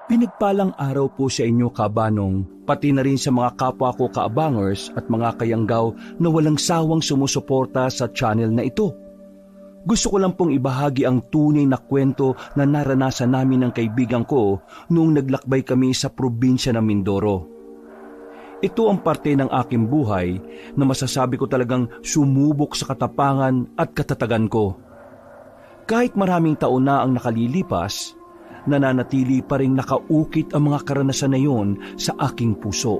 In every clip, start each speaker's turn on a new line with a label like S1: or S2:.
S1: Pinagpalang araw po sa inyo, Kabanong, pati na rin sa mga kapwa ko kaabangers at mga kayanggaw na walang sawang sumusuporta sa channel na ito. Gusto ko lang pong ibahagi ang tunay na kwento na naranasan namin ng kaibigan ko noong naglakbay kami sa probinsya ng Mindoro. Ito ang parte ng aking buhay na masasabi ko talagang sumubok sa katapangan at katatagan ko. Kahit maraming taon na ang nakalilipas, nananatili pa rin nakaukit ang mga karanasan na yon sa aking puso.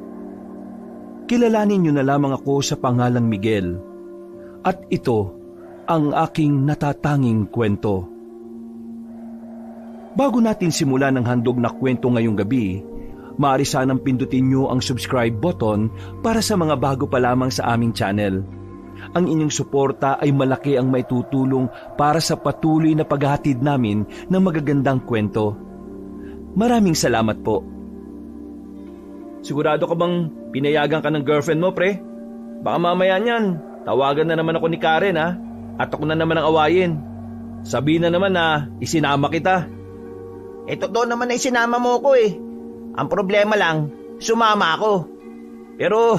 S1: Kilalanin niyo na lamang ako sa pangalang Miguel. At ito ang aking natatanging kwento. Bago natin simulan ang handog na kwento ngayong gabi, maaari sanang pindutin niyo ang subscribe button para sa mga bago pa lamang sa aming channel. Ang inyong suporta ay malaki ang maitutulong para sa patuloy na paghahatid namin ng magagandang kwento. Maraming salamat po. Sigurado ka bang pinayagan ka ng girlfriend mo, pre? Baka mamaya niyan, tawagan na naman ako ni Karen ha, at ako na naman ang awayin. Sabihin na naman na isinama kita.
S2: Totoo naman na isinama mo ko eh. Ang problema lang, sumama ako. Pero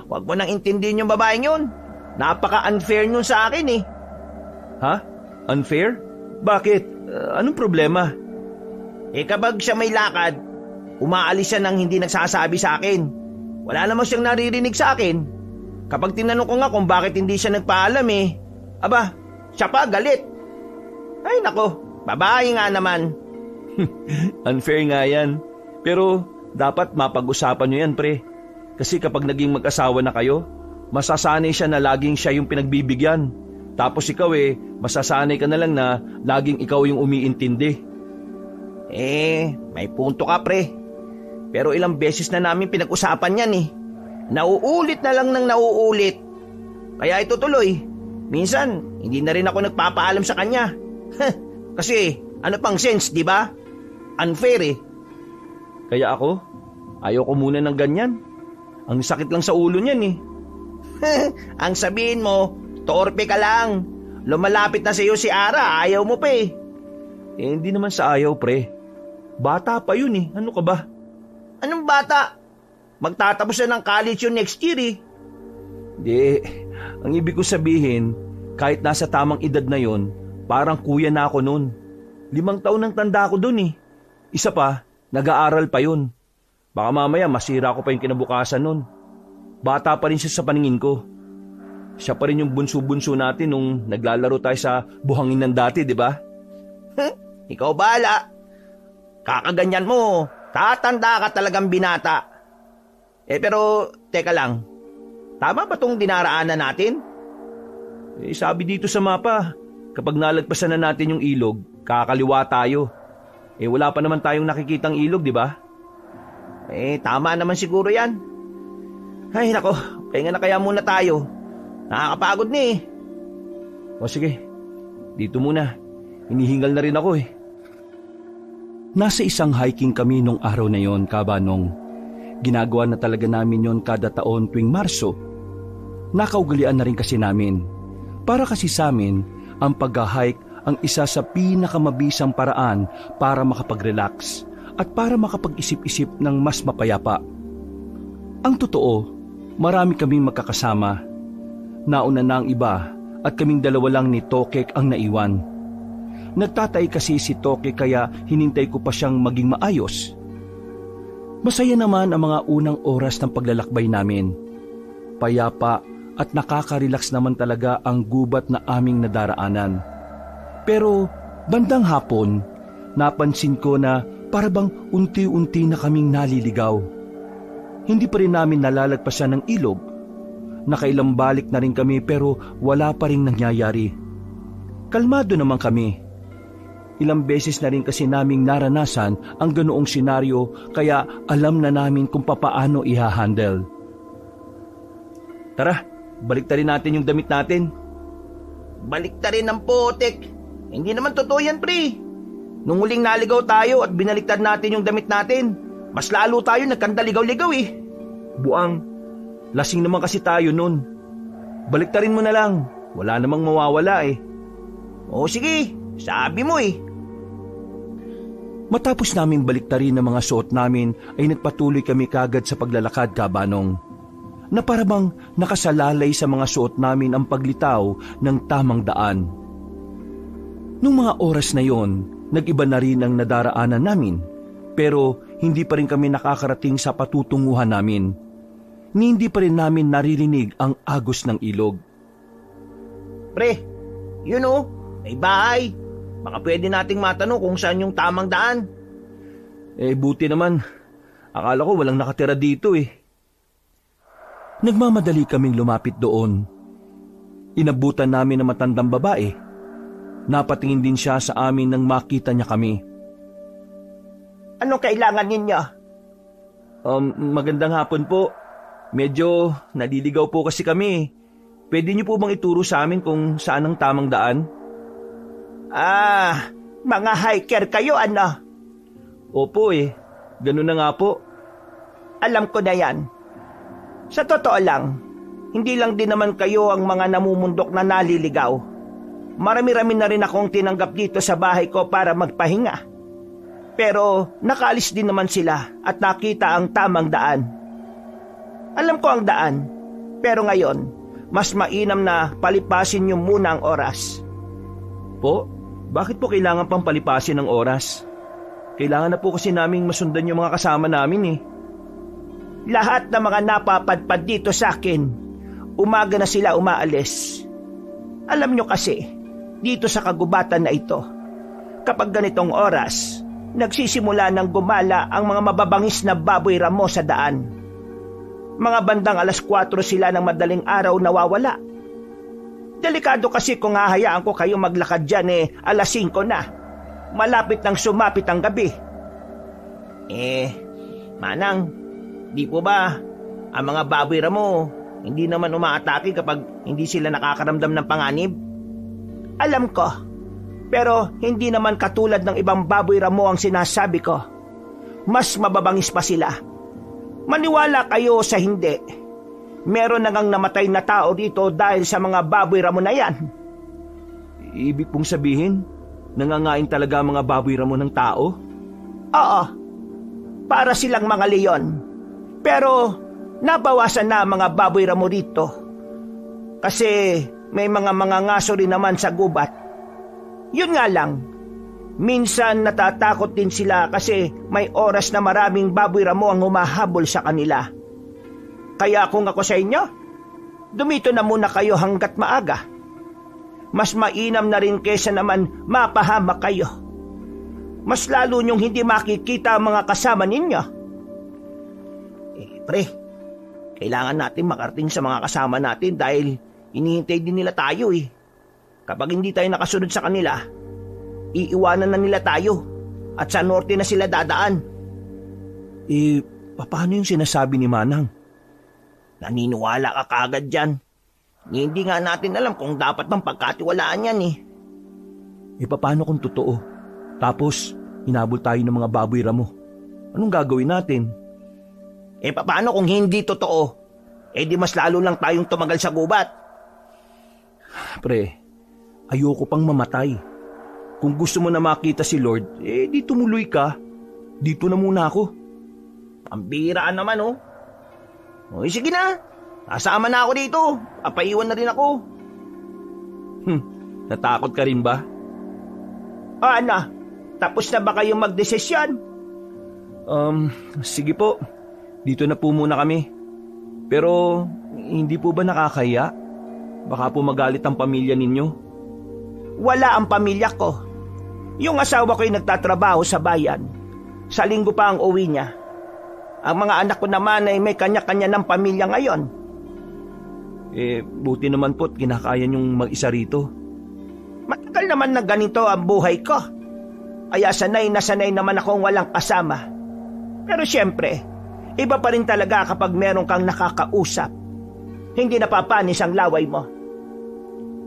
S2: wag mo nang intindihin yung babaeng yun. Napaka-unfair nun sa akin eh.
S1: Ha? Unfair? Bakit? Anong problema?
S2: Kapag siya may lakad, umaalis siya nang hindi nagsasabi sa akin. Wala naman siyang naririnig sa akin. Kapag tinanong ko nga kung bakit hindi siya nagpaalam aba, siya pa galit. Ay nako, babae nga naman.
S1: Unfair nga yan. Pero dapat mapag-usapan nyo yan, pre. Kasi kapag naging mag-asawa na kayo, masasanay siya na laging siya yung pinagbibigyan. Tapos ikaw masasanay ka na lang na laging ikaw yung umiintindi.
S2: May punto ka, pre. Pero ilang beses na namin pinag-usapan yan Nauulit na lang ng nauulit. Kaya ito tuloy. Minsan, hindi na rin ako nagpapaalam sa kanya. Kasi, ano pang sense, di ba? Unfair
S1: Kaya ako, ayoko muna ng ganyan. Ang sakit lang sa ulo niyan
S2: Ang sabihin mo, torpe ka lang. Lumalapit na sa iyo si Ara, ayaw mo pa
S1: hindi naman sa ayaw, pre. Bata pa yun Ano ka ba?
S2: Anong bata? Magtatapos na ng college yun next year
S1: Di, ang ibig ko sabihin, kahit nasa tamang edad na yon, parang kuya na ako noon. 5 taon nang tanda ako dun Isa pa, nag-aaral pa yun. Baka mamaya masira ko pa yung kinabukasan nun. Bata pa rin siya sa paningin ko. Siya pa rin yung bunso-bunso natin nung naglalaro tayo sa buhangin ng dati, di ba?
S2: Ikaw bahala. Kakaganyan mo, tatanda ka talagang binata. Pero, teka lang. Tama ba tong dinaraanan natin?
S1: Sabi dito sa mapa, kapag nalagpasan na natin yung ilog, kakaliwa tayo. Wala pa naman tayong nakikitang ilog, di ba?
S2: Tama naman siguro yan. Ay, nako, pahinga na kaya muna tayo. Nakakapagod
S1: O sige, dito muna. Hinihingal na rin ako Nasa isang hiking kami nung araw na yon, Kabanong. Ginagawa na talaga namin yon kada taon tuwing Marso. Nakaugalian na rin kasi namin. Para kasi sa amin, ang pag-hike ang isa sa pinakamabisang paraan para makapag-relax at para makapag-isip-isip ng mas mapayapa. Ang totoo, marami kaming magkakasama. Nauna na ang iba at kaming dalawa lang ni Tokek ang naiwan. Nagtatay kasi si Tokek kaya hinintay ko pa siyang maging maayos. Masaya naman ang mga unang oras ng paglalakbay namin. Payapa at nakaka-relax naman talaga ang gubat na aming nadaraanan. Pero bandang hapon, napansin ko na parabang unti-unti na kaming naliligaw. Hindi pa rin namin nalalagpasan ng ilog. Nakailang balik na rin kami pero wala pa rin nangyayari. Kalmado naman kami. Ilang beses na rin kasi naming naranasan ang ganoong senaryo kaya alam na namin kung papaano i-handle. Tara, baliktarin natin yung damit natin.
S2: Baliktarin ang putik. Hindi naman totoo yan, pre. Nung huling naligaw tayo at binaliktad natin yung damit natin, mas lalo tayo nagkandaligaw-ligaw
S1: Buang, lasing naman kasi tayo nun. Baliktarin mo na lang. Wala namang mawawala
S2: O sige, sabi mo
S1: Matapos naming baliktarin ang mga suot namin ay nagpatuloy kami kagad sa paglalakad, Kabanong, na parabang nakasalalay sa mga suot namin ang paglitaw ng tamang daan. Nung mga oras na yon, nag-iba na rin ang nadaraanan namin, pero hindi pa rin kami nakakarating sa patutunguhan namin. Ni hindi pa rin namin naririnig ang agos ng ilog.
S2: Pre, yun o, may bahay. Baka pwede nating matanong kung saan yung tamang daan.
S1: Buti naman. Akala ko walang nakatira dito eh. Nagmamadali kaming lumapit doon. Inabutan namin ang matandang babae. Napatingin din siya sa amin nang makita niya kami.
S2: Anong kailangan ninyo?
S1: Magandang hapon po. Medyo naliligaw po kasi kami. Pwede niyo po bang ituro sa amin kung saan ang tamang daan?
S2: Mga hiker kayo, ano?
S1: Opo ganun na nga po.
S2: Alam ko na yan. Sa totoo lang, hindi lang din naman kayo ang mga namumundok na naliligaw. Marami-rami na rin akong tinanggap dito sa bahay ko para magpahinga. Pero nakaalis din naman sila at nakita ang tamang daan. Alam ko ang daan, pero ngayon, mas mainam na palipasin niyo muna ang oras.
S1: Po? Bakit po kailangan pang palipasin ng oras? Kailangan na po kasi naming masundan yung mga kasama namin eh.
S2: Lahat ng mga napapadpad dito sa akin, umaga na sila umaalis. Alam nyo kasi, dito sa kagubatan na ito, kapag ganitong oras, nagsisimula ng gumala ang mga mababangis na baboy ramo sa daan. Mga bandang 4:00 sila ng madaling araw nawawala. Delikado kasi kung hahayaan ko kayo maglakad dyan 5:00 na. Malapit nang sumapit ang gabi. Manang, di po ba ang mga baboy ramo hindi naman umaatake kapag hindi sila nakakaramdam ng panganib? Alam ko, pero hindi naman katulad ng ibang baboy ramo ang sinasabi ko. Mas mababangis pa sila. Maniwala kayo sa hindi. Meron na ngang namatay na tao dito dahil sa mga baboy ramo na yan.
S1: Ibig pong sabihin, nangangain talaga ang mga baboy ramo ng tao?
S2: Oo, para silang mga leon. Pero nabawasan na ang mga baboy ramo dito. Kasi may mga ngaso rin naman sa gubat. Yun nga lang, minsan natatakot din sila kasi may oras na maraming baboy ramo ang humahabol sa kanila. Kaya kung ako sa inyo, dumito na muna kayo hanggat maaga. Mas mainam na rin kesa naman mapahamak kayo. Mas lalo niyong hindi makikita ang mga kasama ninyo. Pre, kailangan natin makarating sa mga kasama natin dahil inihintay din nila tayo eh. Kapag hindi tayo nakasunod sa kanila, iiwanan na nila tayo at sa norte na sila dadaan.
S1: Paano yung sinasabi ni Manang?
S2: Naniniwala ka kagad dyan. Hindi nga natin alam kung dapat bang pagkatiwalaan yan eh.
S1: Paano kung totoo? Tapos, hinabol tayo ng mga baboy ramo. Anong gagawin natin?
S2: Paano kung hindi totoo? Di mas lalo lang tayong tumagal sa gubat.
S1: Pre, ayoko pang mamatay. Kung gusto mo na makita si Lord, di tumuloy ka. Dito na muna ako.
S2: Pambiraan naman oh. Sige na. Nasama na ako dito. Papaiwan na rin ako.
S1: Natakot ka rin ba?
S2: Ano? Tapos na ba kayong magdesisyon?
S1: Sige po. Dito na po muna kami. Pero, hindi po ba nakakaya? Baka po magalit ang pamilya ninyo.
S2: Wala ang pamilya ko. Yung asawa ko'y nagtatrabaho sa bayan. Sa linggo pa ang uwi niya. Ang mga anak ko naman ay may kanya-kanya ng pamilya ngayon.
S1: Buti naman po't kinakaya niyong mag-isa rito.
S2: Matagal naman na ganito ang buhay ko. Kaya sanay na sanay naman akong walang kasama. Pero siyempre, iba pa rin talaga kapag meron kang nakakausap. Hindi napapanis ang laway mo.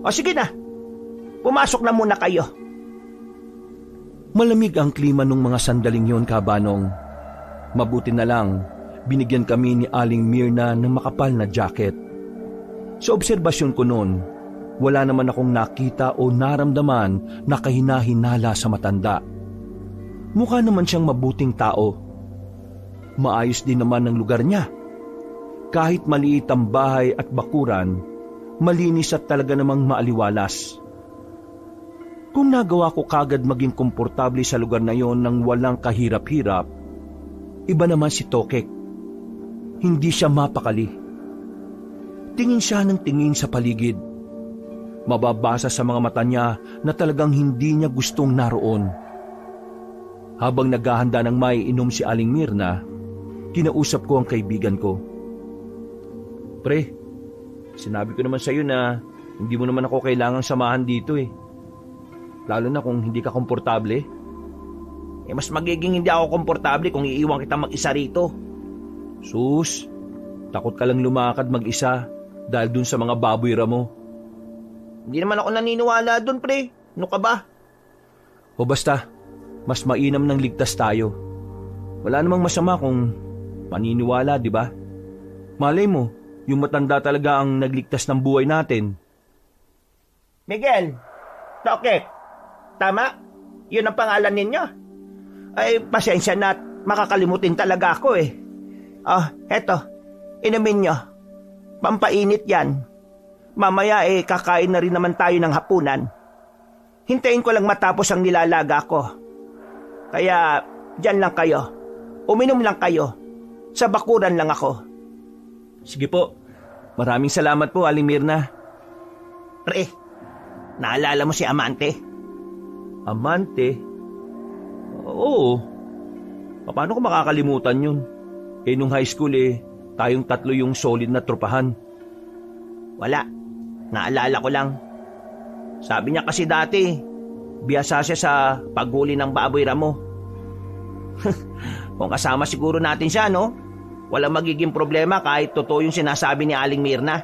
S2: O sige na, pumasok na muna kayo.
S1: Malamig ang klima nung mga sandaling yon, Kabanong. Mabuti na lang, binigyan kami ni Aling Mirna ng makapal na jacket. Sa obserbasyon ko noon, wala naman akong nakita o naramdaman na kahina-hinala sa matanda. Mukha naman siyang mabuting tao. Maayos din naman ang lugar niya. Kahit maliit ang bahay at bakuran, malinis at talaga namang maaliwalas. Kung nagawa ko kagad maging komportable sa lugar na yon nang walang kahirap-hirap, iba naman si Tokek. Hindi siya mapakali. Tingin siya ng tingin sa paligid. Mababasa sa mga mata niya na talagang hindi niya gustong naroon. Habang naghahanda ng maiinom si Aling Mirna, kinausap ko ang kaibigan ko. Pre, sinabi ko naman sa iyo na hindi mo naman ako kailangang samahan dito eh. Lalo na kung hindi ka komportable.
S2: Mas magiging hindi ako komportable kung iiwan kita mag-isa rito.
S1: Sus, takot ka lang lumakad mag-isa dahil dun sa mga baboy ramo.
S2: Hindi naman ako naniniwala dun, pre. Ano ka ba?
S1: O basta, mas mainam ng ligtas tayo. Wala namang masama kung maniniwala, di ba? Malay mo, yung matanda talaga ang nagligtas ng buhay natin.
S2: Miguel, Tokek, tama? Yun ang pangalan ninyo? Ay, pasensya na at makakalimutin talaga ako eh. Eto, inumin nyo. Pampainit yan. Mamaya kakain na rin naman tayo ng hapunan. Hintayin ko lang matapos ang nilalaga ko. Kaya, dyan lang kayo. Uminom lang kayo. Sa bakuran lang ako.
S1: Sige po. Maraming salamat po, Aling Mirna.
S2: Pre, naalala mo si Amante?
S1: Amante? Oo. Paano ko makakalimutan yun? Nung high school tayong tatlo yung solid na tropahan.
S2: Wala. Naalala ko lang. Sabi niya kasi dati, biyasa siya sa paghuli ng baboy ramo. Kung kasama siguro natin siya, no? Walang magiging problema kahit totoo yung sinasabi ni Aling Mirna.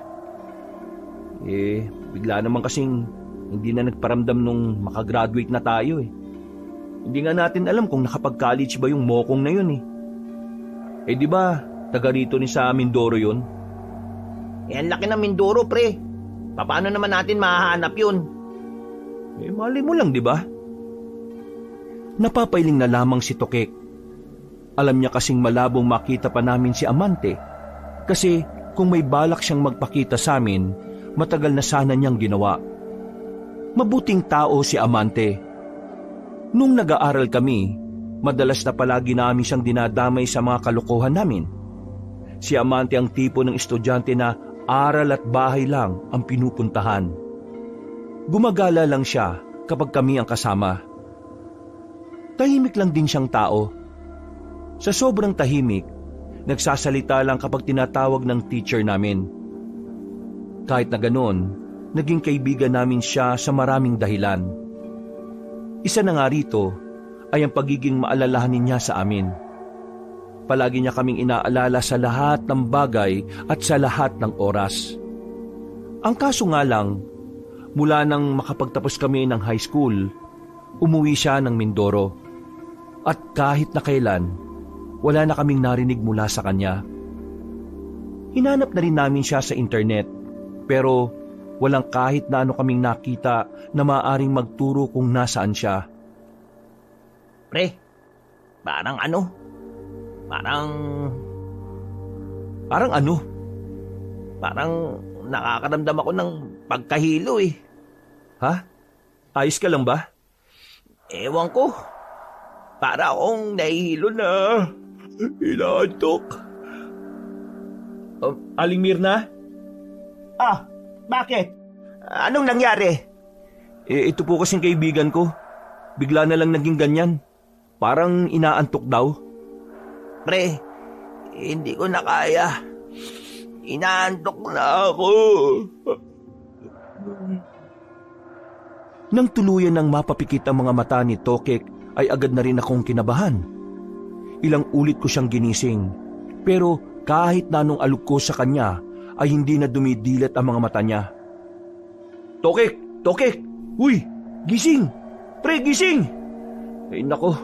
S1: Bigla naman kasing hindi na nagparamdam nung makagraduate na tayo eh. Hindi nga natin alam kung nakapag-college ba yung mokong na yun eh. Di ba, taga rito ni sa Mindoro yun?
S2: Ang laki ng Mindoro, pre. Paano naman natin mahahanap yun?
S1: Mali mo lang, di ba? Napapailing na lamang si Tokek. Alam niya kasing malabong makita pa namin si Amante. Kasi kung may balak siyang magpakita sa amin, matagal na sana niyang ginawa. Mabuting tao si Amante. Nung nag-aaral kami, madalas na palagi namin siyang dinadamay sa mga kalokohan namin. Si Amante ang tipo ng estudyante na aral at bahay lang ang pinupuntahan. Gumagala lang siya kapag kami ang kasama. Tahimik lang din siyang tao. Sa sobrang tahimik, nagsasalita lang kapag tinatawag ng teacher namin. Kahit na ganoon, naging kaibigan namin siya sa maraming dahilan. Isa na nga rito ay ang pagiging maalalahanin niya sa amin. Palagi niya kaming inaalala sa lahat ng bagay at sa lahat ng oras. Ang kaso nga lang, mula nang makapagtapos kami ng high school, umuwi siya ng Mindoro. At kahit na kailan, wala na kaming narinig mula sa kanya. Hinanap na rin namin siya sa internet, pero walang kahit na ano kaming nakita na maaaring magturo kung nasaan siya.
S2: Pre, parang ano? Parang ano? Parang nakakaramdam ako ng pagkahilo eh.
S1: Ha? Ayos ka lang ba?
S2: Ewan ko. Para akong nahihilo na. Inaantok.
S1: Aling Mirna?
S2: Bakit? Anong nangyari?
S1: Ito po kasing kaibigan ko. Bigla na lang naging ganyan. Parang inaantok daw.
S2: Pre, hindi ko na kaya. Inaantok na ako.
S1: Nang tuluyan ng mapapikit ang mga mata ni Tokek, ay agad na rin akong kinabahan. Ilang ulit ko siyang ginising, pero kahit na anong alok ko sa kanya, ay hindi na dumidilat ang mga mata niya. Tokek! Tokek! Uy! Gising! Pre, gising! Ay nako,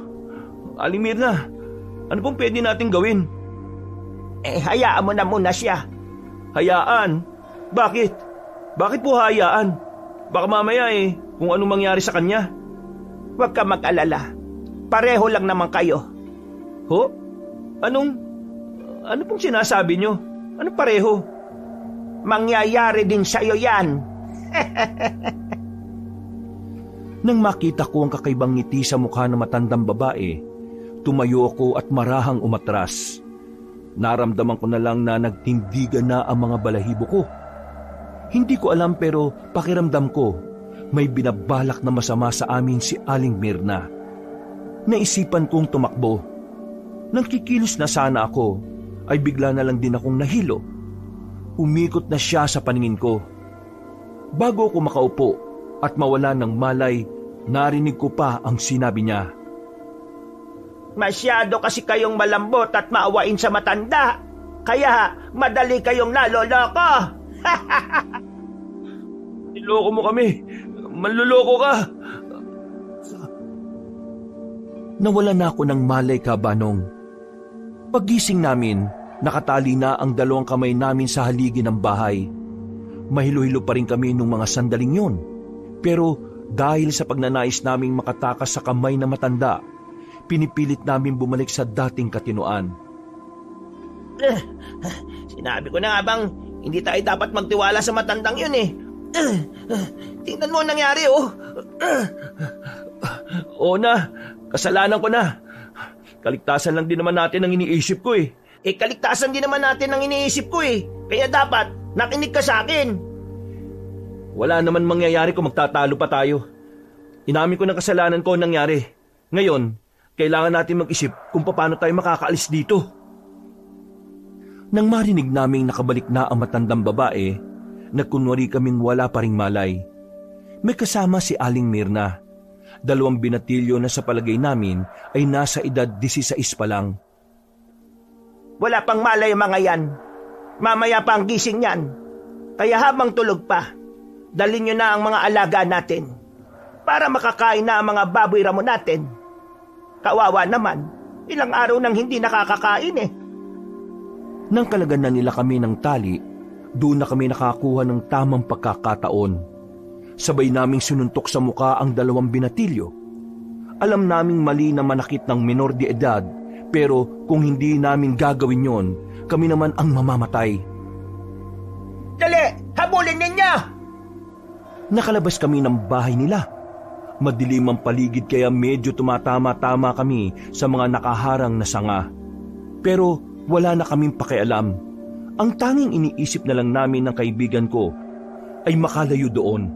S1: Aling Mirna, ano pong pwede natin gawin?
S2: Hayaan mo na muna siya.
S1: Hayaan? Bakit? Bakit po hayaan? Baka mamaya kung anong mangyari sa kanya.
S2: Huwag ka mag-alala. Pareho lang naman kayo.
S1: Ho? Ano pong sinasabi nyo? Anong pareho?
S2: Mangyayari din sa'yo yan.
S1: Nang makita ko ang kakaibang ngiti sa mukha ng matandang babae, tumayo ako at marahang umatras. Naramdaman ko na lang na nagtindigan na ang mga balahibo ko. Hindi ko alam pero pakiramdam ko, may binabalak na masama sa amin si Aling Mirna. Naisipan kong tumakbo. Nang kikilos na sana ako, ay bigla na lang din akong nahilo. Umikot na siya sa paningin ko. Bago ako makaupo at mawala ng malay, narinig ko pa ang sinabi niya.
S2: Masyado kasi kayong malambot at maawain sa matanda. Kaya madali kayong naloloko.
S1: Niloko mo kami. Manluloko ka. Nawala na ako ng malay, Kabanong. Paggising namin, nakatali na ang dalawang kamay namin sa haligi ng bahay. Mahilo-hilo pa rin kami nung mga sandaling yun. Pero dahil sa pagnanais naming makatakas sa kamay na matanda, pinipilit namin bumalik sa dating katinoan.
S2: Sinabi ko na nga bang hindi tayo dapat magtiwala sa matandang yun eh. Tingnan mo ang nangyari oh.
S1: Oo na, kasalanan ko na. Kaligtasan lang din naman natin ang iniisip ko eh.
S2: Kaligtasan din naman natin ang iniisip ko eh. Kaya dapat nakinig ka sa akin.
S1: Wala naman mangyayari kung magtatalo pa tayo. Inamin ko ng kasalanan ko ang nangyari. Ngayon, kailangan natin mag-isip kung paano tayo makakaalis dito. Nang marinig naming nakabalik na ang matandang babae, nagkunwari kaming wala pa ring malay. May kasama si Aling Mirna. 2 binatilyo na sa palagay namin ay nasa edad 16 pa lang.
S2: Wala pang malay mga yan. Mamaya pa ang gising yan. Kaya habang tulog pa, dalhin nyo na ang mga alaga natin para makakain na ang mga baboy ramo natin. Kawawa naman, ilang araw nang hindi nakakakain eh.
S1: Nang kalagan na nila kami ng tali, doon na kami nakakuha ng tamang pagkakataon. Sabay naming sinuntok sa muka ang 2 binatilyo. Alam naming mali na manakit ng menor de edad, pero kung hindi namin gagawin yon, kami naman ang mamamatay.
S2: Dali! Habulin ninyo!
S1: Nakalabas kami ng bahay nila. Madilim ang paligid kaya medyo tumatama-tama kami sa mga nakaharang na sanga. Pero wala na kaming pakialam. Ang tanging iniisip na lang namin ng kaibigan ko ay makalayo doon.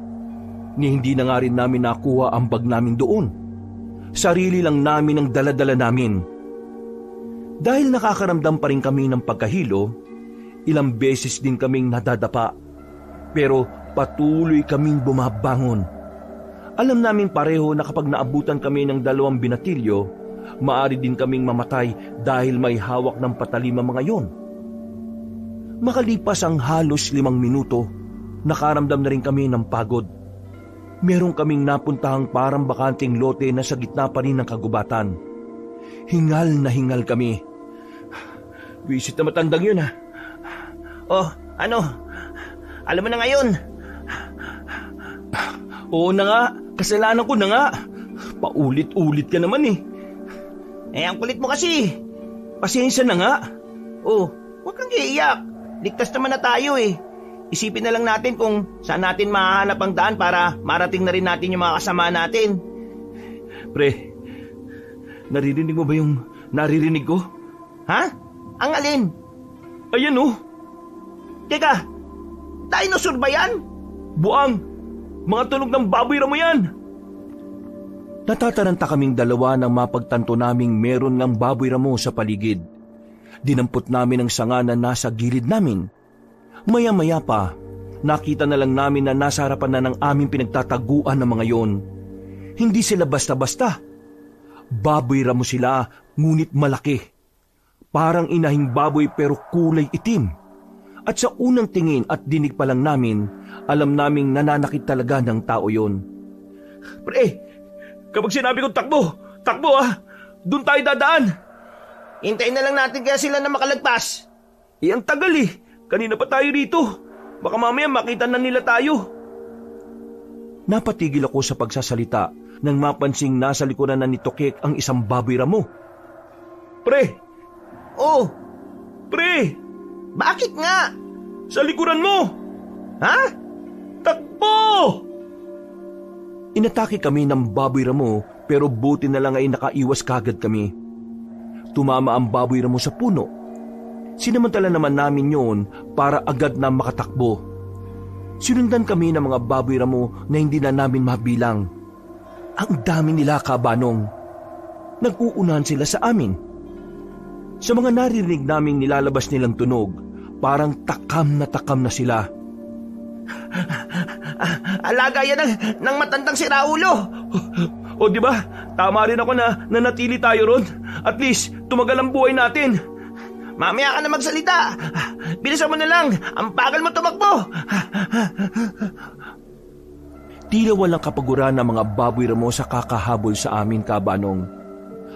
S1: Ni hindi na nga rin namin nakuha ang bag namin doon. Sarili lang namin ang dala-dala namin. Dahil nakakaramdam pa rin kami ng pagkahilo, ilang beses din kaming nadadapa. Pero patuloy kaming bumabangon. Alam namin pareho na kapag naabutan kami ng 2 binatilyo, maaari din kaming mamatay dahil may hawak ng patalim ang mga yon. Makalipas ang halos 5 minuto, nakaramdam na rin kami ng pagod. Meron kaming napuntahang parang bakanting lote na sa gitna pa rin ng kagubatan. Hingal na hingal kami. Visit na matandang yun ha.
S2: Oh, ano? Alam mo na ngayon.
S1: Oo na nga, kasalanan ko na nga. Paulit-ulit ka naman eh.
S2: Ang kulit mo kasi.
S1: Pasensya na nga.
S2: Oh, huwag kang iiyak. Ligtas naman na tayo eh. Isipin na lang natin kung saan natin mahahanap ang daan para marating na rin natin yung mga kasama natin.
S1: Pre, naririnig mo ba yung naririnig ko?
S2: Ha? Ang alin?
S1: Ayan oh.
S2: Teka, dinosaur ba yan?
S1: Buang, mga tunog ng baboy ramo yan. Natataranta kaming 2 nang mapagtanto naming meron ng baboy ramo sa paligid. Dinampot namin ang sanga na nasa gilid namin. Maya-maya pa, nakita na lang namin na nasa harapan na ng aming pinagtataguan ng mga yon. Hindi sila basta-basta. Baboy ramo sila, ngunit malaki. Parang inahing baboy pero kulay itim. At sa unang tingin at dinig pa lang namin, alam naming nananakit talaga ng tao yon. Pre, kapag sinabi kong takbo ah, doon tayo dadaan.
S2: Hintayin na lang natin kaya sila na makalagpas.
S1: Ang tagal eh. Kanina pa tayo dito. Baka mamaya makita na nila tayo. Napatigil ako sa pagsasalita nang mapansing nasa likuran na ni Tokek ang isang baboy ramo. Pre!
S2: Oh,
S1: Pre!
S2: bakit nga?
S1: Sa likuran mo!
S2: Ha?
S1: Takbo! Inatake kami ng baboy ramo pero buti na lang ay nakaiwas kagad kami. Tumama ang baboy ramo sa puno. Sinamantala naman namin yon para agad na makatakbo. Sinundan kami ng mga baboy ramo na hindi na namin mabilang. Ang dami nila, Kabanong. Nag-uunahan sila sa amin. Sa mga naririnig naming nilalabas nilang tunog, parang takam na sila.
S2: Alaga yan ng matandang si Raulo.
S1: O di ba? Tama rin ako na nanatili tayo ron. At least, tumagal ang buhay natin.
S2: Mamaya ka na magsalita. Bilisan mo na lang. Ang bagal mo tumakbo.
S1: Tila walang kapaguran ng mga baboy ramo sa kakahabol sa amin, Kabanong.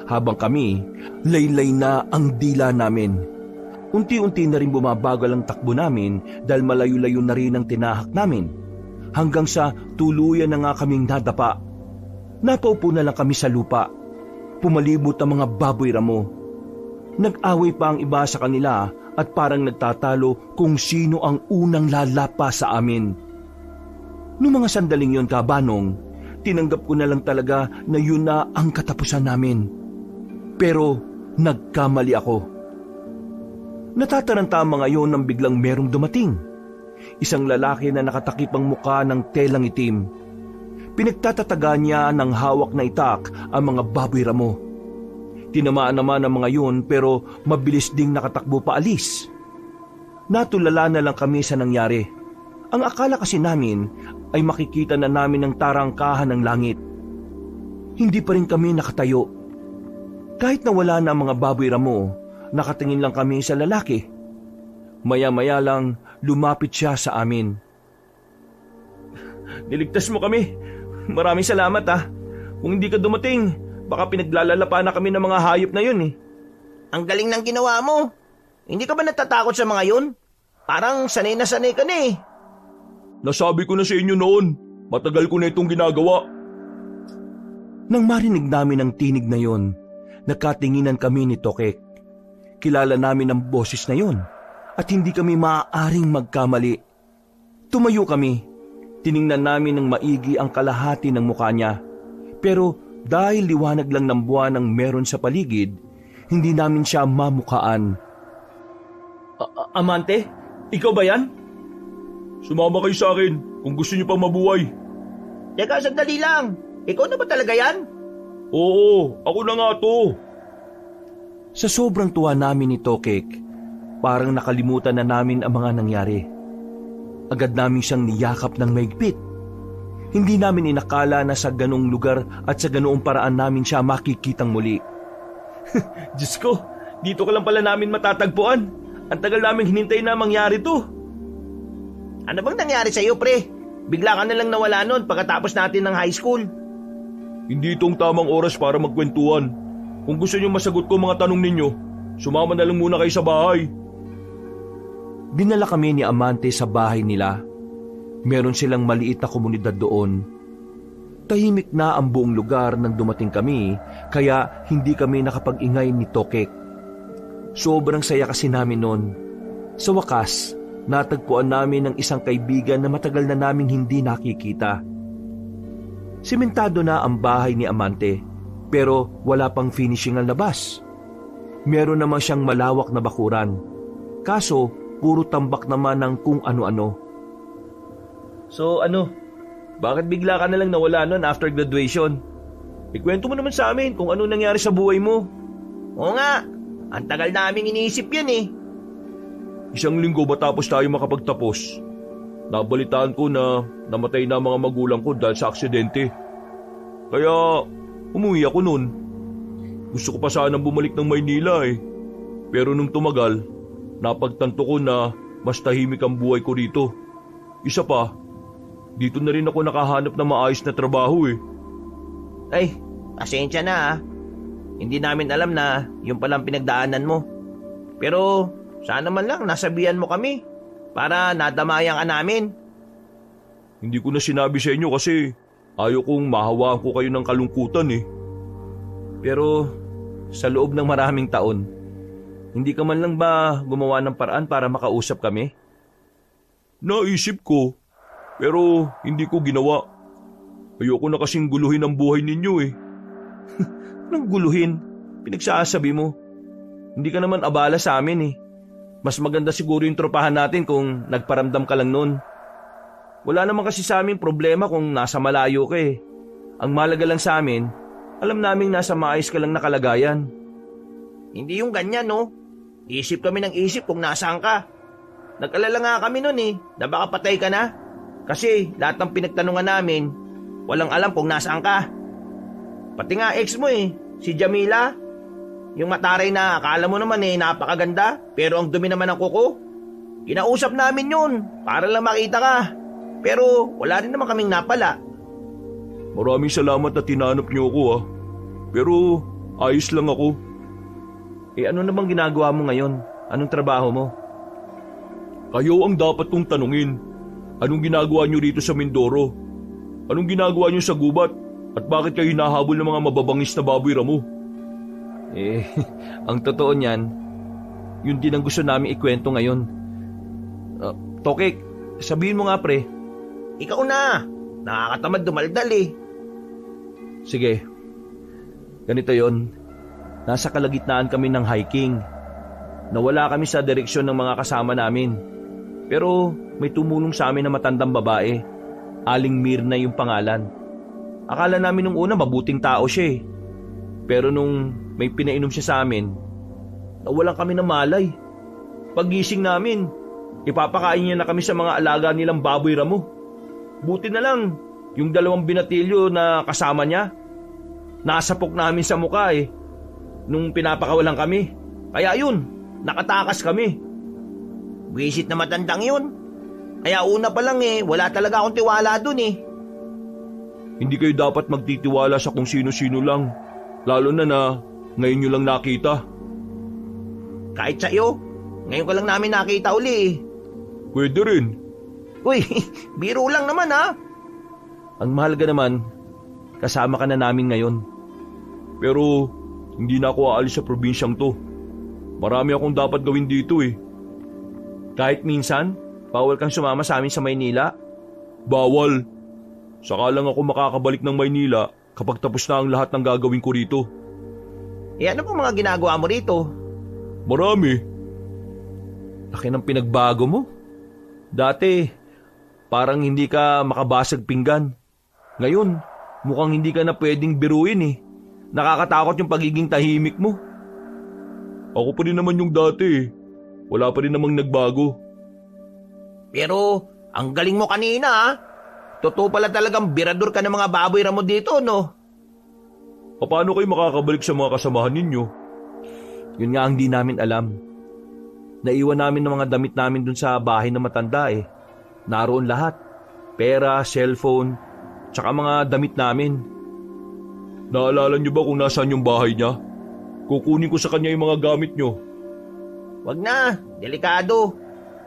S1: Habang kami, laylay na ang dila namin. Unti-unti na rin bumabagal ang takbo namin dahil malayo-layo na rin ang tinahak namin. Hanggang sa tuluyan na nga kaming nadapa. Napaupo na lang kami sa lupa. Pumalibot ang mga baboy ramo. Nag-away pa ang iba sa kanila at parang nagtatalo kung sino ang unang lalapa sa amin. Noong mga sandaling yon, Kabanong, tinanggap ko na lang talaga na yun na ang katapusan namin. Pero nagkamali ako. Natataranta ang mga yon nang biglang merong dumating. Isang lalaki na nakatakip ang muka ng telang itim. Pinagtatataga niya ng hawak na itak ang mga baboy ramo. Tinamaan naman ang mga yun pero mabilis ding nakatakbo paalis. Natulala na lang kami sa nangyari. Ang akala kasi namin ay makikita na namin ang tarangkahan ng langit. Hindi pa rin kami nakatayo. Kahit nawala na ang mga baboy ramo, nakatingin lang kami sa lalaki. Maya-maya lang lumapit siya sa amin. Niligtas mo kami. Maraming salamat ah. Kung hindi ka dumating, baka pinaglalalapan na kami ng mga hayop na yun eh.
S2: Ang galing ng ginawa mo. Hindi ka ba natatakot sa mga yun? Parang sanay na sanay ka na eh.
S1: Nasabi ko na sa inyo noon, matagal ko na itong ginagawa. Nang marinig namin ang tinig na yon, nakatinginan kami ni Tokek. Kilala namin ang boses na yon at hindi kami maaaring magkamali. Tumayo kami. Tiningnan namin ng maigi ang kalahati ng mukha niya. Pero dahil liwanag lang ng buwan ang meron sa paligid, hindi namin siya mamukaan. Amante, ikaw ba yan? Sumama kayo sa akin kung gusto niyo pang mabuhay.
S2: Teka, sandali lang. Ikaw na ba talaga yan?
S1: Oo, ako na nga to. Sa sobrang tuwa namin ni Tokek, parang nakalimutan na namin ang mga nangyari. Agad namin siyang niyakap ng maigpit. Hindi namin inakala na sa ganong lugar at sa ganoong paraan namin siya makikitang muli. Diyos ko, dito ka lang pala namin matatagpuan. Ang tagal namin hinintay na mangyari to.
S2: Ano bang nangyari sa'yo, pre? Bigla ka na lang nawala nun pagkatapos natin ng high school.
S1: Hindi itong tamang oras para magkwentuhan. Kung gusto niyo masagot ko mga tanong ninyo, sumama na lang muna kayo sa bahay. Dinala kami ni Amante sa bahay nila. Meron silang maliit na komunidad doon. Tahimik na ang buong lugar nang dumating kami, kaya hindi kami nakapag-ingay ni Tokek. Sobrang saya kasi namin noon. Sa wakas, natagpuan namin ng isang kaibigan na matagal na naming hindi nakikita. Simentado na ang bahay ni Amante, pero wala pang finishing ang labas. Meron naman siyang malawak na bakuran. Kaso, puro tambak naman ng kung ano-ano. So bakit bigla ka na lang nawala nun after graduation? Ikwento mo naman sa amin kung ano nangyari sa buhay mo.
S2: Oo nga, ang tagal naming iniisip yan eh.
S1: 1 linggo matapos tayo makapagtapos, nabalitaan ko na namatay na mga magulang ko dahil sa aksidente. Kaya umuwi ako noon. Gusto ko pa sanang bumalik ng Maynila eh. Pero nung tumagal, napagtanto ko na mas tahimik ang buhay ko rito. Isa pa, dito na rin ako nakahanap ng maayos na trabaho eh.
S2: Ay, pasensya na ah. Hindi namin alam na yung palang pinagdaanan mo. Pero sana man lang nasabihan mo kami para nadamayan ka namin.
S1: Hindi ko na sinabi sa inyo kasi
S3: Ayaw kong mahawaan ko kayo ng kalungkutan eh.
S1: Pero sa loob ng maraming taon, hindi ka man lang ba gumawa ng paraan para makausap kami?
S3: Naisip ko, pero hindi ko ginawa. Ayoko na kasing guluhin ang buhay ninyo eh.
S1: Anong guluhin? Pinagsasabi mo. Hindi ka naman abala sa amin eh. Mas maganda siguro yung tropahan natin kung nagparamdam ka lang nun. Wala naman kasi sa amin problema kung nasa malayo ka eh. Ang mahalaga lang sa amin, alam naming nasa maayos ka lang na kalagayan.
S2: Hindi yung ganyan, no? Isip kami ng isip kung nasaan ka. Nag-alala nga kami nun eh, na baka patay ka na. Kasi lahat ng pinagtanungan namin, walang alam kung nasaan ka. Pati nga ex mo eh, si Jamila. Yung mataray na akala mo naman eh napakaganda, pero ang dumi naman ng kuko. Kinausap namin yun, para lang makita ka. Pero wala rin naman kaming napala.
S3: Maraming salamat na tinanap niyo ako ah. Pero ayos lang ako.
S1: Ano namang ginagawa mo ngayon? Anong trabaho mo?
S3: Kayo ang dapat kong tanungin. Anong ginagawa niyo rito sa Mindoro? Anong ginagawa niyo sa gubat? At bakit kayo hinahabol ng mga mababangis na baboy ramo?
S1: Ang totoo niyan, yun din ang gusto namin ikwento ngayon. Tokek, sabihin mo nga pre.
S2: Ikaw na, nakakatamad dumaldal eh.
S1: Sige, ganito yon. Nasa kalagitnaan kami ng hiking. Nawala kami sa direksyon ng mga kasama namin. Pero may tumulong sa amin na matandang babae. Aling Mirna yung pangalan. Akala namin nung una mabuting tao siya eh. Pero nung may pinainom siya sa amin, nawalan kami ng malay. Paggising namin, ipapakain niya na kami sa mga alaga nilang baboy ramo. Buti na lang, yung 2 binatilyo na kasama niya, nasapok namin sa mukha eh, nung pinapakawalan kami. Kaya yun, nakatakas kami.
S2: Wisit na matandang yun. Kaya una pa lang eh, wala talaga akong tiwala dun eh.
S3: Hindi kayo dapat magtitiwala sa kung sino-sino lang. Lalo na ngayon nyo lang nakita.
S2: Kahit sa'yo, ngayon ko lang namin nakita uli eh.
S3: Pwede rin.
S2: Uy, biro lang naman ha.
S1: Ang mahalaga naman, kasama ka na namin ngayon.
S3: Pero hindi na ako aalis sa probinsyang to. Marami akong dapat gawin dito eh.
S1: Kahit minsan, bawal kang sumama sa amin sa Maynila?
S3: Bawal. Saka lang ako makakabalik ng Maynila kapag tapos na ang lahat ng gagawin ko rito.
S2: Ano pong mga ginagawa mo rito?
S3: Marami.
S1: Laki ng pinagbago mo. Dati, parang hindi ka makabasag pinggan. Ngayon, mukhang hindi ka na pwedeng biruin eh. Nakakatakot yung pagiging tahimik mo.
S3: Ako pa rin naman yung dati eh. Wala pa rin namang nagbago.
S2: Pero, ang galing mo kanina ha. Totoo pala talagang birador ka ng mga baboy ramo dito, no?
S3: Paano kayo makakabalik sa mga kasamahan ninyo?
S1: Yun nga ang di namin alam. Naiwan namin ng mga damit namin dun sa bahay na matanda eh. Naroon lahat. Pera, cellphone, tsaka mga damit namin.
S3: Naalala niyo ba kung nasaan yung bahay niya? Kukunin ko sa kanya yung mga gamit niyo.
S2: Wag na, delikado.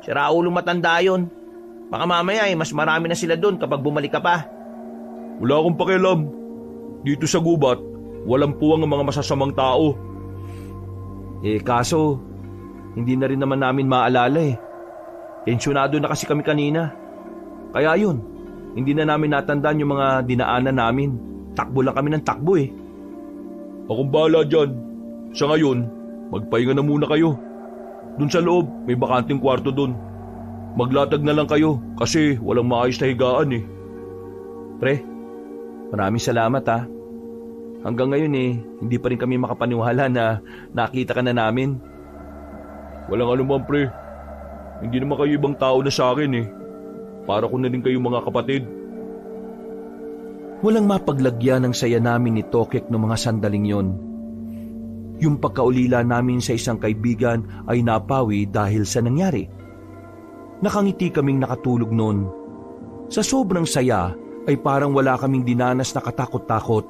S2: Si Raulong matanda yun. Baka mamaya mas marami na sila doon kapag bumalik ka pa.
S3: Wala akong pakialam. Dito sa gubat, walang puwang ang mga masasamang tao.
S1: Kaso, hindi na rin naman namin maalala eh. Tensyonado na kasi kami kanina. Kaya yun, hindi na namin natandaan yung mga dinaanan namin. Takbo lang kami ng takbo eh.
S3: Akong bahala dyan. Sa ngayon, magpahinga na muna kayo. Doon sa loob, may bakanting kwarto doon. Maglatag na lang kayo kasi walang maayos na higaan eh.
S1: Pre, maraming salamat ha. Hanggang ngayon hindi pa rin kami makapaniwala na nakita ka na namin.
S3: Walang anuman pre. Hindi naman kayo ibang tao na sa akin eh. Para ko na rin kayo mga kapatid.
S1: Walang mapaglagyan ng saya namin ni Tokek noong mga sandaling yon. Yung pagkaulila namin sa isang kaibigan ay napawi dahil sa nangyari. Nakangiti kaming nakatulog noon. Sa sobrang saya ay parang wala kaming dinanas na katakot-takot.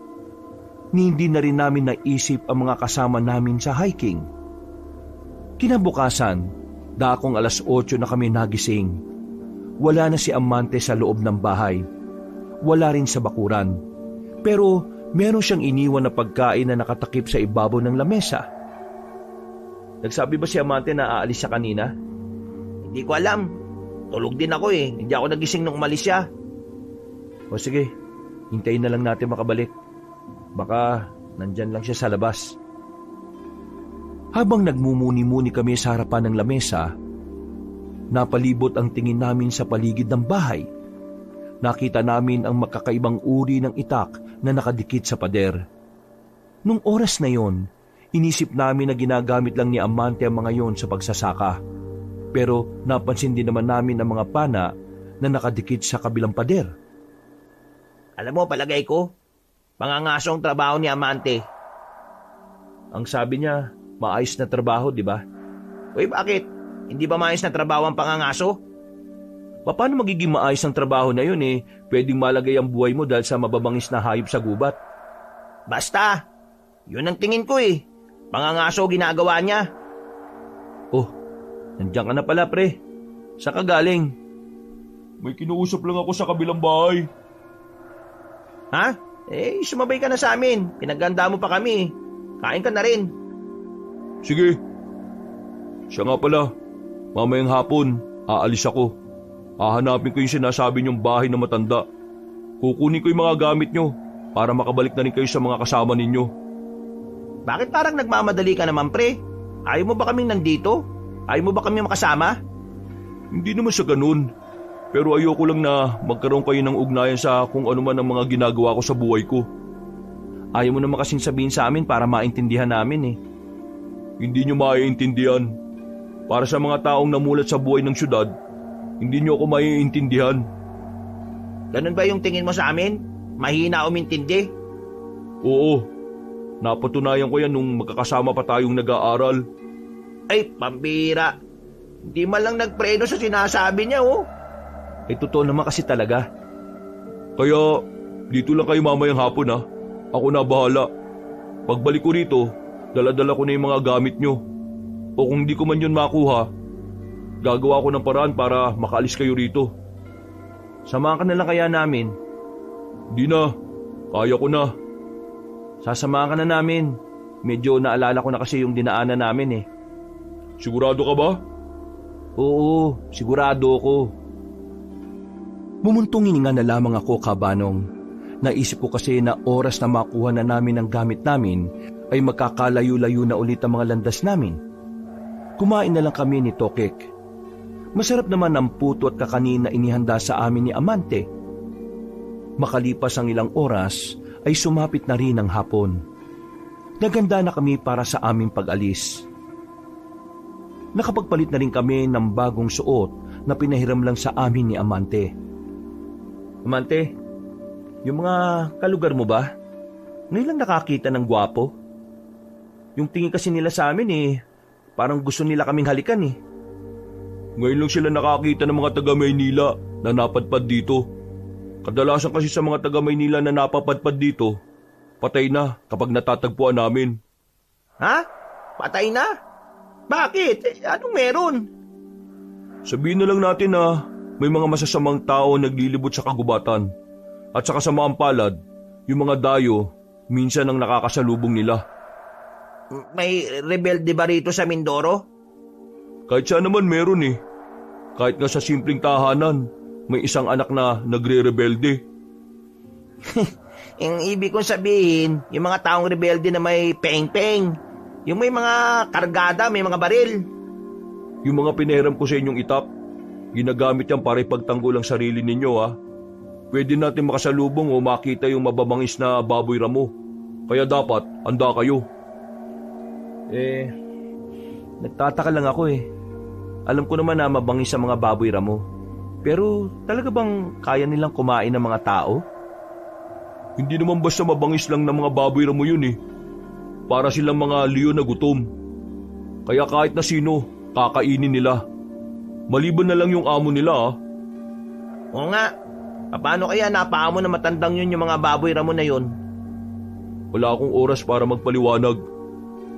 S1: Ni hindi na rin namin naisip ang mga kasama namin sa hiking. Kinabukasan, dakong 8:00 na kami nagising. Wala na si Amante sa loob ng bahay. wala rin sa bakuran. Pero meron siyang iniwan na pagkain na nakatakip sa ibabaw ng lamesa.
S2: Nagsabi ba si Amante na aalis siya kanina? Hindi ko alam. Tulog din ako eh. Hindi ako nagising nung umalis siya.
S1: O sige, hintayin na lang natin makabalik. Baka nandyan lang siya sa labas. Habang nagmumuni-muni kami sa harapan ng lamesa, napalibot ang tingin namin sa paligid ng bahay. Nakita namin ang magkakaibang uri ng itak na nakadikit sa pader. Nung oras na yon, inisip namin na ginagamit lang ni Amante ang mga yon sa pagsasaka. Pero napansin din naman namin ang mga pana na nakadikit sa kabilang pader.
S2: Alam mo, palagay ko, mangangasong trabaho ni Amante.
S1: Ang sabi niya, maayos na trabaho, di ba?
S2: Uy, bakit? Hindi ba maayos na trabaho ang pangangaso?
S1: Paano magiging maayos ang trabaho na yun eh? Pwedeng malagay ang buhay mo dahil sa mababangis na hayop sa gubat.
S2: Basta, yun ang tingin ko eh. Pangangaso ginagawa niya.
S1: Oh, nandiyan ka na pala pre. Saan ka galing?
S3: May kinuusap lang ako sa kabilang bahay.
S2: Ha? Sumabay ka na sa amin. Pinaganda mo pa kami. Kain ka na rin.
S3: Sige. Siya nga pala, mamayang hapon, aalis ako. Hahanapin ko yung sinasabi niyong bahay na matanda. Kukunin ko yung mga gamit niyo para makabalik na rin kayo sa mga kasama ninyo.
S2: Bakit parang nagmamadali ka naman pre? Ayaw mo ba kaming nandito? Ayaw mo ba kaming makasama?
S3: Hindi naman sa ganun. Pero ayoko lang na magkaroon kayo ng ugnayan sa kung ano man ang mga ginagawa ko sa buhay ko.
S1: Ayaw mo naman kasing sabihin sa amin para maintindihan namin eh.
S3: Hindi nyo maiintindihan. Para sa mga taong namulat sa buhay ng syudad, hindi nyo ako maiintindihan.
S2: Ganun ba yung tingin mo sa amin? Mahina umintindi?
S3: Oo. Napatunayan ko yan nung magkakasama pa tayong nag-aaral.
S2: Ay, pambira. Hindi man lang nagpreno sa sinasabi niya, oh.
S1: Totoo naman kasi talaga.
S3: Kaya, dito lang kayo mamayang hapon ha. Ako na bahala. Pagbalik ko rito, dala-dala ko na yung mga gamit nyo. O kung di ko man yun makuha, gagawa ko ng paraan para makaalis kayo rito.
S1: Samahan ka na lang kaya namin.
S3: Di na, kaya ko na.
S1: Sasamahan ka na namin. Medyo naalala ko na kasi yung dinaanan namin eh.
S3: Sigurado ka ba?
S1: Oo, sigurado ako. Mumuntong hininga na lamang ako, Kabanong. Naisip ko kasi na oras na makuha na namin ang gamit namin ay magkakalayo-layo na ulit ang mga landas namin. Kumain na lang kami ni Tokek. Masarap naman ang puto at kakanin na inihanda sa amin ni Amante. Makalipas ang ilang oras ay sumapit na rin ang hapon. Naganda na kami para sa aming pag-alis. Nakapagpalit na rin kami ng bagong suot na pinahiram lang sa amin ni Amante. Amante, yung mga kalugar mo ba? Ngayon lang nakakita ng gwapo. Yung tingin kasi nila sa amin eh, parang gusto nila kaming halikan eh.
S3: Ngayon lang sila nakakita ng mga taga Maynila na napadpad dito. Kadalasan kasi sa mga taga Maynila na napapadpad dito, patay na kapag natatagpuan namin.
S2: Ha? Patay na? Bakit? Anong meron?
S3: Sabihin na lang natin na may mga masasamang tao naglilibot sa kagubatan. At sa kasamaang palad, yung mga dayo, minsan ang nakakasalubong nila.
S2: May rebelde ba rito sa Mindoro?
S3: Kahit siya naman meron eh. Kahit nga sa simpleng tahanan, may isang anak na nagre-rebelde.
S2: Yung ibig kong sabihin, yung mga taong rebelde na may peng-peng. Yung may mga kargada, may mga baril.
S3: Yung mga pinahiram ko sa inyong itap, ginagamit yan para ipagtanggol ang sarili ninyo ha. Pwede natin makasalubong o makita yung mababangis na baboy ramo. Kaya dapat, handa kayo.
S1: Nagtataka lang ako eh. Alam ko naman na mabangis sa mga baboy ramo. Pero talaga bang kaya nilang kumain ng mga tao?
S3: Hindi naman basta mabangis lang ng mga baboy ramo yun eh. Para silang mga leon na gutom. Kaya kahit na sino, kakainin nila. Maliban na lang yung amo nila ha.
S2: Oo nga. Paano kaya napaamo na matandang yun yung mga baboy ramo na yun?
S3: Wala akong oras para magpaliwanag.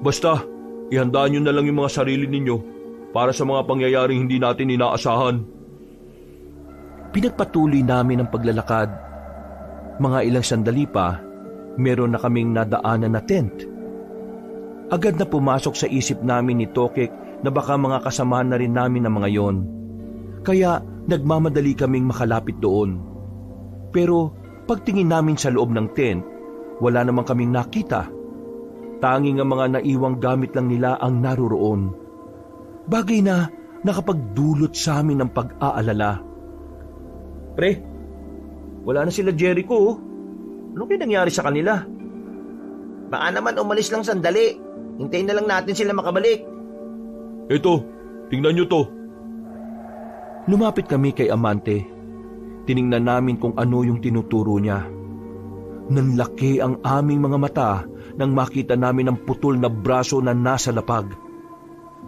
S3: Basta, ihandaan nyo na lang yung mga sarili ninyo para sa mga pangyayaring hindi natin inaasahan.
S1: Pinagpatuloy namin ang paglalakad Mga ilang sandali pa, meron na kaming nadaanan na tent. Agad na pumasok sa isip namin ni Tokek na baka mga kasamahan na rin namin ang mga yon. Kaya nagmamadali kaming makalapit doon. Pero pagtingin namin sa loob ng tent, wala namang kaming nakita. Tanging ang mga naiwang gamit lang nila ang naruroon. Bagay na nakapagdulot sa amin ng pag-aalala.
S2: Pre, wala na sila Jericho. Oh. Ano kaya nangyari sa kanila? Baka naman umalis lang sandali. Hintayin na lang natin sila makabalik.
S3: Eto, tingnan nyo to.
S1: Lumapit kami kay Amante. Tiningnan namin kung ano yung tinuturo niya. Nanlaki ang aming mga mata nang makita namin ang putol na braso na nasa lapag.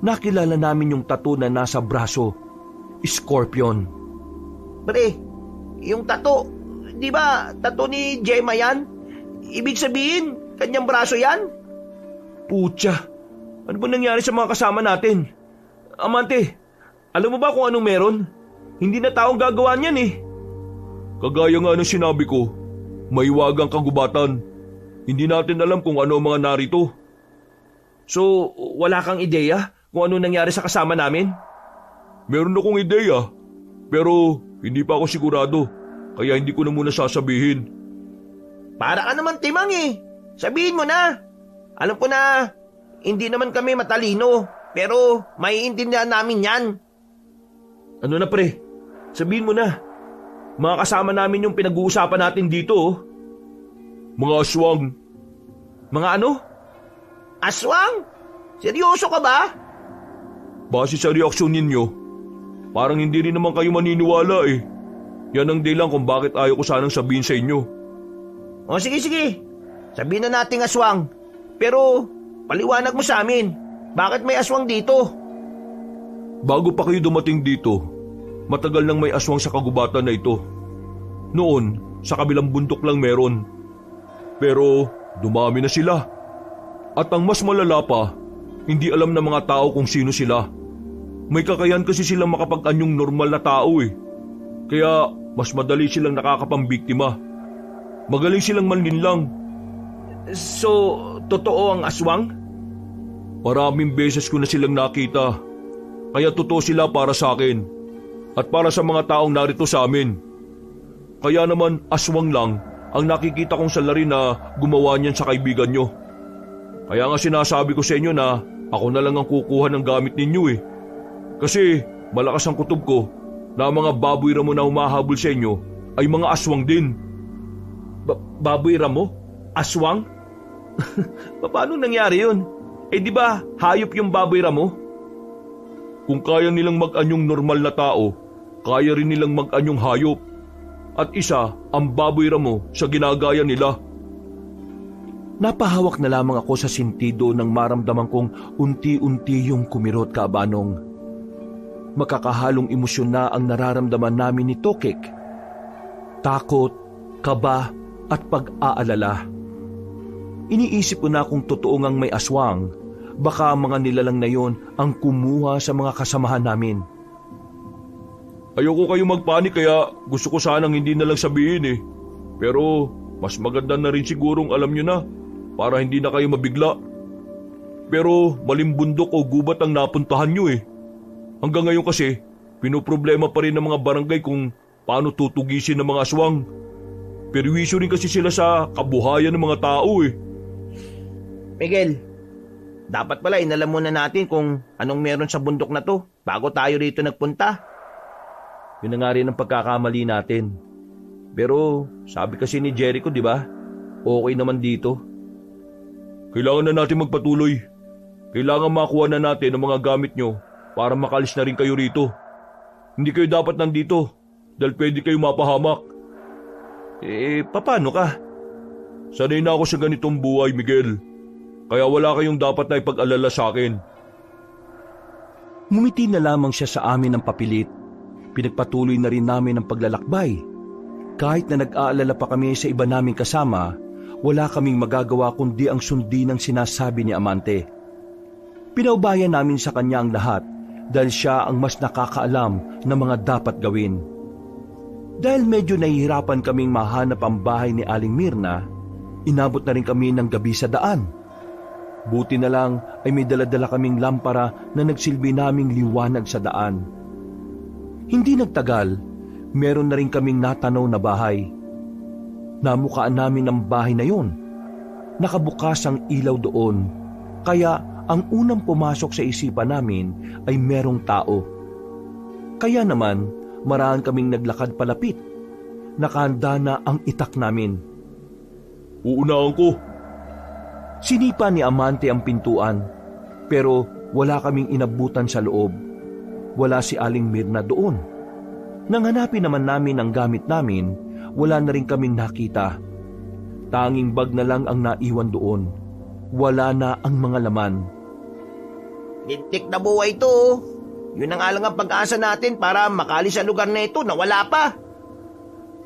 S1: Nakilala namin yung tattoo na nasa braso. Scorpion.
S2: Pre, yung tattoo, di ba tattoo ni Gemma yan? Ibig sabihin, kanyang braso yan?
S3: Putya, ano ba nangyari sa mga kasama natin? Amante, alam mo ba kung anong meron? Hindi na taong gagawa niyan eh. Kagaya nga ng sinabi ko, may wagang kagubatan. Hindi natin alam kung ano ang mga narito.
S2: So, wala kang ideya kung ano nangyari sa kasama namin?
S3: Meron akong ideya, pero hindi pa ako sigurado, kaya hindi ko na muna sasabihin.
S2: Para ka naman timang eh. Sabihin mo na. Alam ko na, hindi naman kami matalino, pero maiintindihan namin yan.
S3: Ano na pre, sabihin mo na. Mga kasama namin yung pinag-uusapan natin dito. Oh. Mga aswang.
S2: Mga ano? Aswang? Seryoso ka ba?
S3: Base sa reaksyon ninyo, parang hindi rin naman kayo maniniwala eh. Yan ang dahilan kung bakit ayaw ko sanang sabihin sa inyo.
S2: O sige. Sabihin na nating aswang. Pero paliwanag mo sa amin, bakit may aswang dito?
S3: Bago pa kayo dumating dito, matagal nang may aswang sa kagubatan na ito. Noon, sa kabilang bundok lang meron. Pero dumami na sila. At ang mas malala pa, hindi alam ng mga tao kung sino sila. May kakayahan kasi silang makapag-anyong normal na tao eh. Kaya mas madali silang nakakapambiktima. Magaling silang manlinlang.
S2: So, totoo ang aswang?
S3: Maraming beses ko na silang nakita. Kaya totoo sila para sa akin. At para sa mga taong narito sa amin. Kaya naman aswang lang ang nakikita kong salarin na gumawa niyan sa kaibigan nyo. Kaya nga sinasabi ko sa inyo na ako na lang ang kukuha ng gamit ninyo eh. Kasi malakas ang kutob ko na ang mga baboy ramo na humahabol sa inyo ay mga aswang din.
S2: Baboy ramo? Aswang? Paano nangyari yun? Eh di ba hayop yung baboy ramo?
S3: Kung kaya nilang mag-anyong normal na tao, kaya rin nilang mag-anyong hayop. At isa ang baboy ramo sa ginagaya nila.
S1: Napahawak na lamang ako sa sentido nang maramdaman kong unti-unti yung kumirot kaabanong. Makakahalong emosyon na ang nararamdaman namin ni Tokek. Takot, kaba at pag-aalala. Iniisip ko na kung totoo ngang may aswang, baka mga nilalang na yon ang kumuha sa mga kasamahan namin.
S3: Ayoko kayo magpanik kaya gusto ko sanang hindi na lang sabihin eh. Pero mas maganda na rin sigurong alam nyo na para hindi na kayo mabigla. Pero malimbundok o gubat ang napuntahan nyo eh. Hanggang ngayon kasi, pinoproblema pa rin ng mga barangay kung paano tutugisin ng mga aswang. Perwisyo rin kasi sila sa kabuhayan ng mga tao eh.
S2: Miguel, dapat pala inalam muna natin kung anong meron sa bundok na to bago tayo rito nagpunta.
S1: Yun na nga rin ang pagkakamali natin. Pero sabi kasi ni Jericho, di ba? Okay naman dito.
S3: Kailangan na natin magpatuloy. Kailangan makuha na natin ang mga gamit nyo para makalis na rin kayo rito. Hindi kayo dapat nandito dahil pwede kayo mapahamak.
S1: Paano ka?
S3: Sanay na ako sa ganitong buhay, Miguel. Kaya wala kayong dapat na ipag-alala sa akin.
S1: Ngumiti na lamang siya sa amin ng papilit. Pinagpatuloy na rin namin ang paglalakbay. Kahit na nag-aalala pa kami sa iba naming kasama, wala kaming magagawa kundi ang sundin ng sinasabi ni Amante. Pinaubayan namin sa kanya ang lahat dahil siya ang mas nakakaalam ng mga dapat gawin. Dahil medyo nahihirapan kaming mahanap ang bahay ni Aling Mirna, inabot na rin kami ng gabi sa daan. Buti na lang ay may dala-dala kaming lampara na nagsilbi naming liwanag sa daan. Hindi nagtagal, meron na rin kaming natanaw na bahay. Namukaan namin ang bahay na yun. Nakabukas ang ilaw doon, kaya ang unang pumasok sa isipan namin ay merong tao. Kaya naman, maraan kaming naglakad palapit. Nakahanda na ang itak namin.
S3: Uunahan ko.
S1: Sinipa ni Amante ang pintuan, pero wala kaming inabutan sa loob. Wala si Aling Mirna doon. Nang hanapin naman namin ang gamit namin, wala na rin kaming nakita. Tanging bag na lang ang naiwan doon. Wala na ang mga laman.
S2: Lintik na buhay ito. Yun ang alang ang pag-asa natin para makalis sa lugar na ito na wala pa.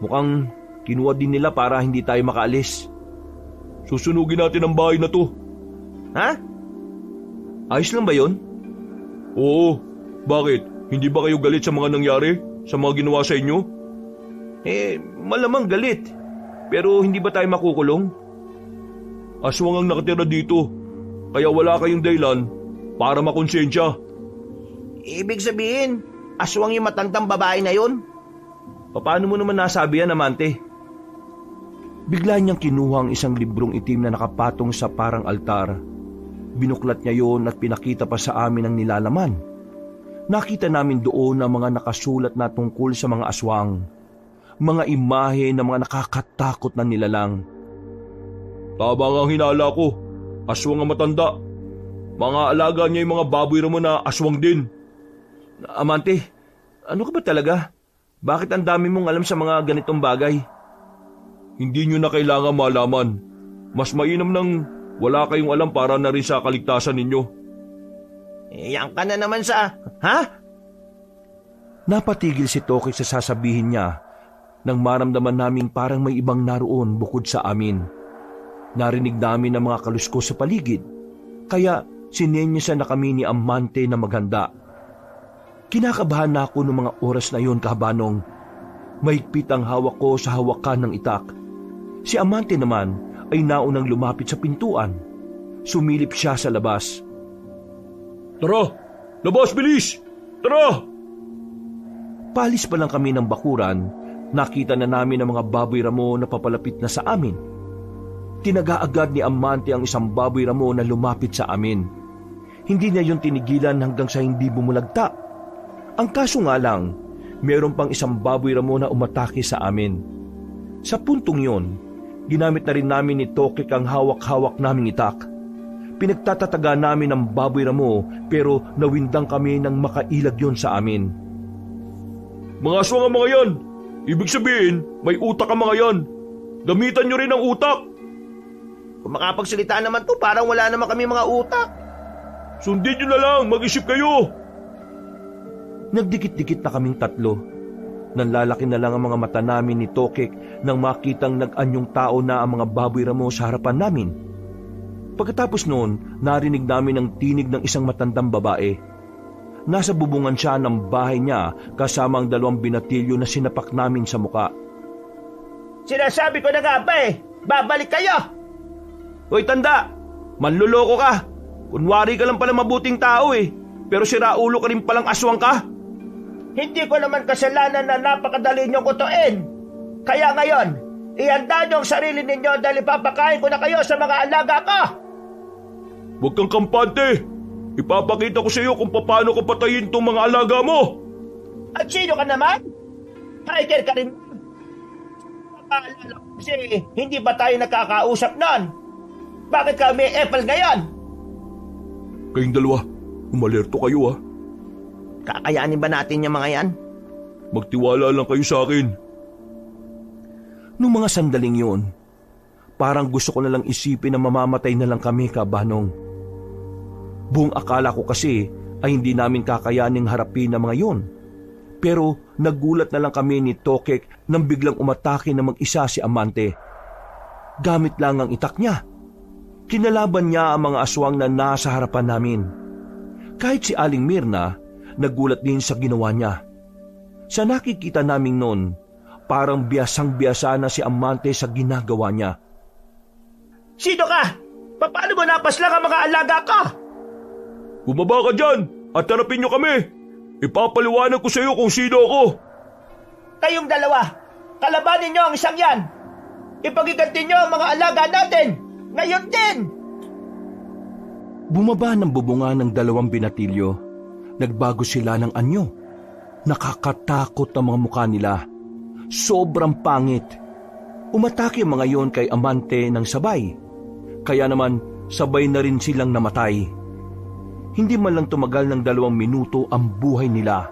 S1: Mukhang kinuha din nila para hindi tayo makaalis.
S3: Susunugin natin ang bahay na to.
S2: Ha?
S1: Ayos lang ba yun?
S3: Oo. Bakit? Hindi ba kayo galit sa mga nangyari? Sa mga ginawa sa inyo?
S1: Malamang galit. Pero hindi ba tayo makukulong?
S3: Aswang ang nakatira dito. Kaya wala kayong dahilan para makonsensya.
S2: Ibig sabihin, aswang yung matandang babae na yun?
S1: Paano mo naman nasabi yan, Amante? Bigla niyang kinuha ang isang librong itim na nakapatong sa parang altar. Binuklat niya yon at pinakita pa sa amin ang nilalaman. Nakita namin doon ang mga nakasulat na tungkol sa mga aswang. Mga imahe ng mga nakakatakot na nilalang.
S3: Tama ang hinala ko. Aswang ang matanda. Mga alaga niya yung mga baboy mo na aswang din.
S1: Amante, ano ka ba talaga? Bakit ang dami mong alam sa mga ganitong bagay?
S3: Hindi nyo na kailangan malaman. Mas mainam nang wala kayong alam para na rin sa kaligtasan ninyo.
S2: Yan ka na naman sa... Ha?
S1: Napatigil si Toki sa sasabihin niya nang maramdaman naming parang may ibang naroon bukod sa amin. Narinig namin ang mga kaluskos sa paligid, kaya sinenyasan na kami ni Amante na maghanda. Kinakabahan na ako noong mga oras na yon, Kahabanong. Mahigpit ang hawak ko sa hawakan ng itak. Si Amante naman ay naunang lumapit sa pintuan. Sumilip siya sa labas.
S3: Tara! Labas, bilis! Tara!
S1: Palis pa lang kami ng bakuran, nakita na namin ang mga baboy ramo na papalapit na sa amin. Tinaga-agad ni Amante ang isang baboy ramo na lumapit sa amin. Hindi niya yun tinigilan hanggang sa hindi bumulagta. Ang kaso nga lang, meron pang isang baboy ramo na umatake sa amin. Sa puntong yon, ginamit na rin namin ni Tokik ang hawak-hawak naming itak. Pinagtatataga namin ang baboy ramo pero nawindang kami nang makailag yon sa amin.
S3: Mga aswang ang mga yan! Ibig sabihin, may utak ang mga yan! Gamitan nyo rin ang utak!
S2: Kung makapagsalita naman to, parang wala naman kami mga utak.
S3: Sundin nyo na lang, mag-isip kayo!
S1: Nagdikit-dikit na kaming tatlo. Nanlalaki na lang ang mga mata namin ni Tokik nang makitang nag-anyong tao na ang mga baboy ramo sa harapan namin. Pagkatapos noon, narinig namin ang tinig ng isang matandang babae. Nasa bubungan siya ng bahay niya kasama ang 2 binatilyo na sinapak namin sa muka.
S2: Sinasabi ko na nga ba babalik kayo!
S1: Hoy tanda, manluloko ka. Kunwari ka lang pala mabuting tao pero siraulo ka rin palang aswang ka.
S2: Hindi ko naman kasalanan na napakadali niyong kutuin. Kaya ngayon, ihanda niyo ang sarili ninyo dahil ipapakain ko na kayo sa mga alaga ko.
S3: Huwag kang kampante. Ipapakita ko sa iyo kung paano ko patayin tong mga alaga mo.
S2: At sino ka naman? Tiger ka rin. Paalala ko kasi hindi ba tayo nakakausap nun? Bakit ka may apple ngayon?
S3: Kayong dalawa, umalerto kayo
S2: Kakayanin ba natin yung mga yan?
S3: Magtiwala lang kayo sa akin.
S1: Nung mga sandaling yun, parang gusto ko na lang isipin na mamamatay na lang kami, Kabanong. Buong akala ko kasi ay hindi namin kakayaning harapin ang mga yun. Pero nagulat na lang kami ni Tokek nang biglang umatake na mag-isa si Amante. Gamit lang ang itak niya. Kinalaban niya ang mga aswang na nasa harapan namin. Kahit si Aling Mirna, nagulat din sa ginawa niya. Sa nakikita naming noon,
S3: parang biyasang-biyasa na si Amante sa ginagawa niya.
S2: Sino ka? Paano mo napaslang ang mga alaga ka?
S3: Bumaba ka dyan at harapin niyo kami. Ipapaliwanag ko sa iyo kung sino ako.
S2: Kayong dalawa, kalabanin niyo ang isang yan. Ipagiganti niyo ang mga alaga natin. Ngayon din!
S1: Bumaba ng bubunga ng dalawang binatilyo. Nagbago sila ng anyo. Nakakatakot ang mga mukha nila. Sobrang pangit. Umatake ang mga yon kay Amante ng sabay. Kaya naman sabay na rin silang namatay. Hindi man lang tumagal ng 2 minuto ang buhay nila.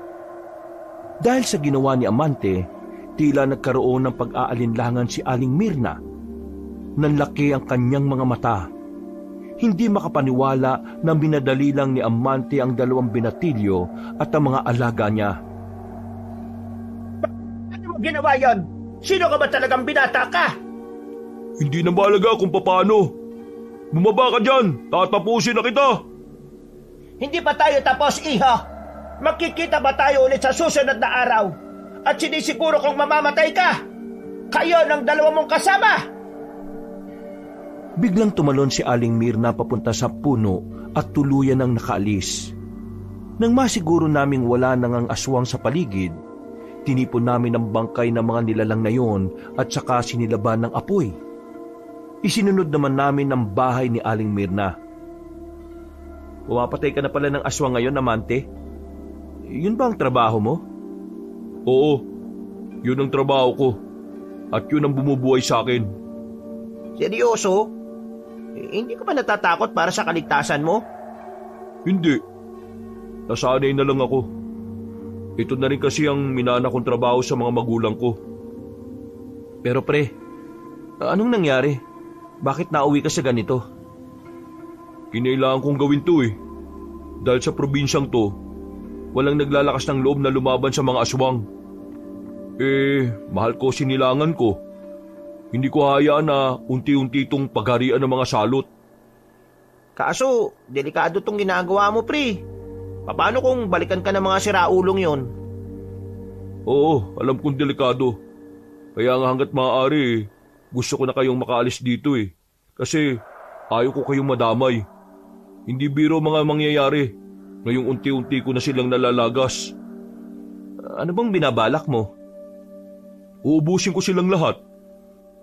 S1: Dahil sa ginawa ni Amante, tila nagkaroon ng pag-aalinlangan si Aling Mirna. Nanlaki ang kanyang mga mata. Hindi makapaniwala na minadali lang ni Amante ang 2 binatilyo at ang mga alaga niya.
S2: Ano mo ginawa yon? Sino ka ba talagang binata ka?
S3: Hindi na mahalaga kung paano. Bumaba ka dyan, tatapusin na kita.
S2: Hindi pa tayo tapos, iho. Magkikita ba tayo ulit sa susunod na araw? At sinisiguro kong mamamatay ka? Kayo ng 2 mong kasama?
S1: Biglang tumalon si Aling Mirna papunta sa puno at tuluyan ng nakaalis. Nang masiguro naming wala nang ang aswang sa paligid, tinipon namin ang bangkay ng mga nilalang na yon at saka sinilaban ng apoy. Isinunod naman namin ang bahay ni Aling Mirna. Pumapatay ka na pala ng aswang ngayon, Amante? Yun ba ang trabaho mo?
S3: Oo, yun ang trabaho ko. At yun ang bumubuhay sa akin.
S2: Seryoso? Hindi ka ba natatakot para sa kaligtasan mo?
S3: Hindi. Nasanay na lang ako. Ito na rin kasi ang minana kong trabaho sa mga magulang ko.
S1: Pero pre, anong nangyari? Bakit nauwi ka sa ganito?
S3: Kinailangan kong gawin to eh. Dahil sa probinsyang to, walang naglalakas ng loob na lumaban sa mga aswang. Mahal ko sinilangan ko. Hindi ko hayaan na unti-unti itong pagharian ng mga salot.
S2: Kaso, delikado tong ginagawa mo, pre. Paano kung balikan ka ng mga siraulong yon?
S3: Oo, alam kong delikado. Kaya nga hanggat maaari, gusto ko na kayong makaalis dito eh. Kasi ayaw ko kayong madamay. Hindi biro mga mangyayari. Ngayong unti-unti ko na silang nalalagas.
S1: Ano bang binabalak mo?
S3: Uubusin ko silang lahat.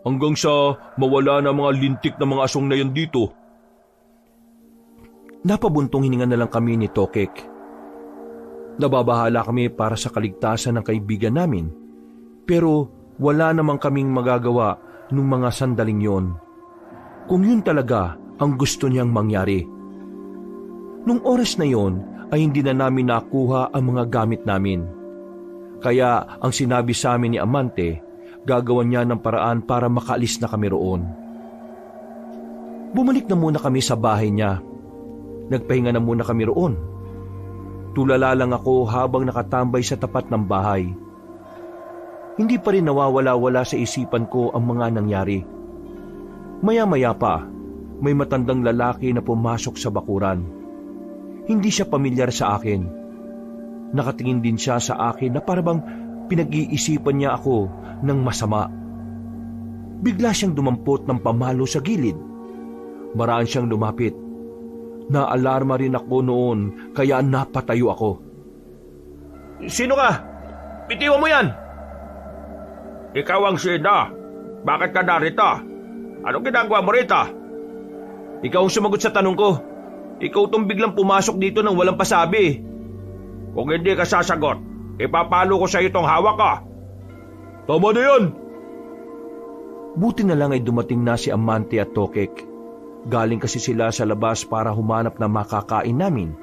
S3: Hanggang sa mawala na mga lintik na mga aswang na yan dito.
S1: Napabuntong hininga na lang kami ni Tokek. Nababahala kami para sa kaligtasan ng kaibigan namin. Pero wala namang kaming magagawa nung mga sandaling yon. Kung yun talaga ang gusto niyang mangyari. Nung oras na yon ay hindi na namin nakuha ang mga gamit namin. Kaya ang sinabi sa amin ni Amante, gagawan niya ng paraan para makaalis na kami roon. Bumalik na muna kami sa bahay niya. Nagpahinga na muna kami roon. Tulala lang ako habang nakatambay sa tapat ng bahay. Hindi pa rin nawawala-wala sa isipan ko ang mga nangyari. Maya-maya pa, may matandang lalaki na pumasok sa bakuran. Hindi siya pamilyar sa akin. Nakatingin din siya sa akin na parabang pinag-iisipan niya ako ng masama. Bigla siyang dumampot ng pamalo sa gilid. Maraan siyang lumapit. Naalarma rin ako noon kaya napatayo ako.
S2: Sino ka? Bitiwan mo yan!
S3: Ikaw ang Sina. Bakit ka narito? Anong ginagawa mo rito?
S2: Ikaw ang sumagot sa tanong ko. Ikaw tong biglang pumasok dito nang walang pasabi.
S3: Kung hindi ka sasagot, ipapalo ko sa iyo itong hawak ka. Tama na yan!
S1: Buti na lang ay dumating na si Amante at Tokek. Galing kasi sila sa labas para humanap na makakain namin.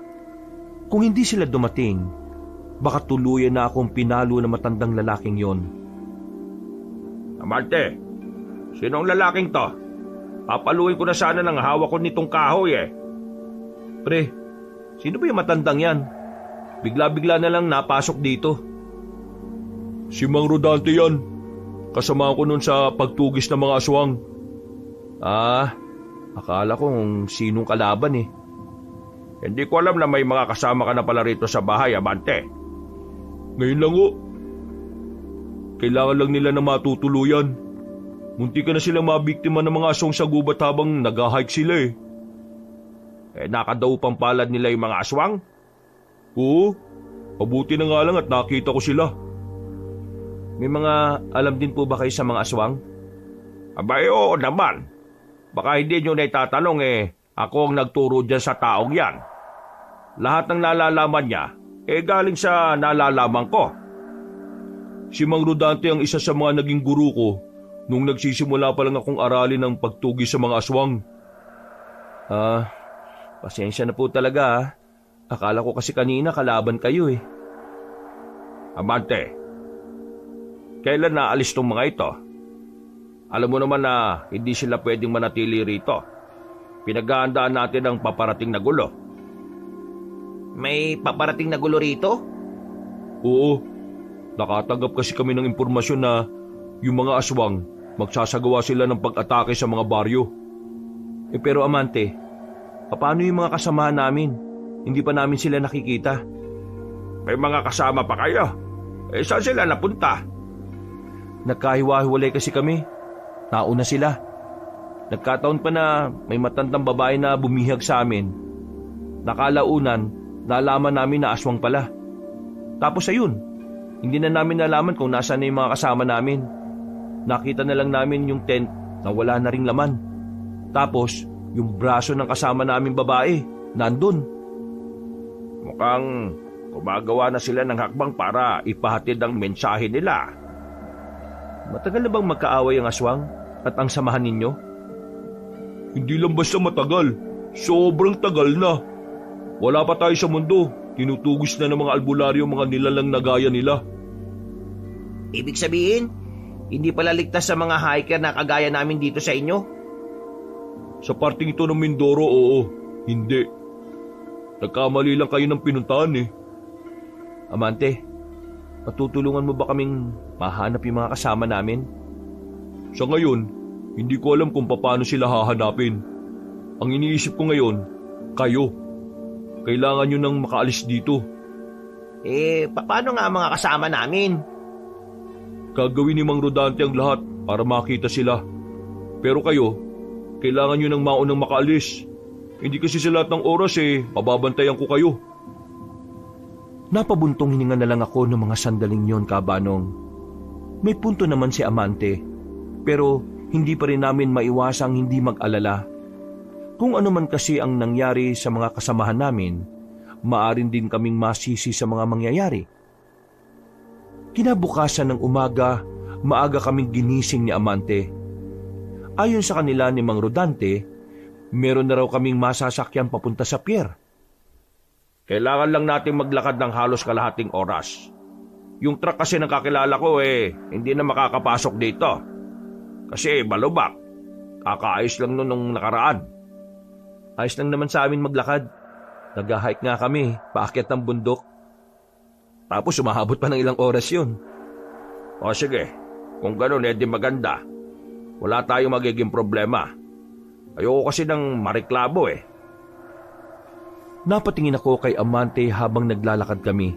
S1: Kung hindi sila dumating, baka tuluyan na akong pinalo ng matandang lalaking yon.
S3: Amante, sinong lalaking to? Papaluin ko na sana ng hawak ko nitong kahoy eh.
S1: Pre, sino ba yung matandang yan? Bigla-bigla na lang napasok dito.
S3: Si Mang Rodante yan. Kasama ko nun sa pagtugis ng mga aswang.
S1: Akala ko kung sinong kalaban eh.
S3: Hindi ko alam na may mga kasama ka na pala rito sa bahay, Amante. Ngayon lang o. Kailangan lang nila na matutuluyan. Munti ka na silang mabiktima ng mga aswang sa gubat habang nag-hike sila eh.
S2: Nakadaupang palad nila yung mga aswang?
S3: Oo, mabuti na nga lang at nakita ko sila.
S1: May mga alam din po ba kayo sa mga aswang?
S2: Abay, oo naman. Baka hindi nyo na itatanong ako ang nagturo dyan sa taong yan. Lahat ng nalalaman niya, galing sa nalalaman ko.
S3: Si Mang Rodante ang isa sa mga naging guru ko nung nagsisimula pa lang akong aralin ang pagtugi sa mga aswang.
S1: Pasensya na po talaga. Akala ko kasi kanina kalaban kayo eh.
S2: Amante, kailan naalis tong mga ito? Alam mo naman na hindi sila pwedeng manatili rito. Pinaghahandaan natin ang paparating na gulo. May paparating na gulo rito?
S3: Oo, nakatanggap kasi kami ng impormasyon na yung mga aswang magsasagawa sila ng pag-atake sa mga baryo.
S1: Pero Amante, paano yung mga kasamahan namin? Hindi pa namin sila nakikita.
S2: May mga kasama pa kayo? Saan sila napunta?
S1: Nagkahiwa-hiwalay kasi kami. Nauna sila. Nagkataon pa na may matandang babae na bumihag sa amin. Nakalaunan, nalaman namin na aswang pala. Tapos ayun, hindi na namin nalaman kung nasaan na yung mga kasama namin. Nakita na lang namin yung tent na wala na ring laman. Tapos, yung braso ng kasama naming babae, nandun.
S2: Mukhang gumagawa na sila ng hakbang para ipahatid ang mensahe nila.
S1: Matagal na bang magkaaway ang aswang at ang samahan ninyo?
S3: Hindi lang basta matagal. Sobrang tagal na. Wala pa tayo sa mundo. Tinutugis na ng mga albularyo mga nilalang na gaya nila.
S2: Ibig sabihin, hindi pala ligtas sa mga hiker na kagaya namin dito sa inyo?
S3: Sa parting ito ng Mindoro, oo. Hindi. Nagkamali lang kayo ng pinuntahan eh.
S1: Amante, patutulungan mo ba kaming mahanap yung mga kasama namin?
S3: Sa ngayon, hindi ko alam kung paano sila hahanapin. Ang iniisip ko ngayon, kayo. Kailangan nyo nang makaalis dito.
S2: Paano nga ang mga kasama namin?
S3: Gagawin ni Mang Rodante ang lahat para makita sila. Pero kayo, kailangan nyo nang maunang makaalis. Hindi kasi sa lahat ng oras pababantayan ko kayo.
S1: Napabuntong hininga na lang ako ng mga sandaling yon, Kabanong. May punto naman si Amante, pero hindi pa rin namin maiwasang hindi mag-alala. Kung ano man kasi ang nangyari sa mga kasamahan namin, maarin din kaming masisi sa mga mangyayari. Kinabukasan ng umaga, maaga kaming ginising ni Amante. Ayon sa kanila ni Mang Rodante, meron na raw kaming masasakyan papunta sa pier.
S2: Kailangan lang natin maglakad ng halos kalahating oras. Yung truck kasi ng kakilala ko hindi na makakapasok dito. Kasi balubak. Kakaayos lang nung nakaraan.
S1: Ayos lang naman sa amin maglakad. Nag-hike nga kami, paakyat ng bundok. Tapos umahabot pa ng ilang oras yun.
S2: O sige, kung ganun di maganda. Wala tayong magiging problema. Ayoko kasi ng mareklamo
S1: Napatingin ako kay Amante habang naglalakad kami.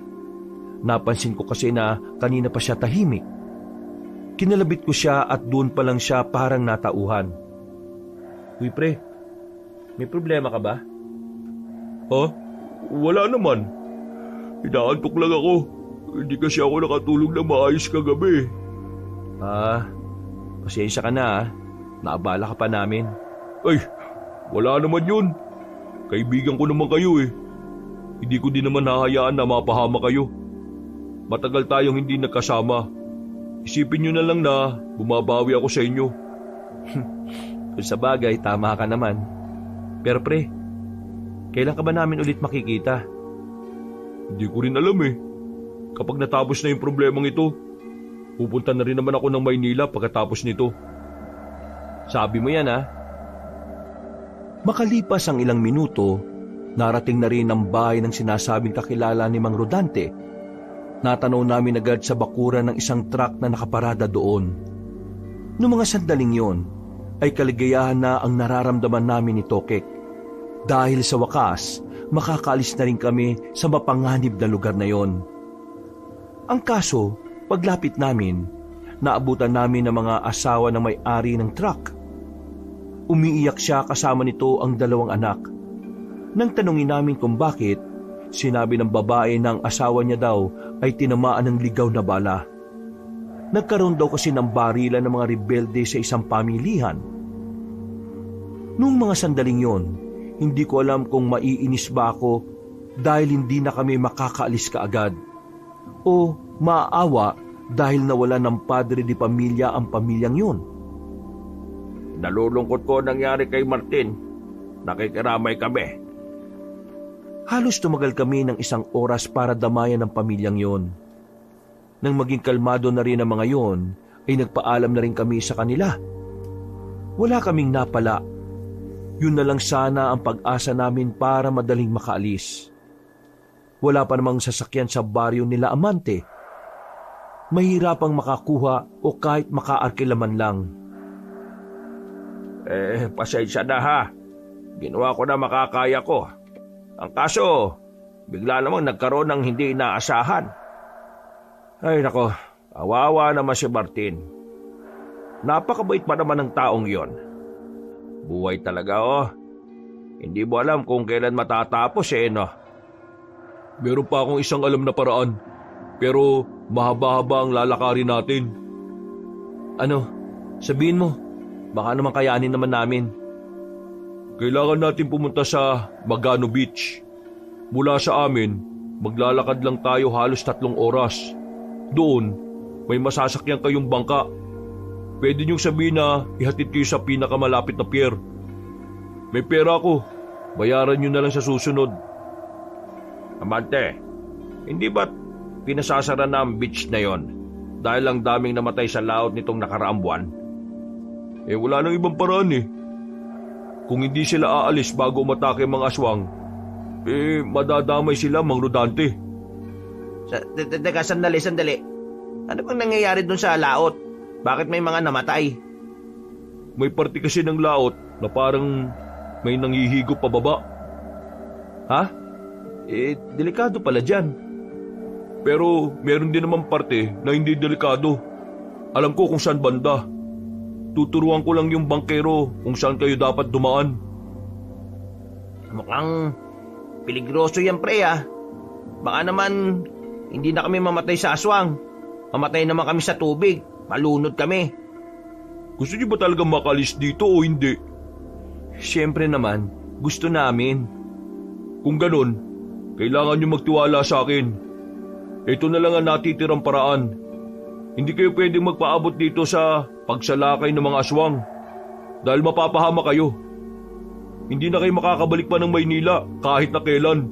S1: Napansin ko kasi na kanina pa siya tahimik. Kinalabit ko siya at doon pa lang siya parang natauhan. Uy pre, may problema ka ba?
S3: Wala naman. Inaantok lang ako. Hindi kasi ako nakatulog na maayos kagabi.
S1: Pasensya ka na Naabala ka pa namin.
S3: Ay, wala naman yun. Kaibigan ko naman kayo Hindi ko din naman hahayaan na mapahama kayo. Matagal tayong hindi nagkasama. Isipin nyo na lang na bumabawi ako sa inyo.
S1: Kung sa bagay, tama ka naman. Pero pre, kailan ka ba namin ulit makikita?
S3: Hindi ko rin alam Kapag natapos na yung problemang ito, pupunta na rin naman ako ng Maynila pagkatapos nito.
S1: Sabi mo yan Makalipas ang ilang minuto, narating na rin ang bahay ng sinasabing kakilala ni Mang Rodante. Natanaw namin agad sa bakuran ng isang truck na nakaparada doon. Noong mga sandaling yon, ay kaligayahan na ang nararamdaman namin ni Tokek. Dahil sa wakas, makakaalis na rin kami sa mapanganib na lugar na yon. Ang kaso, paglapit namin, naabutan namin ng mga asawa ng may-ari ng truck. Umiiyak siya, kasama nito ang 2 anak. Nang tanungin namin kung bakit, sinabi ng babae ng asawa niya daw ay tinamaan ng ligaw na bala. Nagkaroon daw kasi ng barilan ng mga rebelde sa isang pamilihan. Noong mga sandaling yon, hindi ko alam kung maiinis ba ako dahil hindi na kami makakaalis kaagad, o maaawa dahil nawala ng padre di pamilya ang pamilyang yun.
S3: Nalulungkot ko nangyari kay Martin. Nakikiramay kami.
S1: Halos tumagal kami ng 1 oras para damayan ng pamilyang yon. Nang maging kalmado na rin ang mga yon, ay nagpaalam na rin kami sa kanila. Wala kaming napala. Yun na lang sana ang pag-asa namin para madaling makaalis. Wala pa namang sasakyan sa baryo nila Amante. Mahirapang makakuha o kahit makaarkilaman lang.
S3: Pasensya na ha. Ginawa ko na makakaya ko. Ang kaso, bigla namang nagkaroon ng hindi inaasahan. Ay nako, awawa naman si Martin. Napakabait pa naman ng taong yon. Buhay talaga Hindi mo alam kung kailan matatapos no? Meron pa akong isang alam na paraan, pero mahaba-haba ang lalakarin natin.
S1: Ano? Sabihin mo. Baka naman kayanin naman namin.
S3: Kailangan natin pumunta sa Magano Beach. Mula sa amin, maglalakad lang tayo halos 3 oras. Doon, may masasakyan kayong bangka. Pwede niyong sabihin na ihatid kayo sa pinakamalapit na pier. May pera ako. Bayaran niyo na lang sa susunod. Amante, hindi ba't pinasasara na ang beach na yon dahil lang daming namatay sa laot nitong nakaraang buwan? Wala nang ibang paraan Kung hindi sila aalis bago umatake ang mga aswang, madadamay sila, Mang Rodante.
S2: Teka, sandali. Ano bang nangyayari dun sa laot? Bakit may mga namatay?
S3: May parte kasi ng laot na parang may nanghihigo pababa.
S1: Ha? Delikado pala dyan.
S3: Pero meron din naman parte na hindi delikado. Alam ko kung saan banda. Tuturuan ko lang yung bangkero kung saan kayo dapat dumaan.
S2: Mukhang peligroso yan, pre, Baka naman hindi na kami mamatay sa aswang. Mamatay naman kami sa tubig. Malunod kami.
S3: Gusto niyo ba talagang makalis dito o hindi?
S1: Siyempre naman, gusto namin.
S3: Kung ganun, kailangan niyo magtiwala sa akin. Ito na lang ang natitirang paraan. Hindi kayo pwedeng magpaabot dito sa pagsalakay ng mga aswang dahil mapapahama kayo. Hindi na kayo makakabalik pa ng Maynila kahit na kailan.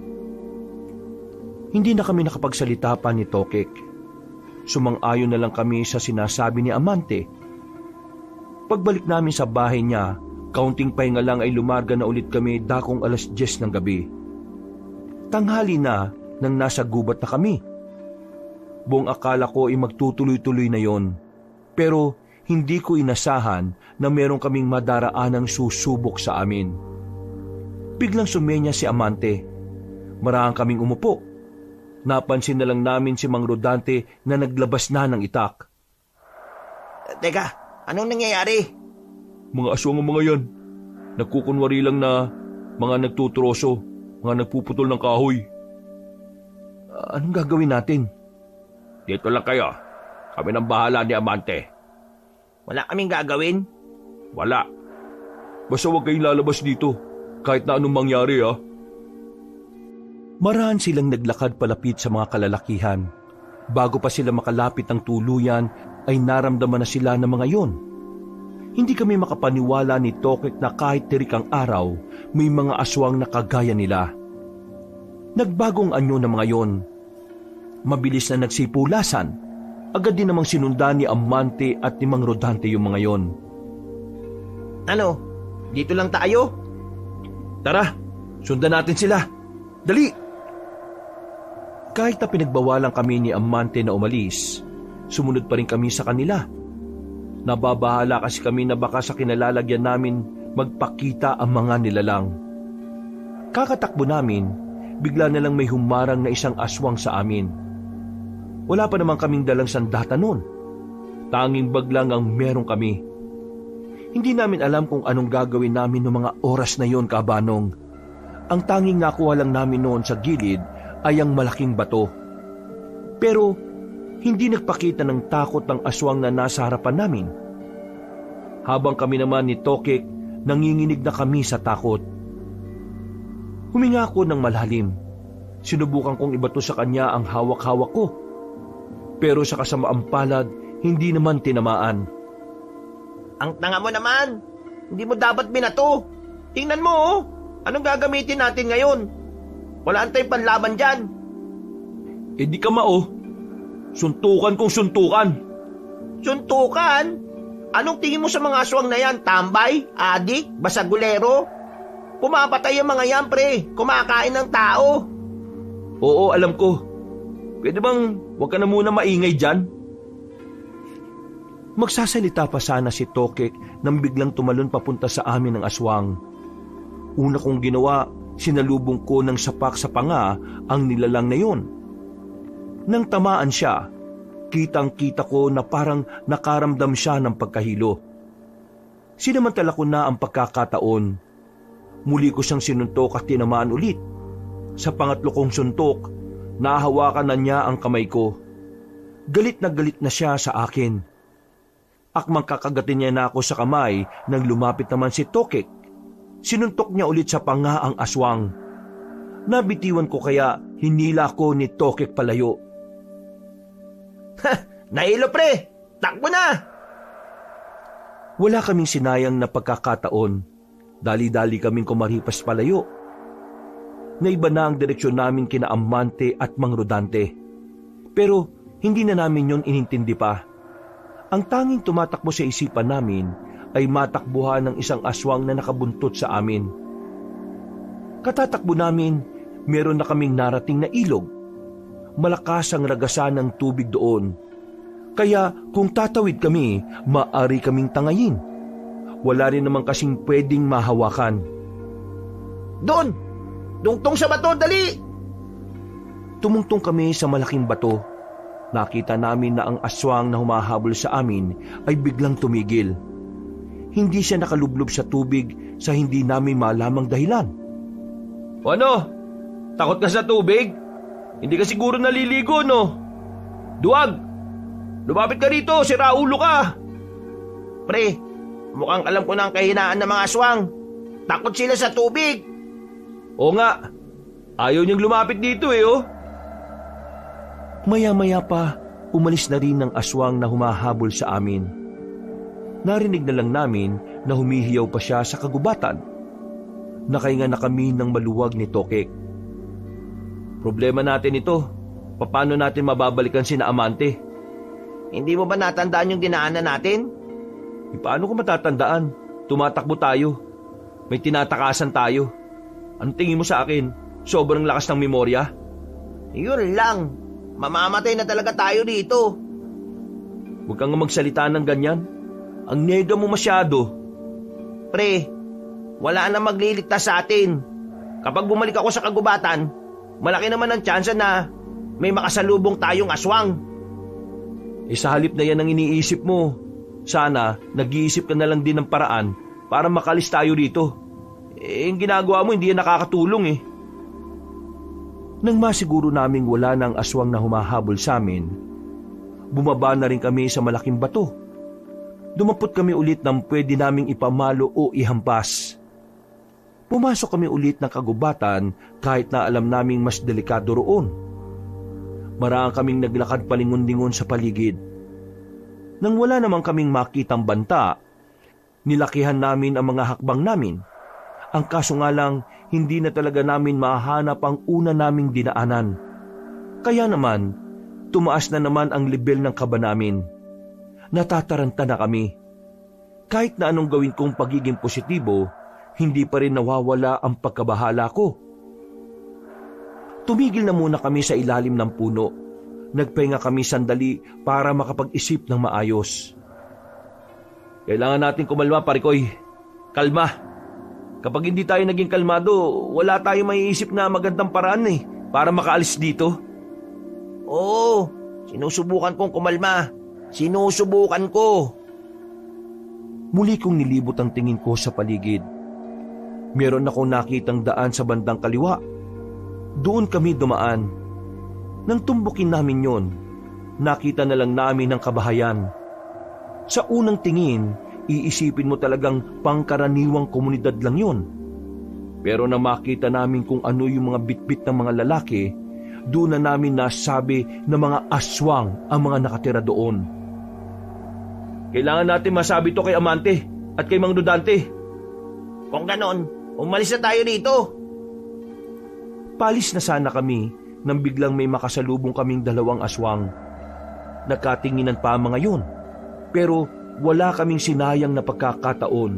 S1: Hindi na kami nakapagsalita pa ni Tokek. Sumang-ayon na lang kami sa sinasabi ni Amante. Pagbalik namin sa bahay niya, kaunting pahinga lang ay lumarga na ulit kami dakong 10:00 ng gabi. Tanghali na nang nasa gubat na kami. Buong akala ko ay magtutuloy-tuloy na yon. Pero hindi ko inasahan na meron kaming madaraanang susubok sa amin. Biglang sumenya si Amante. Marahang kaming umupo. Napansin na lang namin si Mang Rodante na naglabas na ng itak.
S2: Teka, anong nangyayari?
S3: Mga aswang ang mga yan. Nagkukunwari lang na mga nagtutroso, mga nagpuputol ng kahoy.
S1: Anong gagawin natin?
S3: Dito lang kayo. Kami nang bahala ni Amante.
S2: Wala kaming gagawin?
S3: Wala. Basta huwag kayong lalabas dito, kahit na anong mangyari
S1: Marahan silang naglakad palapit sa mga kalalakihan. Bago pa sila makalapit ng tuluyan, ay naramdaman na sila ng mga yon. Hindi kami makapaniwala ni Tokek na kahit tirik ang araw, may mga aswang na kagaya nila. Nagbagong anyo ng mga yon. Mabilis na nagsipulasan. Agad din namang sinundan ni Amante at ni Mang Rodante yung mga yon.
S2: Ano? Dito lang tayo?
S1: Tara, sundan natin sila. Dali! Kahit na pinagbawalan kami ni Amante na umalis, sumunod pa rin kami sa kanila. Nababahala kasi kami na baka sa kinalalagyan namin magpakita ang mga nilalang. Kakatakbo namin, bigla na lang may humarang na isang aswang sa amin. Wala pa naman kaming dalang sandata noon.
S3: Tanging bag lang ang meron kami. Hindi namin alam kung anong gagawin namin noong mga oras na yon, Kabanong. Ang tanging nakuha lang namin noon sa gilid ay ang malaking bato. Pero hindi nagpakita ng takot ang aswang na nasa harapan namin. Habang kami naman ni Tokek, nanginginig na kami sa takot. Huminga ako ng malalim. Sinubukan kong ibato sa kanya ang hawak-hawak ko. Pero sa kasamaang palad, hindi naman tinamaan.
S2: Ang tanga mo naman! Hindi mo dapat binato! Tingnan mo oh! Anong gagamitin natin ngayon? Wala tayong panlaban dyan!
S3: Eh di ka suntukan kung suntukan!
S2: Suntukan? Anong tingin mo sa mga aswang na yan? Tambay? Adik? Basagulero? Pumapatay ang mga yan, pre! Kumakain ng tao!
S3: Oo, alam ko. Pwede bang huwag ka na muna maingay dyan?
S1: Magsasalita pa sana si Tokek nang biglang tumalon papunta sa amin ng aswang. Una kong ginawa, sinalubong ko ng sapak sa panga ang nilalang na yun. Nang tamaan siya, kitang-kita ko na parang nakaramdam siya ng pagkahilo. Sinamantala ko na ang pagkakataon. Muli ko siyang sinuntok at tinamaan ulit. Sa pangatlo kong suntok, nahawakan na niya ang kamay ko. Galit na siya sa akin. Akmang kakagatin niya na ako sa kamay nang lumapit naman si Tokek. Sinuntok niya ulit sa panga ang aswang. Nabitiwan ko kaya hinila ko ni Tokek palayo.
S2: Nahilo pre! Takbo na!
S1: Wala kaming sinayang na pagkakataon. Dali-dali kaming kumaripas palayo. Naiba na ang direksyon namin kina Amante at Mang Rodante. Pero hindi na namin yon inintindi pa. Ang tanging tumatakbo sa isipan namin ay matakbuhan ng isang aswang na nakabuntot sa amin. Katatakbo namin, meron na kaming narating na ilog. Malakas ang ragasan ng tubig doon. Kaya kung tatawid kami, maaari kaming tangayin. Wala rin naman kasing pwedeng mahawakan.
S2: Doon! Dungtong sa bato, dali!
S1: Tumungtong kami sa malaking bato. Nakita namin na ang aswang na humahabol sa amin ay biglang tumigil. Hindi siya nakalublob sa tubig sa hindi namin malamang dahilan.
S3: O ano? Takot ka sa tubig? Hindi ka siguro naliligo, no? Duwag! Lumapit ka rito, siraulo ka!
S2: Pre, mukhang alam ko na ang kahinaan ng mga aswang. Takot sila sa tubig.
S3: Oo nga, ayaw niyang lumapit dito oh.
S1: Maya-maya pa, umalis na rin ang aswang na humahabol sa amin. Narinig na lang namin na humihiyaw pa siya sa kagubatan. Nakahinga na kami ng maluwag ni Tokek.
S3: Problema natin ito. Paano natin mababalikan sina Amante?
S2: Hindi mo ba natandaan yung dinaanan natin?
S3: Paano ko matatandaan? Tumatakbo tayo. May tinatakasan tayo. Anong tingin mo sa akin? Sobrang lakas ng memorya?
S2: Yun lang. Mamamatay na talaga tayo dito.
S3: Huwag kang magsalita ng ganyan. Ang nega mo masyado.
S2: Pre, wala na magliligtas sa atin. Kapag bumalik ako sa kagubatan, malaki naman ang tsansa na may makasalubong tayong aswang.
S3: Sa halip na yan ang iniisip mo. Sana nag-iisip ka na lang din ng paraan para makalis tayo dito. Yung ginagawa mo hindi yan nakakatulong
S1: Nang masiguro naming wala ng aswang na humahabol sa amin, bumaba na rin kami sa malaking bato. Dumapot kami ulit ng pwede naming ipamalo o ihampas. Pumasok kami ulit ng kagubatan kahit na alam naming mas delikado roon. Maraan kaming naglakad palingon-lingon sa paligid. Nang wala naman kaming makitang banta, nilakihan namin ang mga hakbang namin. Ang kaso nga lang, hindi na talaga namin mahanap ang una naming dinaanan. Kaya naman, tumaas na naman ang level ng kaba namin. Natataranta na kami. Kahit na anong gawin kong pagiging positibo, hindi pa rin nawawala ang pagkabahala ko. Tumigil na muna kami sa ilalim ng puno. Nagpahinga kami sandali para makapag-isip ng maayos.
S3: Kailangan natin kumalma, Parikoy. Kalma. Kapag hindi tayo naging kalmado, wala tayong maiisip na magandang paraan para makaalis dito.
S2: Oo, sinusubukan kong kumalma. Sinusubukan ko.
S1: Muli kong nilibot ang tingin ko sa paligid. Meron akong nakitang daan sa bandang kaliwa. Doon kami dumaan. Nang tumbukin namin yon, nakita na lang namin ang kabahayan. Sa unang tingin, iisipin mo talagang pangkaraniwang komunidad lang yon. Pero nang makita namin kung ano yung mga bitbit ng mga lalaki, doon na namin nasabi na mga aswang ang mga nakatira doon.
S3: Kailangan natin masabi to kay Amante at kay Mang Dudante.
S2: Kung ganon, umalis na tayo dito.
S1: Palis na sana kami nang biglang may makasalubong kaming dalawang aswang. Nagkatinginan pa ang mga yun, pero wala kaming sinayang na pagkakataon.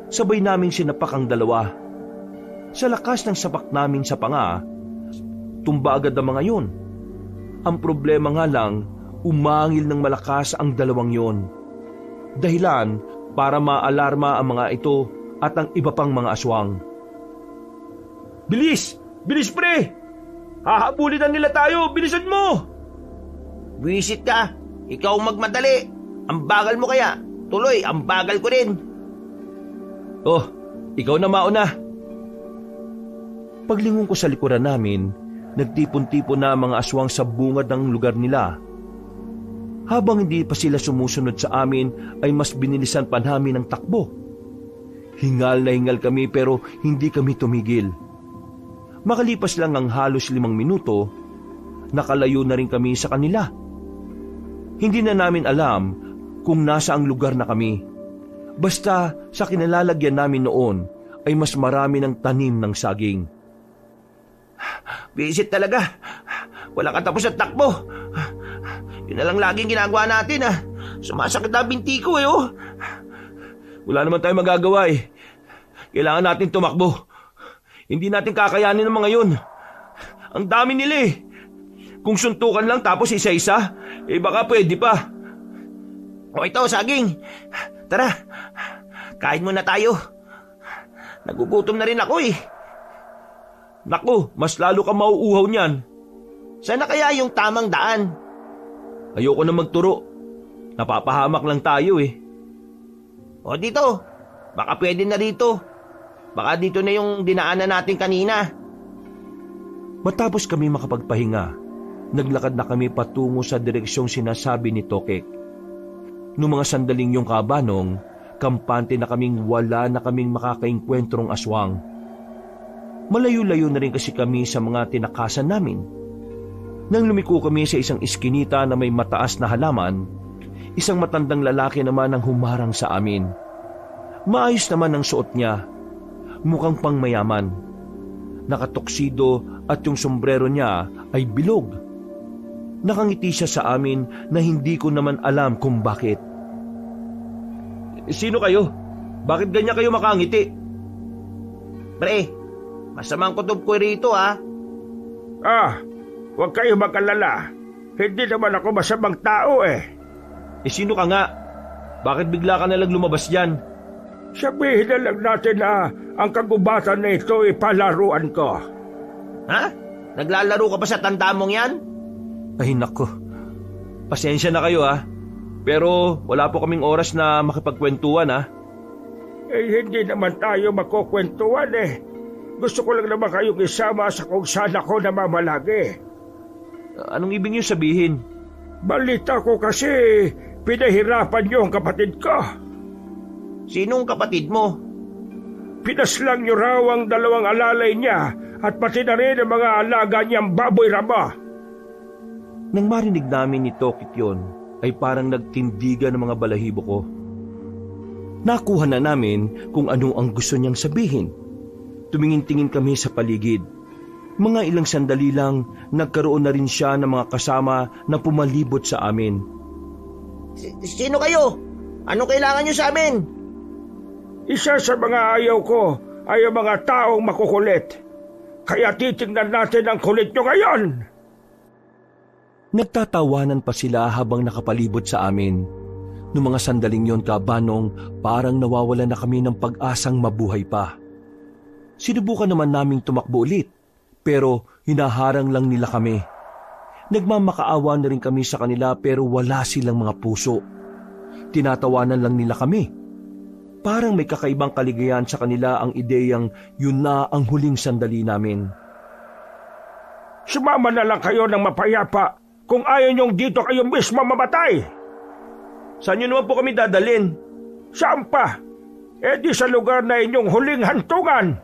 S1: Sabay naming sinapak ang dalawa. Sa lakas ng sapak namin sa panga, tumba agad ang mga yun. Ang problema nga lang, umangil ng malakas ang dalawang yon. Dahilan para maalarma ang mga ito at ang iba pang mga aswang.
S3: Bilis! Bilis, pre! Hahabulin na nila tayo! Bilisan mo!
S2: Wisit ka! Ikaw magmadali! Ang bagal mo kaya! Tuloy, ang bagal ko din!
S1: Oh, ikaw na mauna! Paglingon ko sa likuran namin, nagtipon-tipon na ang mga aswang sa bungad ng lugar nila. Habang hindi pa sila sumusunod sa amin, ay mas binilisan pa namin ang takbo. Hingal na hingal kami pero hindi kami tumigil. Makalipas lang ang halos 5 minuto, nakalayo na rin kami sa kanila. Hindi na namin alam kung nasa ang lugar na kami. Basta sa kinalalagyan namin noon ay mas marami ng tanim ng saging.
S2: Visit talaga. Wala katapos at takbo. Yun na lang laging ginagawa natin Sumasakit na binti ko
S3: Wala naman tayong magagawa Kailangan natin tumakbo. Hindi natin kakayanin ng mga yun. Ang dami nila Kung suntukan lang tapos isa-isa, baka pwede pa.
S2: O ito, saging. Tara, kain muna tayo. Nagugutom na rin ako
S3: Naku, mas lalo ka mauuhaw niyan.
S2: Saan na kaya yung tamang daan?
S3: Ayoko na magturo. Napapahamak lang tayo
S2: O dito, baka pwede na dito. Baka dito na yung dinaanan natin kanina.
S1: Matapos kami makapagpahinga, naglakad na kami patungo sa direksyong sinasabi ni Tokek. Noong mga sandaling yung kabanong, kampante na kaming wala na kaming makakaengkwentrong aswang. Malayo-layo na rin kasi kami sa mga tinakasan namin. Nang lumiko kami sa isang iskinita na may mataas na halaman, isang matandang lalaki naman ang humarang sa amin. Maayos naman ang suot niya, mukhang pangmayaman. Nakatoksido at yung sombrero niya ay bilog. Nakangiti siya sa amin na hindi ko naman alam kung bakit.
S3: Sino kayo? Bakit ganyan kayo makangiti?
S2: Pre, masamang kutob ko rito
S4: Huwag kayo mag-alala. Hindi naman ako masamang tao
S3: Sino ka nga? Bakit bigla ka nalang lumabas dyan?
S4: Sabihin na lang natin na ang kagubatan na ito palaruan ko.
S2: Ha? Naglalaro ka pa sa tanda mong yan?
S1: Ay nako,
S3: Pasensya na kayo Pero wala po kaming oras na makipagkwentuhan
S4: Hindi naman tayo makukwentuhan Gusto ko lang naman kayong isama sa kung saan ako namamalagi.
S3: Anong ibig niyo sabihin?
S4: Balita ko kasi pinahirapan niyo ang kapatid ko.
S2: Sinong kapatid mo?
S4: Pinaslang niyo raw ang 2 alalay niya at pati na rin ang mga alaga niyang baboy raba.
S1: Nang marinig namin ni Tokik yun, ay parang nagtindigan ng mga balahibo ko. Nakuha na namin kung ano ang gusto niyang sabihin. Tumingin-tingin kami sa paligid. Mga ilang sandali lang, nagkaroon na rin siya ng mga kasama na pumalibot sa amin.
S2: Sino kayo? Anong kailangan niyo sa amin?
S4: Isa sa mga ayaw ko ay ang mga taong makukulit. Kaya titingnan natin ang kulit nyo ngayon.
S1: Nagtatawanan pa sila habang nakapalibot sa amin. Noong mga sandaling yon, kabanong, parang nawawala na kami ng pag-asang mabuhay pa. Sinubukan naman naming tumakbo ulit, pero hinaharang lang nila kami. Nagmamakaawa na rin kami sa kanila pero wala silang mga puso. Tinatawanan lang nila kami. Parang may kakaibang kaligayahan sa kanila ang ideyang yun na ang huling sandali namin.
S4: Sumama na lang kayo ng mapayapa kung ayaw niyong dito kayo mismo mamatay.
S3: Saan niyo naman po kami dadalhin?
S4: Saan pa? Eh di sa lugar na inyong huling hantungan.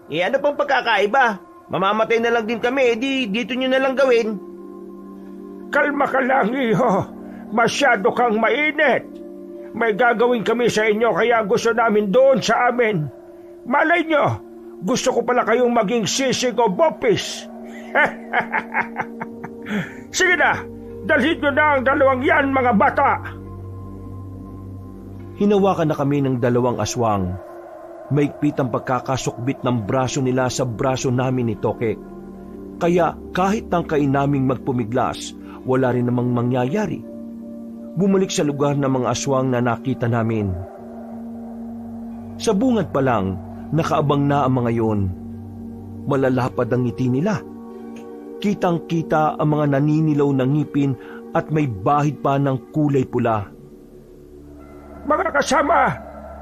S2: Ano pang pagkakaiba? Mamamatay na lang din kami, di dito nyo na lang gawin.
S4: Kalma ka lang, iho. Masyado kang mainit. May gagawin kami sa inyo kaya gusto namin doon sa amin. Malay nyo, gusto ko pala kayong maging sisig o bopis. Sige na, dalhin nyo na ang dalawang yan, mga bata.
S1: Hinawakan na kami ng dalawang aswang. Maigpit ang pagkakasukbit ng braso nila sa braso namin ni Tokek. Kaya kahit tangkain naming magpumiglas, wala rin namang mangyayari. Bumalik sa lugar ng mga aswang na nakita namin. Sa bungad pa lang, nakaabang na ang mga yon. Malalapad ang ngiti nila. Kitang-kita ang mga naninilaw na ngipin at may bahid pa ng kulay pula.
S4: Mga kasama,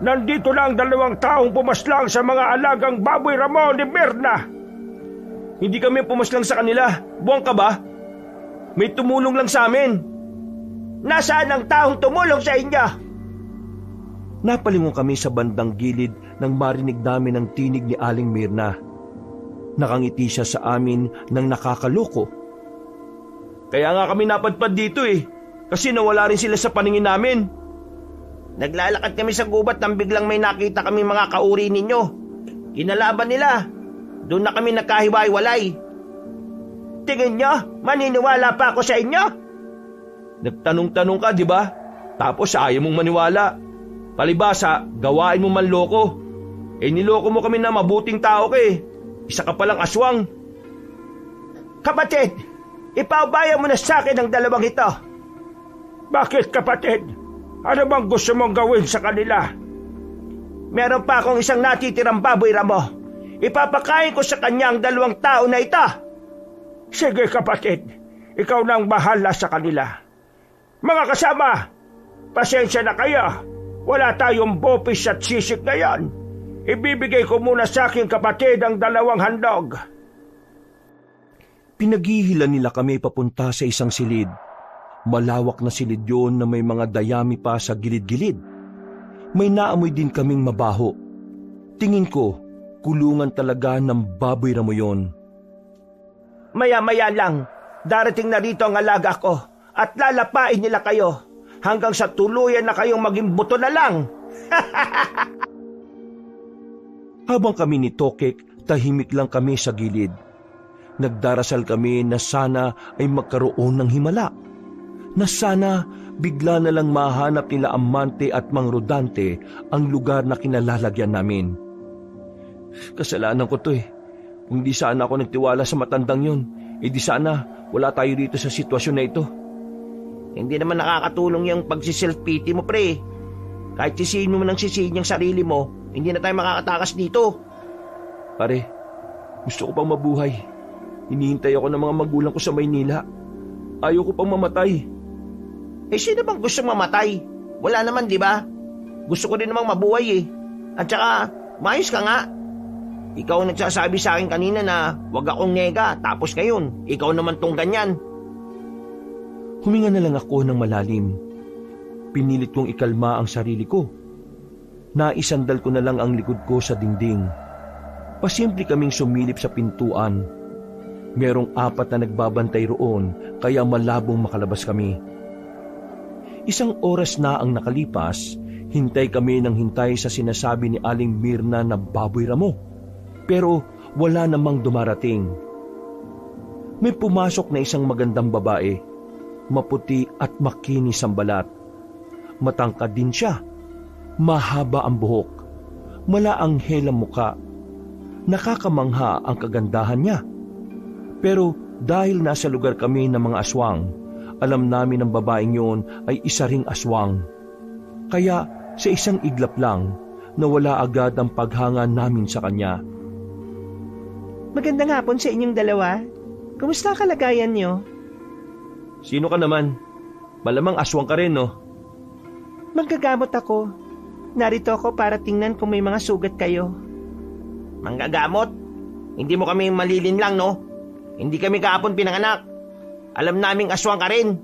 S4: nandito na ang dalawang taong pumaslang sa mga alagang baboy ramo ni Mirna.
S3: Hindi kami pumaslang sa kanila. Buwang ka ba? May tumulong lang sa amin.
S2: Nasaan ang taong tumulong sa inyo?
S1: Napalingon kami sa bandang gilid nang marinig namin ang tinig ni Aling Mirna. Nakangiti siya sa amin ng nakakaloko.
S3: Kaya nga kami napadpad dito kasi nawala rin sila sa paningin namin.
S2: Naglalakad kami sa gubat nang biglang may nakita kami mga kauri ninyo. Kinalaban nila. Doon na kami nagkahiwa-hiwalay. Tingin nyo, maniniwala pa ako sa inyo?
S3: Nagtanong-tanong ka, di ba? Tapos ayaw mong maniwala. Palibasa, gawain mo manloko. Niloko mo kami na mabuting tao ka Isa ka palang aswang.
S2: Kapatid, ipaubaya mo na sa akin ang dalawang ito.
S4: Bakit, kapatid? Ano bang gusto mong gawin sa kanila?
S2: Meron pa akong isang natitirang baboy ramo. Ipapakain ko sa kanya ang dalawang tao na ito.
S4: Sige, kapatid. Ikaw na ang bahala sa kanila. Mga kasama, pasensya na kayo. Wala tayong bopis at sisig ngayon. Ibibigay ko muna sa aking kapatid ang dalawang handog.
S1: Pinaghihilan nila kami papunta sa isang silid. Malawak na silid yun na may mga dayami pa sa gilid-gilid. May naamoy din kaming mabaho. Tingin ko, kulungan talaga ng baboy ramo yun.
S2: Maya-maya lang, darating na rito ang alaga ko at lalapain nila kayo hanggang sa tuluyan na kayong maging buto na lang.
S1: Habang kami ni Tokek, tahimik lang kami sa gilid. Nagdarasal kami na sana ay magkaroon ng himala. Na sana bigla na lang mahanap nila Amante at Mang Rodante ang lugar na kinalalagyan namin. Kasalanan ko to Kung di sana ako nagtiwala sa matandang yun, di sana wala tayo dito sa sitwasyon na ito.
S2: Hindi naman nakakatulong yung pagsiself-pity mo, pre. Kahit sisihin mo nang sisihin yung sarili mo, hindi na tayo makakatakas dito.
S1: Pare, gusto ko pang mabuhay. Hinihintay ako ng mga magulang ko sa Maynila. Ayaw ko pang mamatay.
S2: Sino bang gusto mamatay? Wala naman, di ba? Gusto ko din namang mabuhay At saka, maayos ka nga. Ikaw ang nagsasabi sa akin kanina na wag akong nega, tapos ngayon, ikaw naman tong ganyan.
S1: Huminga na lang ako ng malalim. Pinilit kong ikalma ang sarili ko. Naisandal ko na lang ang likod ko sa dingding. Pasimple kaming sumilip sa pintuan. Merong 4 na nagbabantay roon, kaya malabong makalabas kami. 1 oras na ang nakalipas, hintay kami ng hintay sa sinasabi ni Aling Mirna na baboy ramo. Pero wala namang dumarating. May pumasok na isang magandang babae, maputi at makinis ang balat. Matangkad din siya, mahaba ang buhok, malaanghel ang muka. Nakakamangha ang kagandahan niya. Pero dahil nasa lugar kami ng mga aswang, alam namin ang babaeng yun ay isa ring aswang. Kaya sa isang iglap lang, nawala agad ang paghanga namin sa kanya.
S2: Magandang hapon sa inyong dalawa. Kumusta ang kalagayan niyo?
S3: Sino ka naman? Malamang aswang ka rin, no?
S2: Manggagamot ako. Narito ako para tingnan kung may mga sugat kayo. Manggagamot? Hindi mo kami malilin lang, no? Hindi kami kahapon pinanganak. Alam naming aswang ka rin.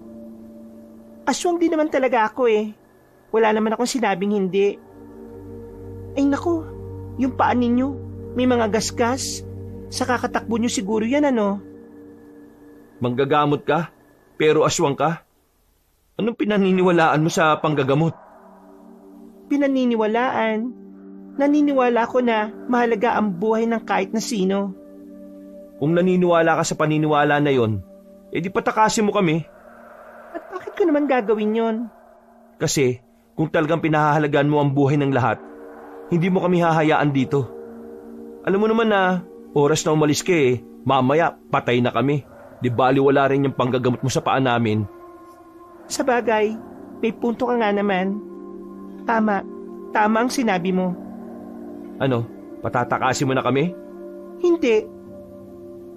S2: Aswang din naman talaga ako eh. Wala naman akong sinabing hindi. Ay naku, yung paan ninyo, may mga gasgas. Sa kakatakbo nyo siguro yan, ano?
S3: Manggagamot ka? Pero aswang ka? Anong pinaniniwalaan mo sa panggagamot?
S2: Pinaniniwalaan? Naniniwala ko na mahalaga ang buhay ng kahit na sino.
S3: Kung naniniwala ka sa paniniwala na yon, edi patakasin mo kami.
S2: At bakit ko naman gagawin yon?
S3: Kasi kung talagang pinahahalagaan mo ang buhay ng lahat, hindi mo kami hahayaan dito. Alam mo naman na oras na umalis ka mamaya patay na kami. Di bali wala rin yung panggagamot mo sa paa namin.
S2: Sa bagay, may punto ka nga naman. Tama ang sinabi mo.
S3: Ano, patatakasin mo na kami?
S2: Hindi.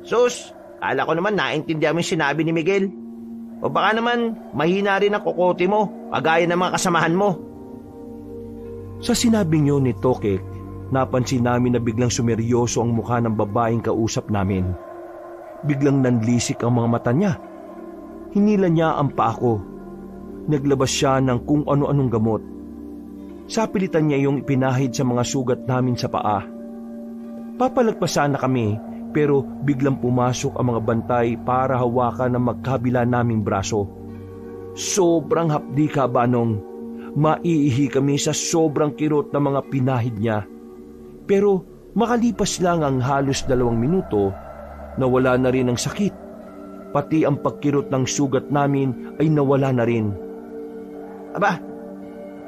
S2: Sus, kala ko naman naintindihan mo yung sinabi ni Miguel. O baka naman mahina rin ang kokote mo, kagaya ng mga kasamahan mo.
S1: Sa sinabing yun ni Tokek, napansin namin na biglang sumeryoso ang mukha ng babaeng kausap namin. Biglang nanlisik ang mga mata niya. Hinila niya ang paa ko. Naglabas siya ng kung ano-anong gamot. Sapilitan niya yung ipinahid sa mga sugat namin sa paa. Papalagpasan na kami pero biglang pumasok ang mga bantay para hawakan ang magkabila naming braso. Sobrang hapdi ka, Banong. Maiihi kami sa sobrang kirot ng mga pinahid niya. Pero makalipas lang ang halos 2 minuto, nawala na rin ang sakit. Pati ang pagkirot ng sugat namin ay nawala na rin.
S2: Aba,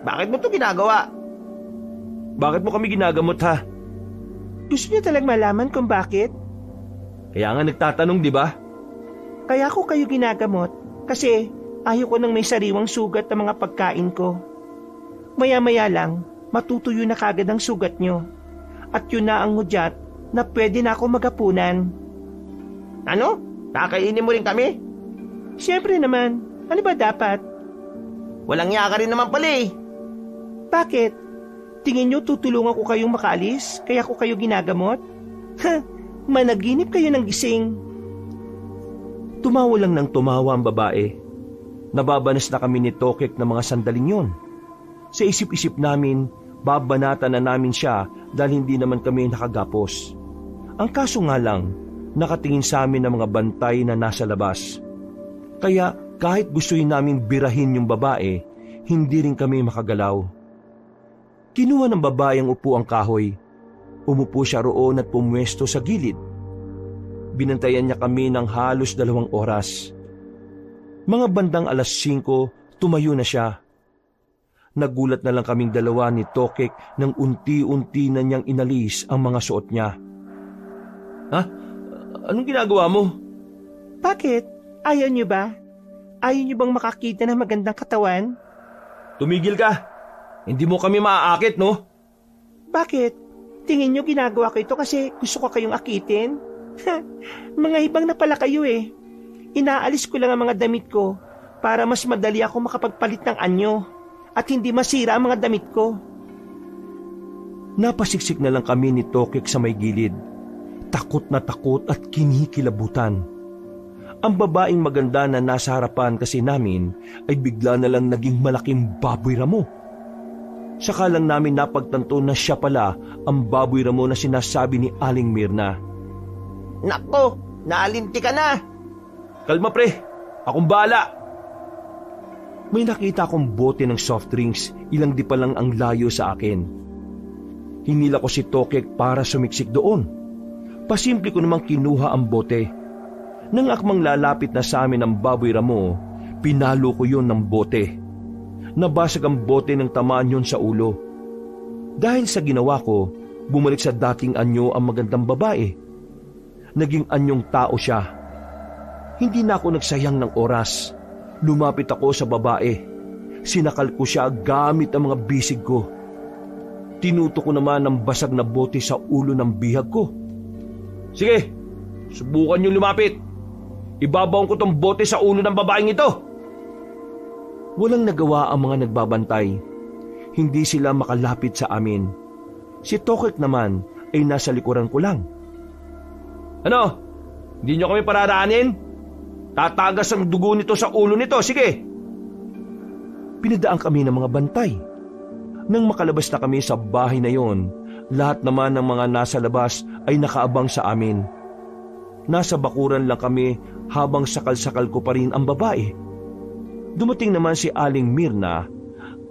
S2: bakit mo ito ginagawa?
S3: Bakit mo kami ginagamot, ha?
S2: Gusto niyo talagang malaman kung bakit?
S3: Kaya nga nagtatanong, di ba?
S2: Kaya ko kayo ginagamot kasi ayaw ko nang may sariwang sugat ng mga pagkain ko. Maya-maya lang, matutuyo na kagad ang sugat nyo. At yun na ang hudyat na pwede na ako magapunan. Ano? Kakainin mo rin kami? Siyempre naman. Ano ba dapat? Walang yaka rin naman pala eh. Bakit? Tingin nyo tutulungan ko kayong makaalis kaya ko kayo ginagamot? Ha, managinip kayo ng gising.
S1: Tumawa lang ng tumawa ang babae. Nababanas na kami ni Tokek ng mga sandaling yon. Sa isip-isip namin, babanatan na namin siya dahil hindi naman kami nakagapos. Ang kaso nga lang, nakatingin sa amin ang mga bantay na nasa labas. Kaya kahit gustuin naming birahin yung babae, hindi rin kami makagalaw. Kinuha ng babae ang upuang kahoy. Umupo siya roon at pumwesto sa gilid. Binantayan niya kami ng halos 2 oras. Mga bandang 5:00, tumayo na siya. Nagulat na lang kaming dalawa ni Tokek nang unti-unti na niyang inalis ang mga suot niya.
S3: Ha? Anong ginagawa mo?
S2: Bakit? Ayaw niyo ba? Ayaw niyo bang makakita ng magandang katawan?
S3: Tumigil ka. Hindi mo kami maaakit, no?
S2: Bakit? Tingin niyo ginagawa ko ito kasi gusto ko kayong akitin? Mga ibang na pala kayo eh. Inaalis ko lang ang mga damit ko para mas madali ako makapagpalit ng anyo at hindi masira ang mga damit ko.
S1: Napasiksik na lang kami ni Tokek sa may gilid. Takot na takot at kinikilabutan. Ang babaeng maganda na nasa harapan kasi namin ay bigla na lang naging malaking baboy ramo. Saka lang namin napagtanto na siya pala ang baboy ramo na sinasabi ni Aling Mirna.
S2: Nako, naalinti ka na.
S3: Kalma pre, akong bahala.
S1: May nakita akong bote ng soft drinks, ilang di pa lang ang layo sa akin. Hinila ko si Tokek para sumiksik doon. Pasimple ko namang kinuha ang bote. Nang akmang lalapit na sa amin ang baboy ramo, pinalo ko yon ng bote. Nabasag ang bote ng tamaan yon sa ulo. Dahil sa ginawa ko, bumalik sa dating anyo ang magandang babae. Naging anyong tao siya. Hindi na ako nagsayang ng oras. Lumapit ako sa babae. Sinakal ko siya gamit ang mga bisig ko. Tinuto ko naman ang basag na bote sa ulo ng bihag ko.
S3: Sige, subukan niyong lumapit. ibabaon ko tong bote sa ulo ng babaeng ito.
S1: Walang nagawa ang mga nagbabantay. Hindi sila makalapit sa amin. Si Tokek naman ay nasa likuran ko lang.
S3: Ano? Hindi nyo kami pararaanin? Tatagas ang dugo nito sa ulo nito, sige!
S1: Pinadaan kami ng mga bantay. Nang makalabas na kami sa bahay na yon, lahat naman ng mga nasa labas ay nakaabang sa amin. Nasa bakuran lang kami habang sakal-sakal ko pa rin ang babae. Dumating naman si Aling Mirna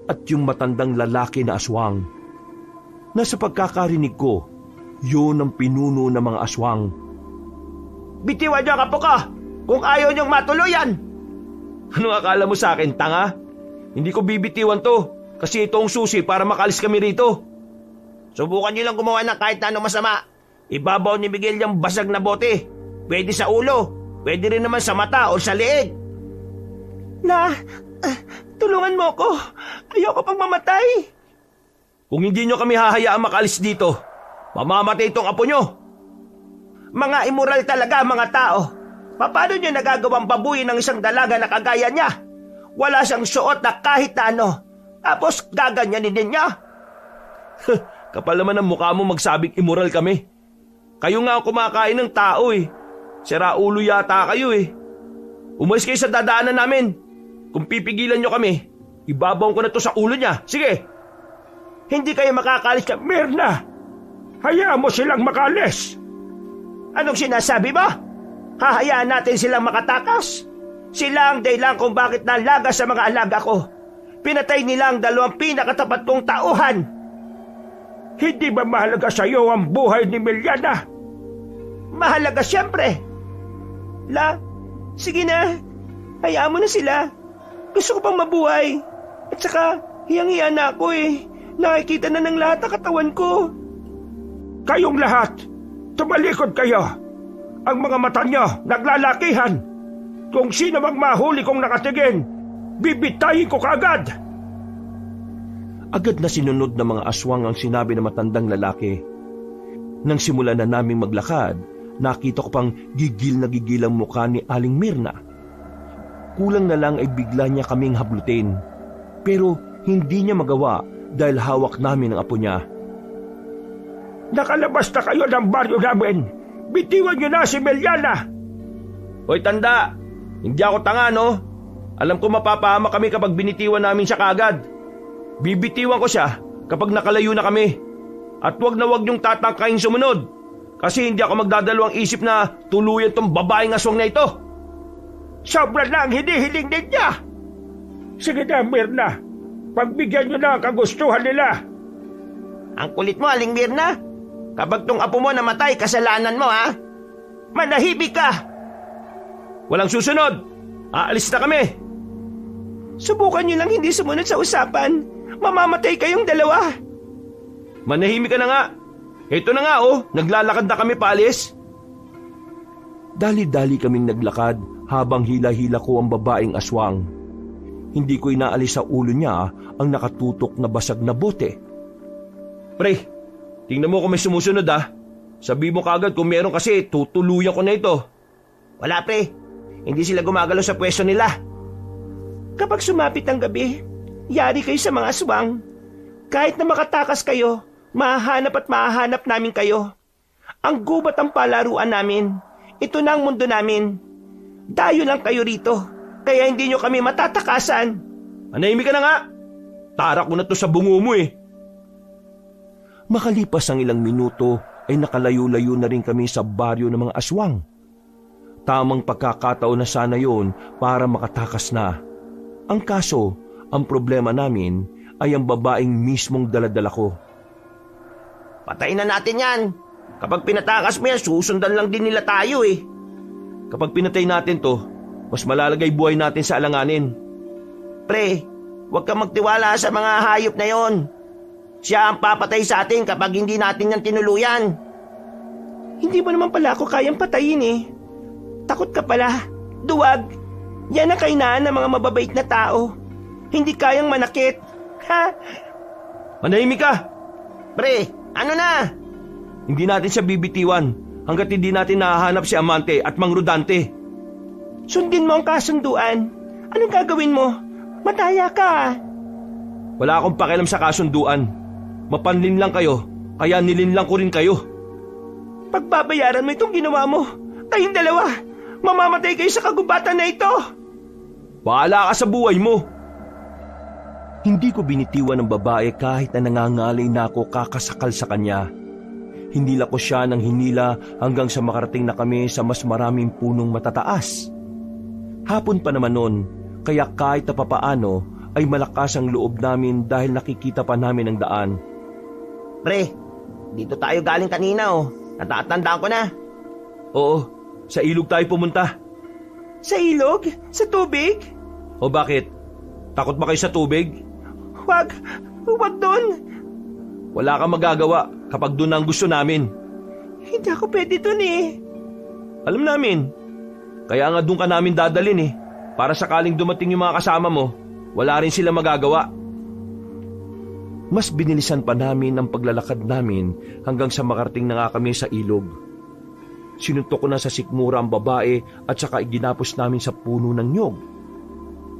S1: at yung matandang lalaki na aswang. Nasa pagkakarinig ko, yun ang pinuno ng mga aswang.
S2: Bitiwan niyo ang apo ko kung ayaw niyong matuluyan.
S3: Anong akala mo sa akin, tanga? Hindi ko bibitiwan to kasi ito ang susi para makalis kami rito.
S2: Subukan niyo lang gumawa ng kahit anong masama. Ibabaw ni Miguel yung basag na bote. Pwede sa ulo, pwede rin naman sa mata o sa leeg. Tulungan mo ko. Ayoko pang mamatay.
S3: Kung hindi nyo kami hahayaan makalis dito, mamamatay itong apo nyo.
S2: Mga immoral talaga mga tao. Paano nyo nagagawang babuyin ng isang dalaga na kagaya niya? Wala siyang suot na kahit na ano. Tapos gaganyanin din niya.
S3: Kapal naman ang mukha mo magsabing immoral kami. Kayo nga ang kumakain ng tao eh. Sira ulo yata kayo eh. Umalis kayo sa dadaanan namin. Kung pipigilan nyo kami, ibabaw ko na to sa ulo niya. Sige!
S2: Hindi kayo makakalis ka.
S4: Mirna, hayaan mo silang makalis.
S2: Anong sinasabi mo? Hahayaan natin silang makatakas? Sila ang dahilan kung bakit nalaga sa mga alaga ko. Pinatay nila ang 2 pinakatapat kong tauhan.
S4: Hindi ba mahalaga sa iyo ang buhay ni Meliana?
S2: Mahalaga siyempre. Sige na. Hayaan mo na sila. Gusto ko pang mabuhay. At saka, hiyang-hiya na ako eh. Nakikita na ng lahat ang katawan ko.
S4: Kayong lahat, tumalikod kayo. Ang mga mata nyo naglalakihan. Kung sino mang mahuli kong nakatingin, bibitayin ko kaagad.
S1: Agad na sinunod ng mga aswang ang sinabi ng matandang lalaki. Nang simulan na naming maglakad, nakita ko pang gigil na gigil ang mukha ni Aling Mirna. Kulang na lang ay bigla niya kaming hablutin. Pero hindi niya magawa dahil hawak namin ang apo niya.
S4: Nakalabas na kayo ng baryo namin. Bitiwan niyo na si Meliana.
S3: Hoy tanda, hindi ako tanga no? Alam ko mapapahama kami kapag binitiwan namin siya kaagad. Bibitiwan ko siya kapag nakalayo na kami. At wag na wag niyong tatangkaing sumunod. Kasi hindi ako magdadalawang isip na tuluyan tong babaeng aswang na ito.
S4: Sobra na ang hinihiling ninyo. Sige na, Mirna. Pagbigyan niyo na ang kagustuhan nila.
S2: Ang kulit mo, Aling Mirna. Kapag tong apo mo namatay, kasalanan mo ha. Manahimik ka.
S3: Walang susunod. Aalis na kami.
S2: Subukan niyo lang hindi sumunod sa usapan. Mamamatay kayong dalawa.
S3: Manahimik ka na nga. Ito na nga naglalakad na kami paalis.
S1: Dali-dali kaming naglakad habang hila-hila ko ang babaeng aswang. Hindi ko inaalis sa ulo niya ang nakatutok na basag na bote.
S3: Pre, tingnan mo kung may sumusunod ha. Sabi mo kagad kung meron kasi tutuluyan ko na ito.
S2: Wala pre, hindi sila gumagalaw sa pwesto nila. Kapag sumapit ang gabi, yari kayo sa mga aswang. Kahit na makatakas kayo, mahahanap namin kayo. Ang gubat ang palaruan namin. Ito na ang mundo namin. Dayo lang kayo rito, kaya hindi nyo kami matatakasan.
S3: Manahimik ka na nga. Tarak ko na to sa bungo mo eh.
S1: Makalipas ang ilang minuto ay nakalayo-layo na rin kami sa baryo ng mga aswang. Tamang pagkakataon na sana yon para makatakas na. Ang kaso, ang problema namin ay ang babaeng mismong daladala ko.
S2: Patayin na natin yan. Kapag pinatakas mo yan, susundan lang din nila tayo eh.
S3: Kapag pinatay natin to, mas malalagay buhay natin sa alanganin.
S2: Pre, huwag kang magtiwala sa mga hayop na yon. Siya ang papatay sa atin kapag hindi natin yan tinuluyan. Hindi mo naman pala ako kayang patayin eh. Takot ka pala. Duwag. Yan ang kainaan ng mga mababait na tao. Hindi kayang manakit. Ha?
S3: Manahimik ka.
S2: Pre, ano na?
S3: Hindi natin siya bibitiwan hanggat hindi natin nahahanap si Amante at Mang Rodante.
S4: Sundin mo ang kasunduan. Anong gagawin mo? Mataya ka.
S3: Wala akong pakialam sa kasunduan. Mapanlin lang kayo, kaya nilinlang ko rin kayo.
S4: Pagbabayaran mo itong ginawa mo. Kayong dalawa, mamamatay kayo sa kagubatan na ito.
S3: Bahala ka sa buhay mo.
S1: Hindi ko binitiwan ng babae kahit na nangangalay na ako kakasakal sa kanya. Hinila ko siya ng hinila hanggang sa makarating na kami sa mas maraming punong matataas. Hapon pa naman noon, kaya kahit na papaano ay malakas ang loob namin dahil nakikita pa namin ang daan.
S2: Pre, dito tayo galing kanina oh. Natatandaan ko na.
S3: Oo, sa ilog tayo pumunta.
S4: Sa ilog? Sa tubig?
S3: O bakit? Takot ba kayo sa tubig?
S4: Wag doon.
S3: Wala kang magagawa kapag doon ang gusto namin.
S4: Hindi ako pwede doon eh.
S3: Alam namin. Kaya nga doon ka namin dadalin eh. Para sakaling dumating yung mga kasama mo, wala rin sila magagawa.
S1: Mas binilisan pa namin ang paglalakad namin hanggang sa makarating na nga kami sa ilog. Sinuntok ko na sa sikmura ang babae at saka iginapos namin sa puno ng nyog.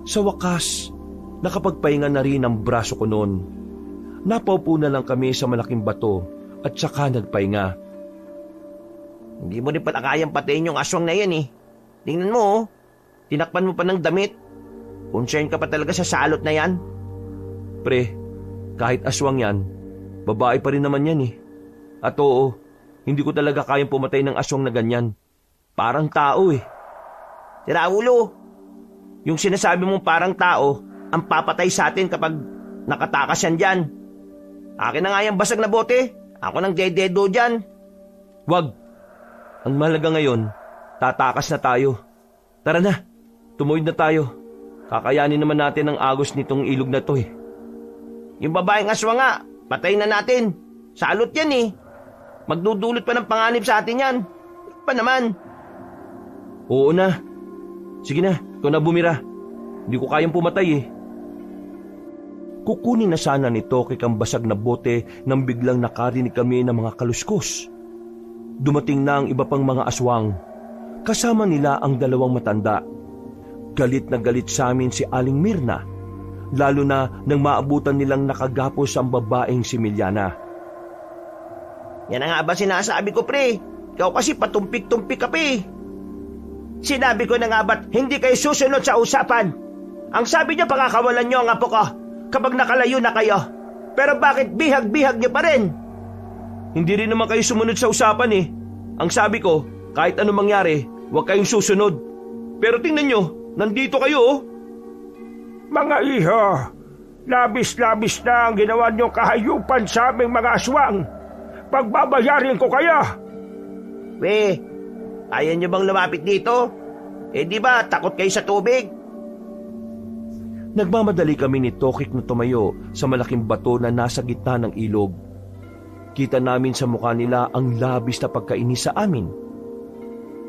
S1: Sa wakas, nakapagpahinga na rin ang braso ko noon. Napaupo na lang kami sa malaking bato at saka nagpahinga.
S2: Hindi mo rin pala kayang patayin yung aswang na yan eh. Tingnan mo oh, tinakpan mo pa ng damit. Concern ka pa talaga sa salot na yan.
S1: Pre, kahit aswang yan, babae pa rin naman yan eh. At oo, hindi ko talaga kayang pumatay ng aswang na ganyan. Parang tao eh.
S2: Si Raulo, yung sinasabi mong parang tao, ang papatay sa atin kapag nakatakas yan dyan. Akin na nga yung basag na bote. Ako nang dededo dyan.
S1: Wag. Ang mahalaga ngayon, tatakas na tayo. Tara na, tumuwid na tayo. Kakayanin naman natin ang agos nitong ilog na to eh.
S2: Yung babaeng aswang nga, patay na natin. Salot yan eh. Magdudulot pa ng panganib sa atin yan. Pa naman.
S1: Oo na. Sige na, ikaw na bumira. Hindi ko kayang pumatay eh. Kukunin na sana ni Tokik ang basag na bote nang biglang nakarinig kami ng mga kaluskos. Dumating na ang iba pang mga aswang. Kasama nila ang dalawang matanda. Galit na galit sa amin si Aling Mirna, lalo na nang maabutan nilang nakagapos ang babaeng si Miliana.
S2: Yan na nga ba sinasabi ko pre? Ikaw kasi patumpik-tumpik ka pa eh. Sinabi ko na nga ba't hindi kayo susunod sa usapan? Ang sabi niya pakakawalan niyo ang apo ko kapag nakalayo na kayo. Pero bakit bihag-bihag niyo pa rin?
S3: Hindi rin naman kayo sumunod sa usapan eh. Ang sabi ko, kahit anong mangyari, huwag kayong susunod. Pero tingnan nyo, nandito kayo oh.
S4: Mga iho, labis-labis na ang ginawa niyong kahayupan sa aming mga aswang. Pagbabayarin ko kayo.
S2: We, ayaw niyo bang lumapit dito? Eh di ba takot kayo sa tubig?
S1: Nagmamadali kami ni Tokik na tumayo sa malaking bato na nasa gitna ng ilog. Kita namin sa mukha nila ang labis na pagkainis sa amin.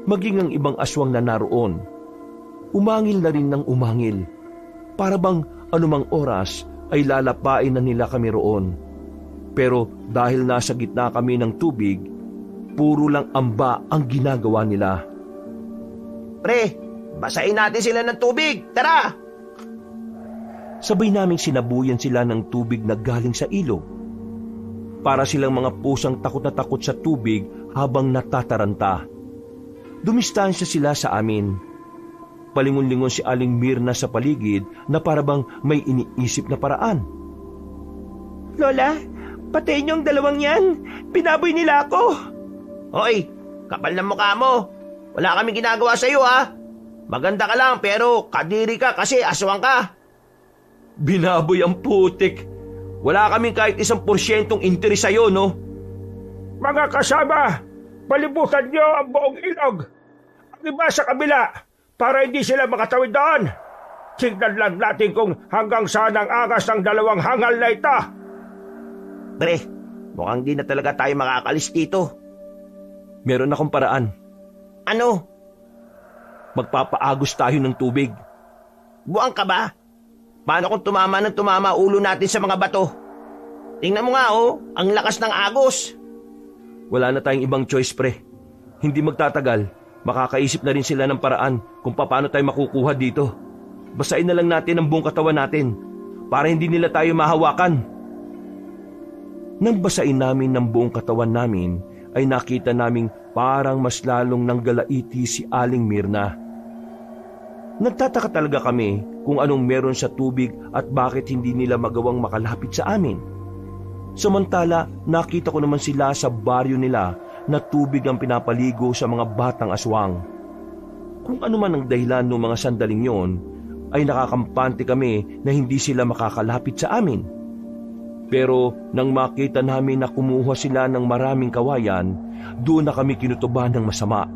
S1: Maging ang ibang aswang na naroon, umangil na rin ng umangil. Para bang anumang oras ay lalapain na nila kami roon. Pero dahil nasa gitna kami ng tubig, puro lang amba ang ginagawa nila.
S2: Pre, basahin natin sila ng tubig. Tara!
S1: Sabay naming sinabuyan sila ng tubig na galing sa ilog. Para silang mga pusang takot na takot sa tubig habang natataranta. Dumistansya sila sa amin. Palingon-lingon si Aling Mirna sa paligid na parabang may iniisip na paraan.
S4: Lola, patayin niyo ang dalawang yan. Pinaboy nila ako.
S2: Hoy, kapal ng mukha mo. Wala kaming ginagawa sa iyo ha. Maganda ka lang pero kadiri ka kasi aswang ka.
S3: Binaboy ang putik. Wala kaming kahit 1% interes sa'yo, no?
S4: Mga kasama, palibutan niyo ang buong ilog. Ang iba sa kabila para hindi sila makatawid doon. Tignan lang natin kung hanggang saan ang angas ng dalawang hangal na ito.
S2: Pre, mukhang di na talaga tayo makakalis dito.
S1: Meron akong paraan.
S2: Ano?
S1: Magpapaagos tayo ng tubig.
S2: Buwang ka ba? Paano kung tumama ng tumama ulo natin sa mga bato? Tingnan mo nga oh, ang lakas ng agos.
S1: Wala na tayong ibang choice pre. Hindi magtatagal,
S3: makakaisip na rin sila ng paraan kung paano tayo makukuha dito. Basain na lang natin ang buong katawan natin para hindi nila tayo mahawakan. Nang basain namin ng buong katawan namin, ay nakita naming parang mas lalong nanggalaiti si Aling Mirna. Nagtataka talaga kami kung anong meron sa tubig at bakit hindi nila magawang makalapit sa amin. Samantala, nakita ko naman sila sa baryo nila na tubig ang pinapaligo sa mga batang aswang. Kung ano man ang dahilan ng mga sandaling yon, ay nakakampante kami na hindi sila makakalapit sa amin. Pero nang makita namin na kumuha sila ng maraming kawayan, doon na kami kinutuban ng masama.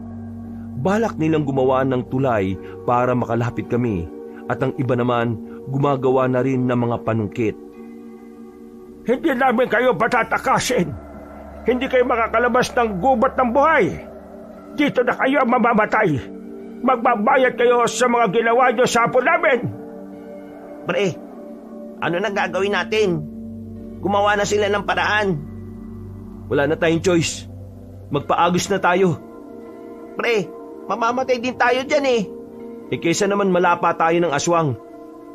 S3: Balak nilang gumawa ng tulay para makalapit kami at ang iba naman gumagawa na rin ng mga panungkit.
S4: Hindi namin kayo patatakasin. Hindi kayo makakalabas ng gubat ng buhay. Dito na kayo mamamatay. Magbabayad kayo sa mga ginawa nyo sa apo namin.
S2: Pre, ano na gagawin natin? Gumawa na sila ng paraan.
S3: Wala na tayong choice. Magpaagos na tayo.
S2: Pre, mamamatay din tayo dyan eh.
S3: Kaysa naman malapa tayo ng aswang.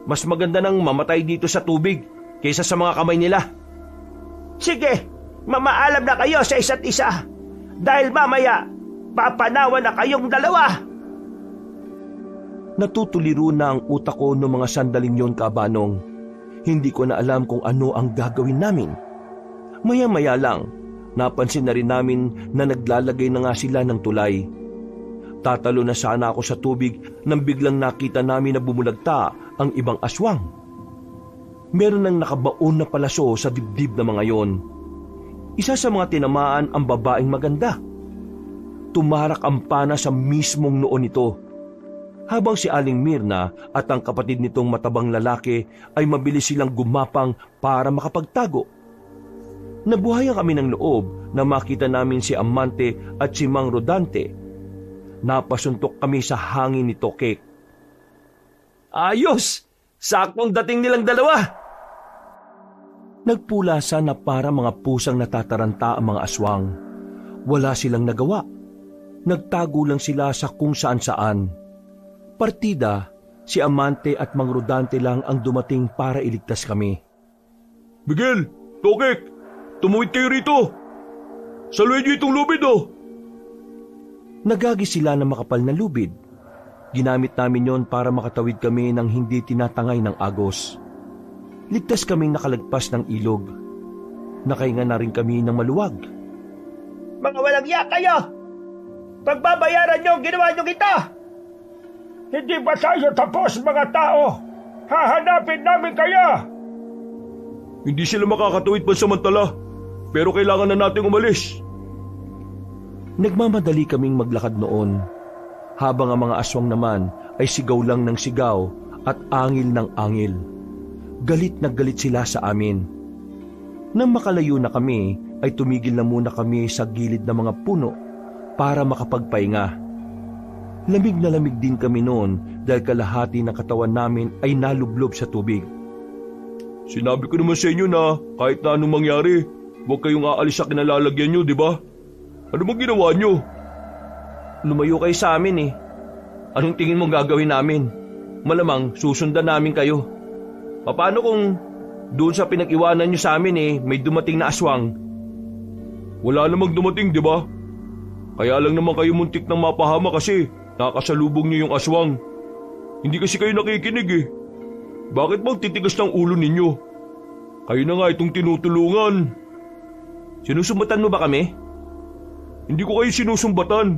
S3: Mas maganda nang mamatay dito sa tubig kaysa sa mga kamay nila.
S4: Sige, mamaalam na kayo sa isa't isa. Dahil mamaya, papanawan na kayong dalawa.
S3: Natutuliro na ang utak ko noong mga sandaling yon, Kabanong. Hindi ko na alam kung ano ang gagawin namin. Maya-maya lang, napansin na rin namin na naglalagay na nga sila ng tulay. Tatalo na sana ako sa tubig nang biglang nakita namin na bumulagta ang ibang aswang. Meron nang nakabaon na palaso sa dibdib na mga yon. Isa sa mga tinamaan ang babaeng maganda. Tumarak ang pana sa mismong noon nito. Habang si Aling Mirna at ang kapatid nitong matabang lalaki ay mabilis silang gumapang para makapagtago. Nabuhayan kami ng loob na makita namin si Amante at si Mang Rodante. Napasuntok kami sa hangin ni Tokek. Ayos! Saktong dating nilang dalawa! Nagpulasa na para mga pusang natataranta ang mga aswang. Wala silang nagawa. Nagtago lang sila sa kung saan-saan. Partida, si Amante at Mang Rodante lang ang dumating para iligtas kami.
S5: Miguel! Tokek! Tumuwid kayo rito! Saluhin niyo itong lubid oh!
S3: Nagagi sila ng makapal na lubid. Ginamit namin yon para makatawid kami ng hindi tinatangay ng agos. Ligtas kaming nakalagpas ng ilog. Nakahinga na rin kami ng maluwag.
S4: Mga walang iya kayo! Pagbabayaran niyo ang ginawa niyo kita! Hindi ba tayo tapos, mga tao? Hahanapin namin kayo!
S5: Hindi sila makakatuwid pansamantala, pero kailangan na nating umalis.
S3: Nagmamadali kaming maglakad noon, habang ang mga aswang naman ay sigaw lang ng sigaw at angil ng angil. Galit na galit sila sa amin. Nang makalayo na kami, ay tumigil na muna kami sa gilid ng mga puno para makapagpahinga. Lamig na lamig din kami noon dahil kalahati ng katawan namin ay nalublob sa tubig.
S5: Sinabi ko naman sa inyo na kahit na anong mangyari, huwag kayong aalis sa kinalalagyan nyo, di ba? Ano bang ginawa nyo?
S3: Lumayo kayo sa amin eh. Anong tingin mo gagawin namin? Malamang susundan namin kayo. Paano kung doon sa pinag-iwanan nyo sa amin eh, may dumating na aswang?
S5: Wala namang dumating, di ba? Kaya lang naman kayo muntik ng mapahama kasi nakasalubong niyo yung aswang. Hindi kasi kayo nakikinig eh. Bakit bang titigas ng ulo ninyo? Kayo na nga itong tinutulungan.
S3: Sinusumbatan mo ba kami?
S5: Hindi ko kayo sinusumbatan.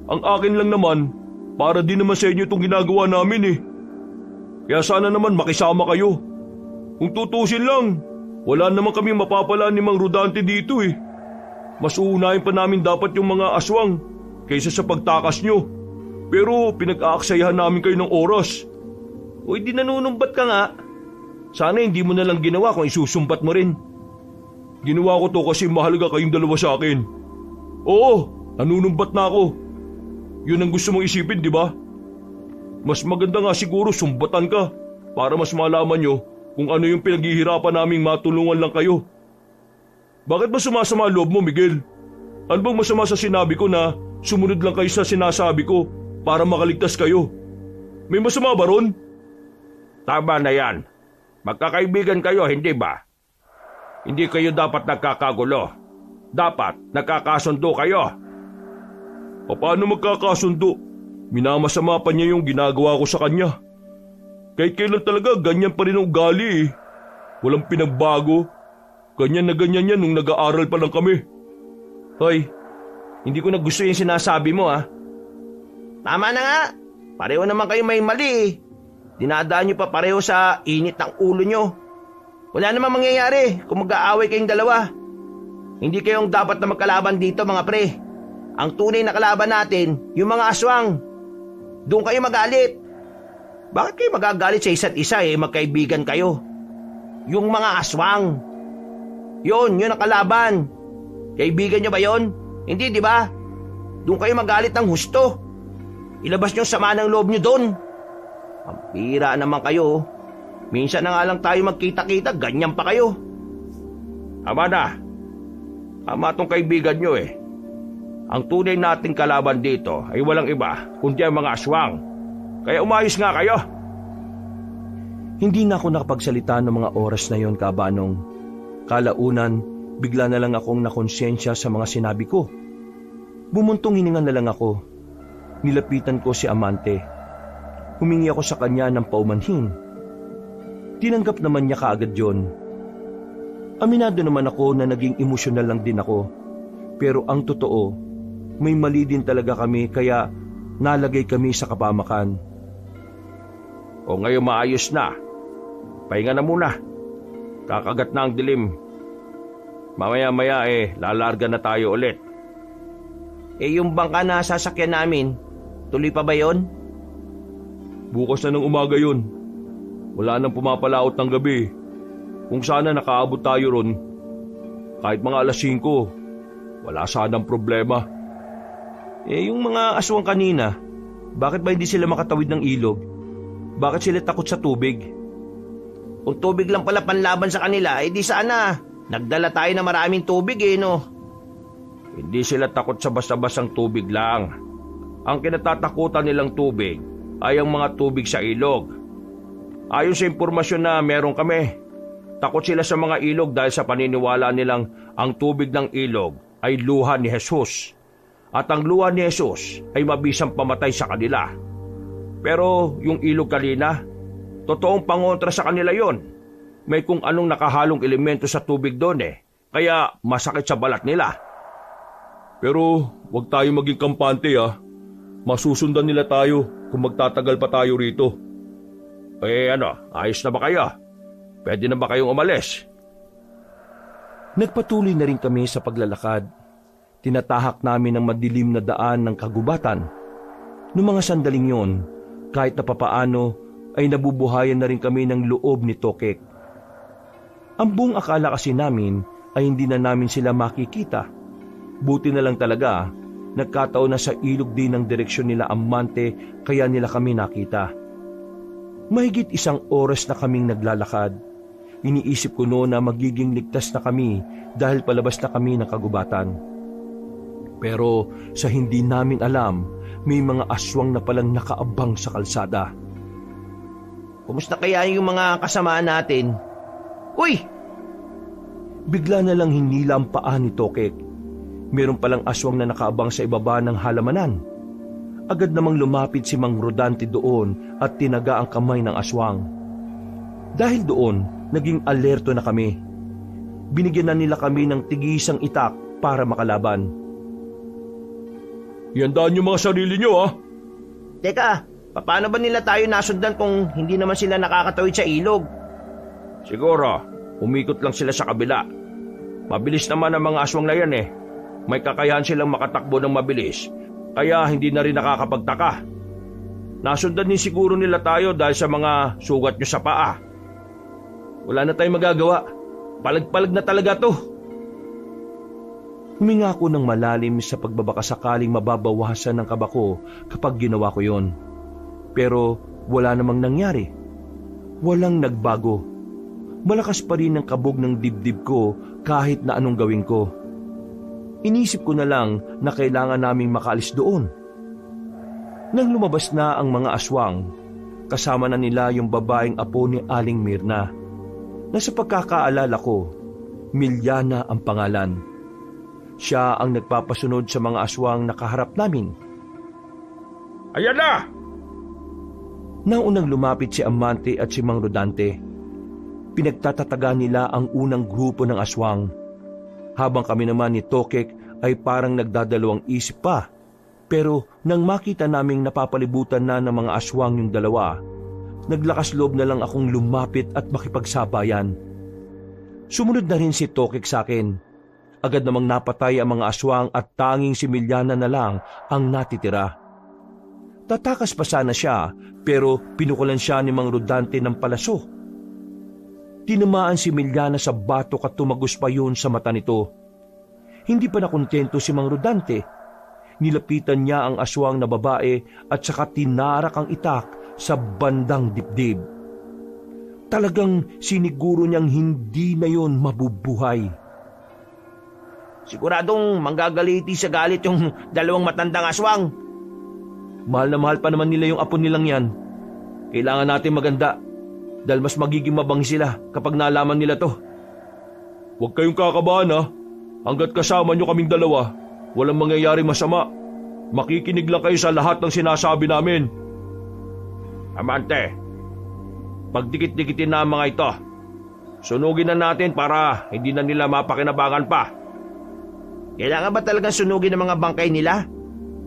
S5: Ang akin lang naman, para din naman sa inyo itong ginagawa namin eh. Kaya sana naman makisama kayo. Kung tutusin lang, wala naman kami mapapala ni Mang Rodante dito eh. Mas uunahin pa namin dapat yung mga aswang kaysa sa pagtakas nyo. Pero pinag-aaksayahan namin kayo ng oras.
S3: Uy, di nanunumbat ka nga. Sana hindi mo na lang ginawa kung isusumbat mo rin.
S5: Ginawa ko to kasi mahalaga kayong dalawa sa akin. Oo, nanunumbat na ako. Yun ang gusto mong isipin, di ba? Mas maganda nga siguro sumbatan ka para mas malaman nyo kung ano yung pinaghihirapan naming matulungan lang kayo. Bakit ba sumasama ang loob mo, Miguel? Ano bang masama sa sinabi ko na Sumunod lang kayo sa sinasabi ko para makaligtas kayo. May masama ba ron?
S4: Tama na yan. Magkakaibigan kayo, hindi ba? Hindi kayo dapat nagkakagulo. Dapat nagkakasundo kayo.
S5: Paano magkakasundo? Minamasama pa niya yung ginagawa ko sa kanya. Kahit kailan talaga ganyan pa rin ang ugali eh. Walang pinagbago. Ganyan na ganyan yan nung nag-aaral pa lang kami.
S2: Hoy, hindi ko na gusto yung sinasabi mo ah. Tama na nga. Pareho naman kayo may mali eh. Dinadaan nyo pa pareho sa init ng ulo nyo. Wala namang mangyayari kung mag-aaway kayong dalawa. Hindi kayong dapat na magkalaban dito mga pre. Ang tunay na kalaban natin, yung mga aswang. Doon kayo magalit. Bakit kayo magagalit sa isa't isa eh, magkaibigan kayo? Yung mga aswang. Yun ang kalaban. Kaibigan nyo ba yon? Hindi, di ba? Doon kayo magalit ng husto. Ilabas nyo sama ng loob nyo doon. Ang pira naman kayo. Minsan na nga lang tayo magkita-kita, ganyan pa kayo.
S4: Tama na. Tama tong kaibigan nyo eh. Ang tunay nating kalaban dito ay walang iba kundi ang mga aswang. Kaya umayos nga kayo.
S1: Hindi na ako nakapagsalita ng mga oras na yon, Kabanong. Kalaunan, bigla na lang akong nakonsensya sa mga sinabi ko. Bumuntong hininga na lang ako. Nilapitan ko si Amante. Humingi ako sa kanya ng paumanhin. Tinanggap naman niya kaagad yon. Aminado naman ako na naging emosyonal lang din ako. Pero ang totoo, may mali din talaga kami kaya nalagay kami sa kapamakan.
S4: O ngayon maayos na. Pahinga na muna. Kakagat na ang dilim. Mamaya-maya lalarga na tayo ulit.
S2: Yung bangka na sasakyan namin, tuloy pa ba yon?
S5: Bukas na ng umaga yun. Wala nang pumapalaot ng gabi. Kung sana nakaabot tayo ron, kahit mga alas 5, wala sanang problema.
S1: Yung mga aswang kanina, bakit ba hindi sila makatawid ng ilog? Bakit sila takot sa tubig?
S2: Kung tubig lang pala panlaban sa kanila, di sana nagdala tayo na maraming tubig no?
S4: Hindi sila takot sa basta-bastang tubig lang. Ang kinatatakutan nilang tubig ay ang mga tubig sa ilog. Ayon sa impormasyon na meron kami, takot sila sa mga ilog dahil sa paniniwala nilang ang tubig ng ilog ay luha ni Jesus. At ang luha ni Jesus ay mabisang pamatay sa kanila. Pero yung ilog kanina, totoong pangontra sa kanila yon. May kung anong nakahalong elemento sa tubig doon kaya masakit sa balat nila.
S5: Pero wag tayo maging kampante Masusundan nila tayo kung magtatagal pa tayo rito.
S4: Ayos na ba kayo? Pwede na ba kayong umalis?
S1: Nagpatuloy na rin kami sa paglalakad. Tinatahak namin ang madilim na daan ng kagubatan. Noong mga sandaling yon, kahit na papaano ay nabubuhayan na rin kami ng loob ni Tokek. Ang buong akala kasi namin ay hindi na namin sila makikita. Buti na lang talaga, nagkataon na sa ilog din ang direksyon nila Amante kaya nila kami nakita. Mahigit 1 oras na kaming naglalakad. Iniisip ko noon na magiging ligtas na kami dahil palabas na kami ng kagubatan. Pero sa hindi namin alam, may mga aswang na palang nakaabang sa kalsada.
S2: Kumusta kaya yung mga kasamaan natin? Uy!
S1: Bigla na lang hinila ang paa ni Tokek. Meron palang aswang na nakaabang sa ibaba ng halamanan. Agad namang lumapit si Mang Rodante doon at tinaga ang kamay ng aswang. Dahil doon, naging alerto na kami. Binigyan na nila kami ng tigisang itak para makalaban.
S5: Iandaan niyo mga sarili niyo
S2: Teka, paano ba nila tayo nasundan kung hindi naman sila nakakatawid sa ilog?
S4: Siguro, umikot lang sila sa kabila. Mabilis naman ang mga aswang na yan May kakayahan silang makatakbo ng mabilis, kaya hindi na rin nakakapagtaka. Nasundan din siguro nila tayo dahil sa mga sugat nyo sa paa.
S1: Wala na tayong magagawa. Palag-palag na talaga to. Huminga ako ng malalim sa pagbabaka sakaling mababawasan ng kaba ko kapag ginawa ko yon. Pero wala namang nangyari. Walang nagbago. Malakas pa rin ang kabog ng dibdib ko kahit na anong gawin ko. Inisip ko na lang na kailangan naming makaalis doon. Nang lumabas na ang mga aswang, kasama na nila yung babaeng apo ni Aling Mirna, na sa pagkakaalala ko, Milyana ang pangalan. Siya ang nagpapasunod sa mga aswang na kaharap namin.
S4: Ayan na!
S1: Nang unang lumapit si Amante at si Mang Rodante, pinagtatataga nila ang unang grupo ng aswang, habang kami naman ni Tokek ay parang nagdadalawang isip pa. Pero nang makita naming napapalibutan na ng mga aswang yung dalawa, naglakas loob na lang akong lumapit at makipagsabayan. Sumunod na rin si Tokek sa akin. Agad namang napatay ang mga aswang at tanging si Milyana na lang ang natitira. Tatakas pa sana siya, pero pinukulan siya ni Mang Rodante ng palaso. Tinamaan si Milyana sa batok at tumagos pa yun sa mata nito. Hindi pa nakontento si Mang Rodante. Nilapitan niya ang aswang na babae at saka tinarak ang itak sa bandang dibdib. Talagang siniguro niyang hindi na yon mabubuhay.
S2: Siguradong manggagaliti sa galit yung dalawang matandang aswang.
S1: Mahal na mahal pa naman nila yung apo nilang yan. Kailangan natin maganda dahil mas magiging mabang sila kapag nalaman nila to.
S5: Huwag kayong kakabahan ha. Hanggat kasama nyo kaming dalawa, walang mangyayari masama. Makikinig lang kayo sa lahat ng sinasabi namin.
S4: Amante, pagdikit-dikitin na ang mga ito. Sunugin na natin para hindi na nila mapakinabangan pa.
S2: Kailangan ba talagang sunugin ng mga bangkay nila?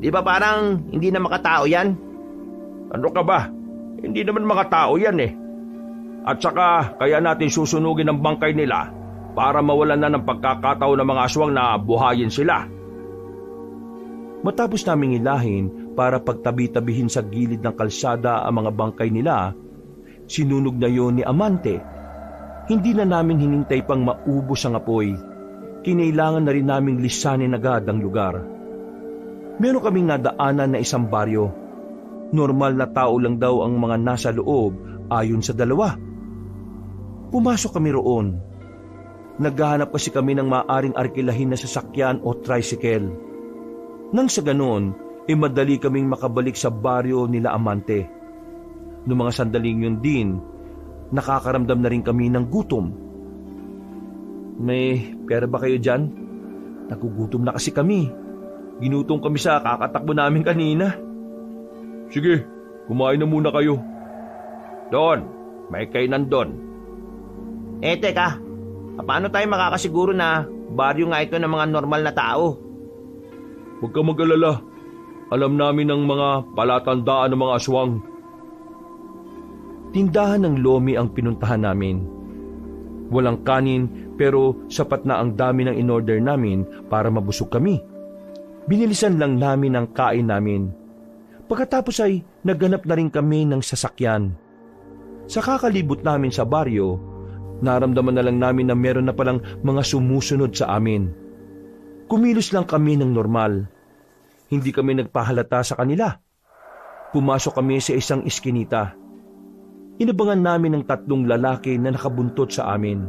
S2: Di ba parang hindi na makatao yan?
S4: Ano ka ba? Hindi naman makatao yan eh. At saka kaya natin susunugin ang bangkay nila para mawalan na ng pagkakataon ng mga aswang na buhayin sila.
S1: Matapos naming ilahin para pagtabi-tabihin sa gilid ng kalsada ang mga bangkay nila, sinunog na yon ni Amante. Hindi na namin hinintay pang maubos ang apoy. Kinailangan na rin naming lisanin agad ang lugar. Meron kaming nadaanan na isang baryo. Normal na tao lang daw ang mga nasa loob ayon sa dalawa. Pumasok kami roon. Naghahanap kasi kami ng maaring arkilahin na sasakyan o tricycle. Nang sa ganon, madali kaming makabalik sa baryo nila Amante. Noong mga sandaling yun din, nakakaramdam na rin kami ng gutom. May pera ba kayo dyan? Nagugutom na kasi kami. Ginutom kami sa kakatakbo namin kanina.
S5: Sige, kumain na muna kayo.
S4: Doon, may kainan doon.
S2: Teka, paano tayo makakasiguro na baryo nga ito ng mga normal na tao?
S5: Huwag ka mag-alala. Alam namin ang mga palatandaan ng mga aswang.
S1: Tindahan ng lomi ang pinuntahan namin. Walang kanin pero sapat na ang dami ng in-order namin para mabusog kami. Binilisan lang namin ang kain namin. Pagkatapos ay naghanap na rin kami ng sasakyan. Sa kakalibot namin sa baryo, naramdaman na lang namin na meron na palang mga sumusunod sa amin. Kumilos lang kami ng normal. Hindi kami nagpahalata sa kanila. Pumasok kami sa isang iskinita. Inabangan namin ng 3 lalaki na nakabuntot sa amin.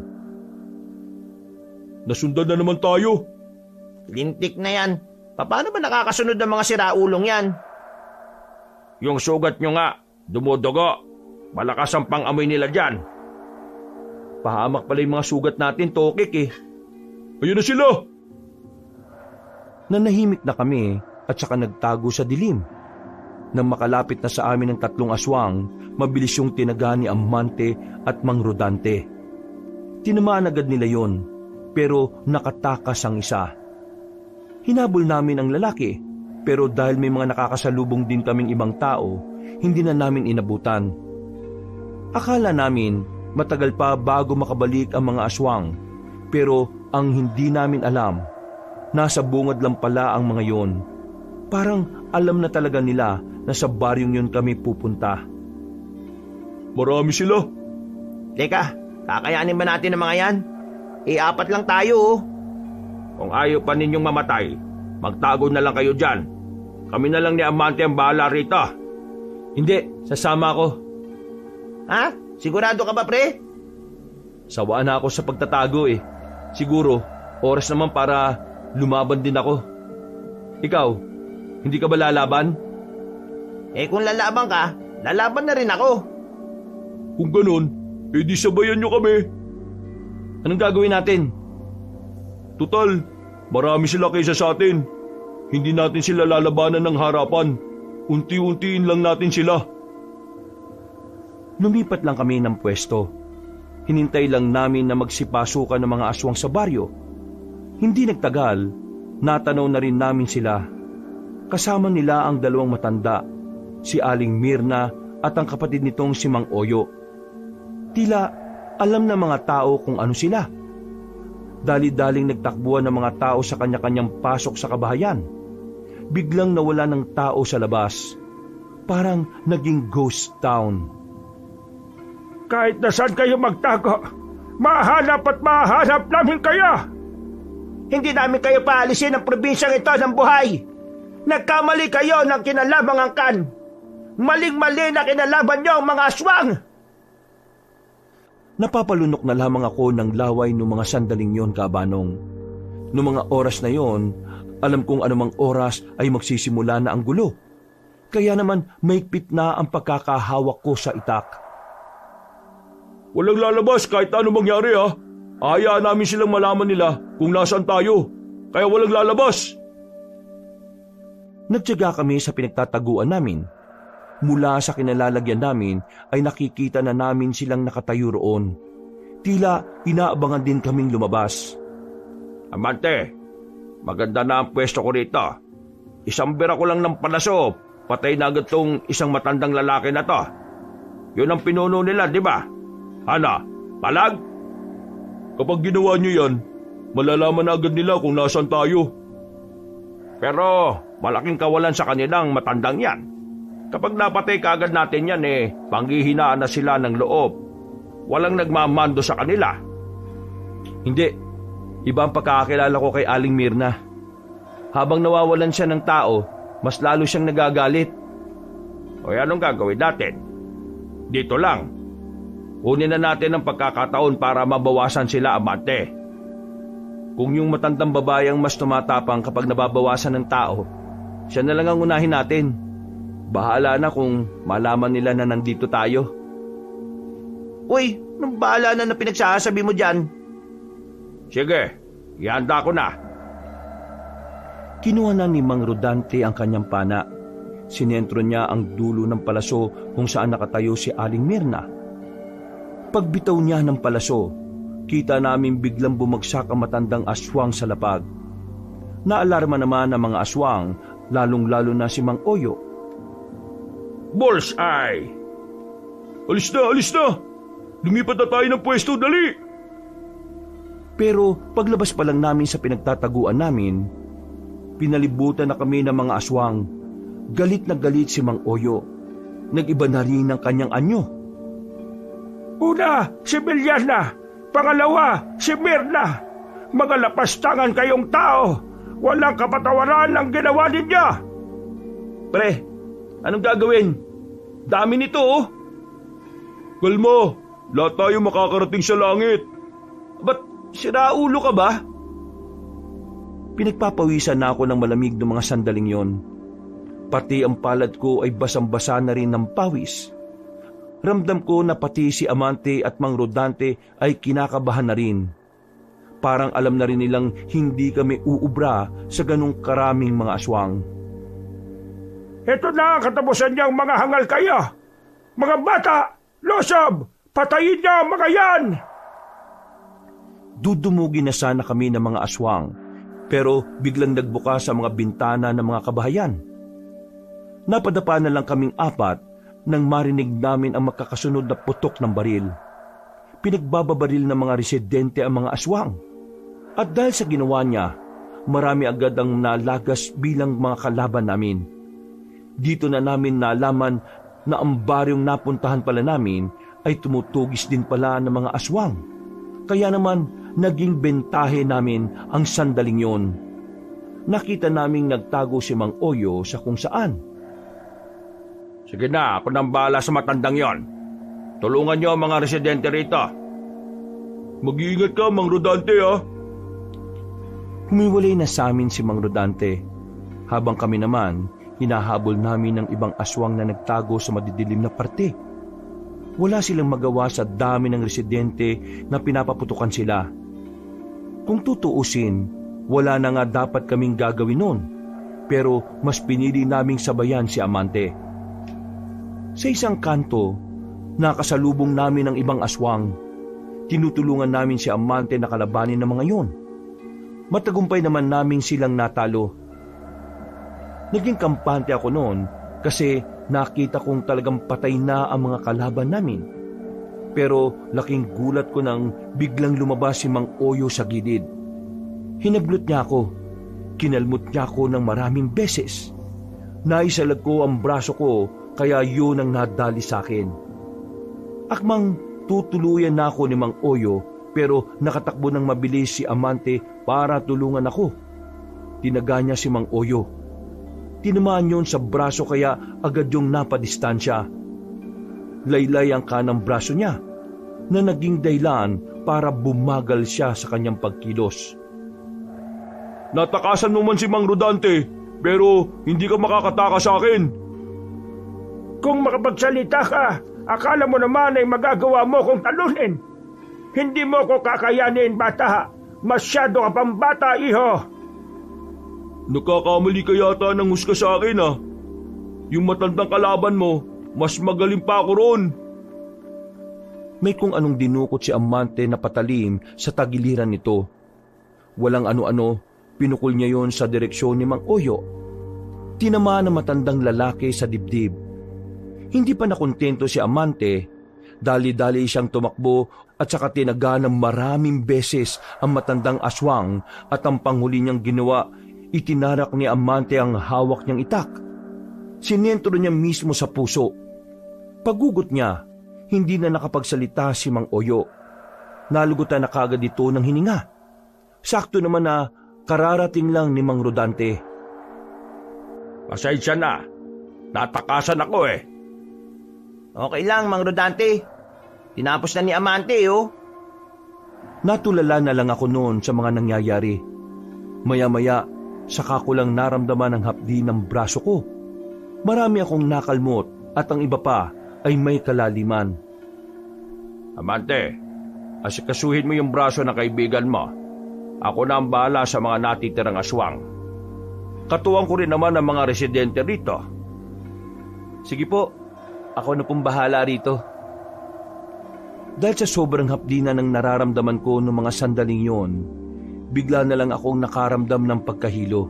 S5: Nasundan na naman tayo.
S2: Lintik na yan. Paano ba nakakasunod ng mga siraulong yan?
S4: Yung sugat nyo nga, dumudugo. Malakas ang pang-amoy nila dyan.
S1: Pahamak pala yung mga sugat natin, Tokek eh.
S5: Ayun na sila!
S1: Nanahimik na kami at saka nagtago sa dilim. Nang makalapit na sa amin ng 3 aswang, mabilis yung tinaga ni Amante at Mang Rodante. Tinamaan agad nila yon, pero nakatakas ang isa. Hinabol namin ang lalaki, pero dahil may mga nakakasalubong din kaming ibang tao, hindi na namin inabutan. Akala namin matagal pa bago makabalik ang mga aswang, pero ang hindi namin alam, nasa bungad lang pala ang mga yon. Parang alam na talaga nila na sa baryong yun kami pupunta.
S5: Marami sila.
S2: Teka, kakayanin ba natin ang mga yan? 4 lang tayo oh.
S4: Kung ayaw pa ninyong mamatay, magtago na lang kayo dyan. Kami na lang ni Amante ang bahala rito.
S1: Hindi, sasama ako.
S2: Ha? Sigurado ka ba, pre?
S1: Sawaan na ako sa pagtatago eh. Siguro, oras naman para
S3: lumaban din ako. Ikaw, hindi ka ba lalaban?
S2: Kung lalaban ka, lalaban na rin ako.
S5: Kung ganun, edi sabayan nyo kami.
S3: Anong gagawin natin?
S5: Tutal, marami sila kaysa sa atin. Hindi natin sila lalabanan ng harapan. Unti-untiin lang natin sila.
S1: Lumipat lang kami ng pwesto. Hinintay lang namin na magsipasukan ng mga aswang sa baryo. Hindi nagtagal, natanaw na rin namin sila. Kasama nila ang dalawang matanda, si Aling Mirna at ang kapatid nitong si Mang Oyo. Tila alam ng mga tao kung ano sila. Dali-daling nagtakbuhan ng mga tao sa kanya-kanyang pasok sa kabahayan. Biglang nawala ng tao sa labas. Parang naging ghost town.
S4: Kahit na saan kayo magtago, mahanap at mahanap namin kayo.
S2: Hindi namin kayo paalisin ng probinsyang ito ng buhay. Nagkamali kayo ng kinalabang angkan. Maling-mali na kinalaban niyo ang mga aswang.
S1: Napapalunok na lamang ako ng laway ng mga sandaling yon, Kabanong. Noong mga oras na yon, alam kong anumang oras ay magsisimula na ang gulo. Kaya naman maigpit na ang pagkakahawak ko sa itak.
S5: Walang lalabas kahit ano mangyari ha. Hayaan namin silang malaman nila kung nasaan tayo. Kaya walang lalabas.
S1: Nagtiyaga kami sa pinagtataguan namin. Mula sa kinalalagyan namin ay nakikita na namin silang nakatayo roon. Tila inaabangan din kaming lumabas.
S4: Amante, maganda na ang pwesto ko rito. Isang bira ko lang ng palaso, patay na agad tong isang matandang lalaki na to. Yun ang pinuno nila, di ba? Hana, palag?
S5: Kapag ginawa nyo yan, malalaman na agad nila kung nasaan tayo.
S4: Pero malaking kawalan sa kanilang matandang yan. Kapag napatay kaagad natin yan panghihinaan na sila ng loob. Walang nagmamando sa kanila.
S1: Hindi, iba ang pagkakakilala ko kay Aling Mirna. Habang nawawalan siya ng tao, mas lalo siyang nagagalit.
S4: O anong gagawin natin? Dito lang. Kunin na natin ang pagkakataon para mabawasan sila, amante.
S1: Kung yung matandang babae ang mas tumatapang kapag nababawasan ng tao, siya na lang ang unahin natin. Bahala na kung malaman nila na nandito tayo.
S2: Uy, nung bahala na pinagsasabi mo dyan?
S4: Sige, ihanda ko na.
S1: Kinuha na ni Mang Rodante ang kanyang pana. Sinentro niya ang dulo ng palaso kung saan nakatayo si Aling Mirna. Pagbitaw niya ng palaso, kita namin biglang bumagsak ang matandang aswang sa lapag. Naalarma naman ang mga aswang, lalong-lalo na si Mang Oyo.
S4: Bullseye!
S5: Alis na, alis na! Lumipat na tayo ng pwesto, dali!
S1: Pero paglabas pa lang namin sa pinagtataguan namin, pinalibutan na kami ng mga aswang. Galit na galit si Mang Oyo. Nag-iba na rin ang kanyang anyo.
S4: Una, si Bilyana. Pangalawa, si Mirna. Mga lapastangan kayong tao. Walang kapatawaran ang ginawa ninyo.
S3: Pre, anong gagawin? Dami nito oh.
S5: Kalma, lahat tayo makakarating sa langit.
S3: Ba't siraulo ka ba?
S1: Pinagpapawisan na ako ng malamig ng mga sandaling yon. Pati ang palad ko ay basang-basa na rin ng pawis. Ramdam ko na pati si Amante at Mang Rodante ay kinakabahan na rin. Parang alam na rin nilang hindi kami uubra sa ganong karaming mga aswang.
S4: Ito na ang katapusan niyang mga hangal kayo. Mga bata, losob, patayin niyo mga yan!
S1: Dudumugin na sana kami ng mga aswang, pero biglang nagbuka sa mga bintana ng mga kabahayan. Napadapa na lang kaming apat nang marinig namin ang magkakasunod na putok ng baril. Pinagbababaril ng mga residente ang mga aswang. At dahil sa ginawa niya, marami agad ang nalagas bilang mga kalaban namin. Dito na namin nalaman na ang baryong napuntahan pala namin ay tumutugis din pala ng mga aswang. Kaya naman naging bentahe namin ang sandaling yon. Nakita naming nagtago si Mang Oyo sa kung saan.
S4: Sige na, ako nang bahala sa matandang yon. Tulungan niyo ang mga residente rito.
S5: Mag-iingat ka, Mang Rodante ha.
S1: Humiwalay na sa amin si Mang Rodante, habang kami naman hinahabol namin ng ibang aswang na nagtago sa madidilim na parte. Wala silang magawa sa dami ng residente na pinapaputukan sila. Kung tutuusin, wala na nga dapat kaming gagawin noon, pero mas pinili naming sabayan si Amante. Sa isang kanto, nakasalubong namin ang ibang aswang. Tinutulungan namin si Amante na kalabanin ng mga yon. Matagumpay naman namin silang natalo. Naging kampante ako noon kasi nakita kong talagang patay na ang mga kalaban namin. Pero laking gulat ko nang biglang lumabas si Mang Oyo sa gilid. Hinablot niya ako. Kinalmot niya ako ng maraming beses. Naisalag ko ang braso ko kaya yun ang nadali sa akin. Akmang tutuluyan na ako ni Mang Oyo pero nakatakbo ng mabilis si Amante para tulungan ako. Tinaga niya si Mang Oyo. Tinamaan yun sa braso kaya agad yung napadistansya. Laylay ang kanang braso niya na naging dahilan para bumagal siya sa kanyang pagkilos.
S5: Natakasan mo man si Mang Rodante, pero hindi ka makakatakas sa akin.
S4: Kung makapagsalita ka, akala mo naman ay magagawa mo kong talunin. Hindi mo ko kakayanin, bata. Masyado ka pang bata, iho.
S5: Nagkakamali ka yata ng husga sa akin, ah. Yung matandang kalaban mo, mas magaling pa ako roon.
S1: May kung anong dinukot si Amante na patalim sa tagiliran nito. Walang ano-ano, pinukol niya yon sa direksyon ni Mang Oyo. Tinamaan ng matandang lalaki sa dibdib. Hindi pa nakontento si Amante. Dali-dali siyang tumakbo at saka tinaga ng maraming beses ang matandang aswang at ang panghuli niyang ginawa, itinarak ni Amante ang hawak niyang itak. Sinentro niya mismo sa puso. Pagugot niya, hindi na nakapagsalita si Mang Oyo. Nalugutan na kagad ito ng hininga. Sakto naman na kararating lang ni Mang Rodante.
S4: Pasensya na. Natakasan ako eh.
S2: Okay lang, Mang Rodante. Tinapos na ni Amante, oh.
S1: Natulala na lang ako noon sa mga nangyayari. Maya-maya, saka ko lang naramdaman ang hapdi ng braso ko. Marami akong nakalmot at ang iba pa ay may kalaliman.
S4: Amante, asikasuhin mo yung braso ng kaibigan mo. Ako na ang bahala sa mga natitirang aswang. Katuwang ko rin naman ang mga residente rito.
S1: Sige po, ako na pong bahala rito. Dahil sa sobrang hapdi na ng nararamdaman ko noong mga sandaling yon, bigla na lang akong nakaramdam ng pagkahilo.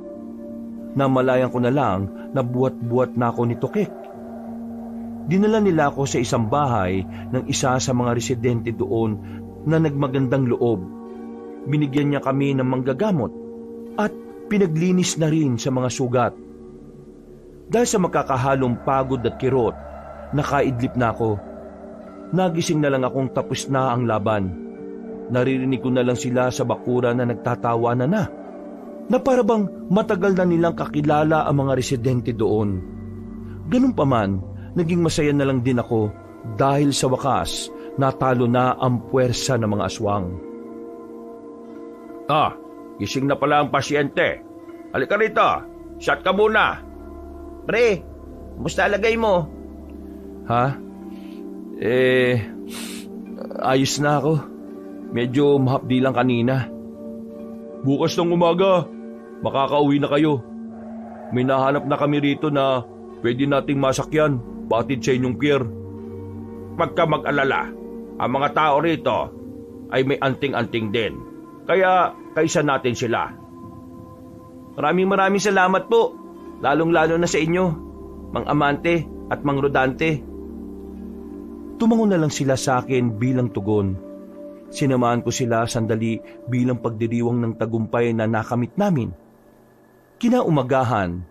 S1: Namalayan ko na lang na buwat-buwat na ako ni Tokek. Dinala nila ako sa isang bahay ng isa sa mga residente doon na nagmagandang loob. Binigyan niya kami ng manggagamot at pinaglinis na rin sa mga sugat. Dahil sa makakahalong pagod at kirot, nakaidlip na ako. Nagising na lang akong tapos na ang laban. Naririnig ko na lang sila sa bakura na nagtatawanan na para bang matagal na nilang kakilala ang mga residente doon. Ganun pa man, naging masaya na lang din ako dahil sa wakas natalo na ang puwersa ng mga aswang.
S4: Gising na pala ang pasyente. Halika rito, shot ka muna.
S2: Pre, kumusta alagay mo?
S1: Ha? Ayos na ako. Medyo mahapdi lang kanina.
S5: Bukas ng umaga, makakauwi na kayo. May nahanap na kami rito na pwede nating masakyan, batid sa inyong pier.
S4: Huwag ka mag-alala. Ang mga tao rito ay may anting-anting din. Kaya kaisa natin sila.
S2: Maraming salamat po. Lalong-lalo na sa inyo, Mang Amante at Mang Rodante.
S1: Tumango na lang sila sa akin bilang tugon. Sinamaan ko sila sandali bilang pagdiriwang ng tagumpay na nakamit namin. Kinaumagahan,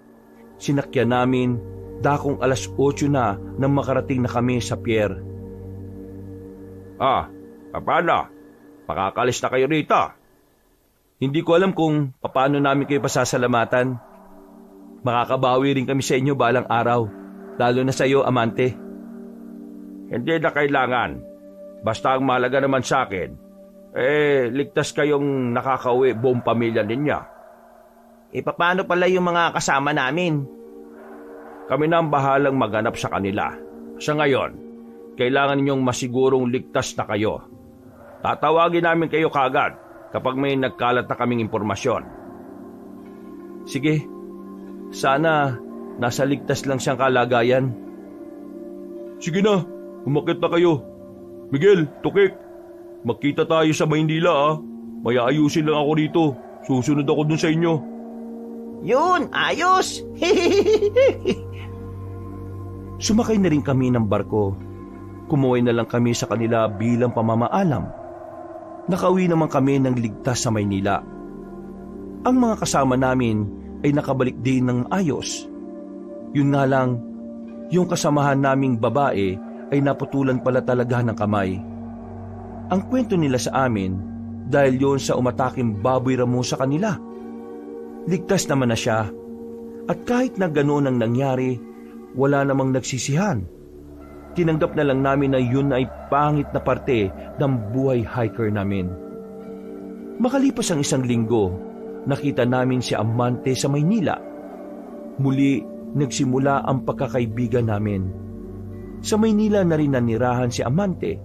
S1: sinakyan namin dakong 8:00 na nang makarating na kami sa pier.
S4: Paano? Makakalis na kayo rito?
S1: Hindi ko alam kung paano namin kayo pasasalamatan. Makakabawi rin kami sa inyo balang araw, lalo na sa iyo, Amante.
S4: Hindi na kailangan. Basta ang mahalaga naman sa akin, ligtas kayong nakakauwi buong pamilya ninyo.
S2: paano pala yung mga kasama namin?
S3: Kami na ang bahalang maghanap sa kanila. Sa ngayon, kailangan ninyong masigurong ligtas na kayo. Tatawagin namin kayo kaagad kapag may nagkalat na kaming impormasyon.
S1: Sige, sana nasa ligtas lang siyang kalagayan.
S5: Sige na, umakit na kayo. Miguel, Tukik, magkita tayo sa Maynila ah. May aayusin lang ako rito. Susunod ako dun sa inyo.
S2: Yun, ayos!
S1: Sumakay na rin kami ng barko. Kumuway na lang kami sa kanila bilang pamamaalam. Nakauwi naman kami ng ligtas sa Maynila. Ang mga kasama namin ay nakabalik din ng ayos. Yun nga lang, yung kasamahan naming babae ay naputulan pala talaga ng kamay. Ang kwento nila sa amin dahil yon sa umataking baboy ramo sa kanila. Ligtas naman na siya at kahit na ganoon ang nangyari, wala namang nagsisihan. Tinanggap na lang namin na yun ay pangit na parte ng buhay hiker namin. Makalipas ang 1 linggo, nakita namin si Amante sa Maynila. Muli nagsimula ang pagkakaibigan namin. Sa Maynila na rin nanirahan si Amante.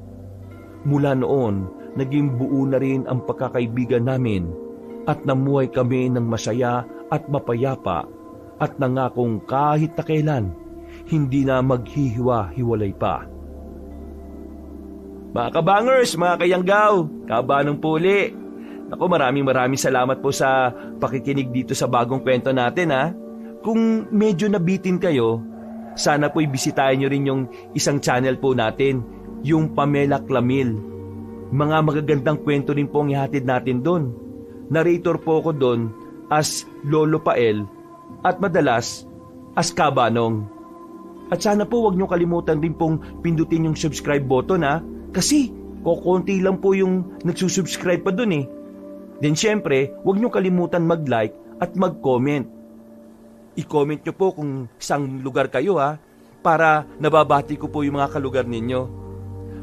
S1: Mula noon, naging buo na rin ang pagkakaibigan namin at namuhay kami ng masaya at mapayapa at nangakong kahit na kailan, hindi na maghihiwa-hiwalay pa.
S2: Mga kabangers, mga kayanggaw, kabanong puli. Naku, maraming salamat po sa pakikinig dito sa bagong kwento natin ha. Kung medyo nabitin kayo, sana po'y bisitahin nyo rin yung isang channel po natin, yung Pamela Clamil. Mga magagandang kwento rin po ang ihatid natin doon. Narrator po ako doon as Lolo Pael at madalas as Kabanong. At sana po wag nyo kalimutan din pong pindutin yung subscribe button ha, kasi kukunti lang po yung nagsusubscribe pa doon eh. Then syempre, wag nyo kalimutan mag-like at mag-comment. I-comment nyo po kung saang lugar kayo ha, para nababati ko po yung mga kalugar ninyo.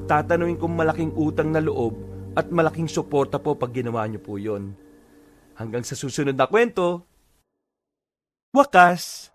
S2: Tatanungin kong malaking utang na loob at malaking suporta po pag ginawa nyo po yon. Hanggang sa susunod na kwento. Wakas!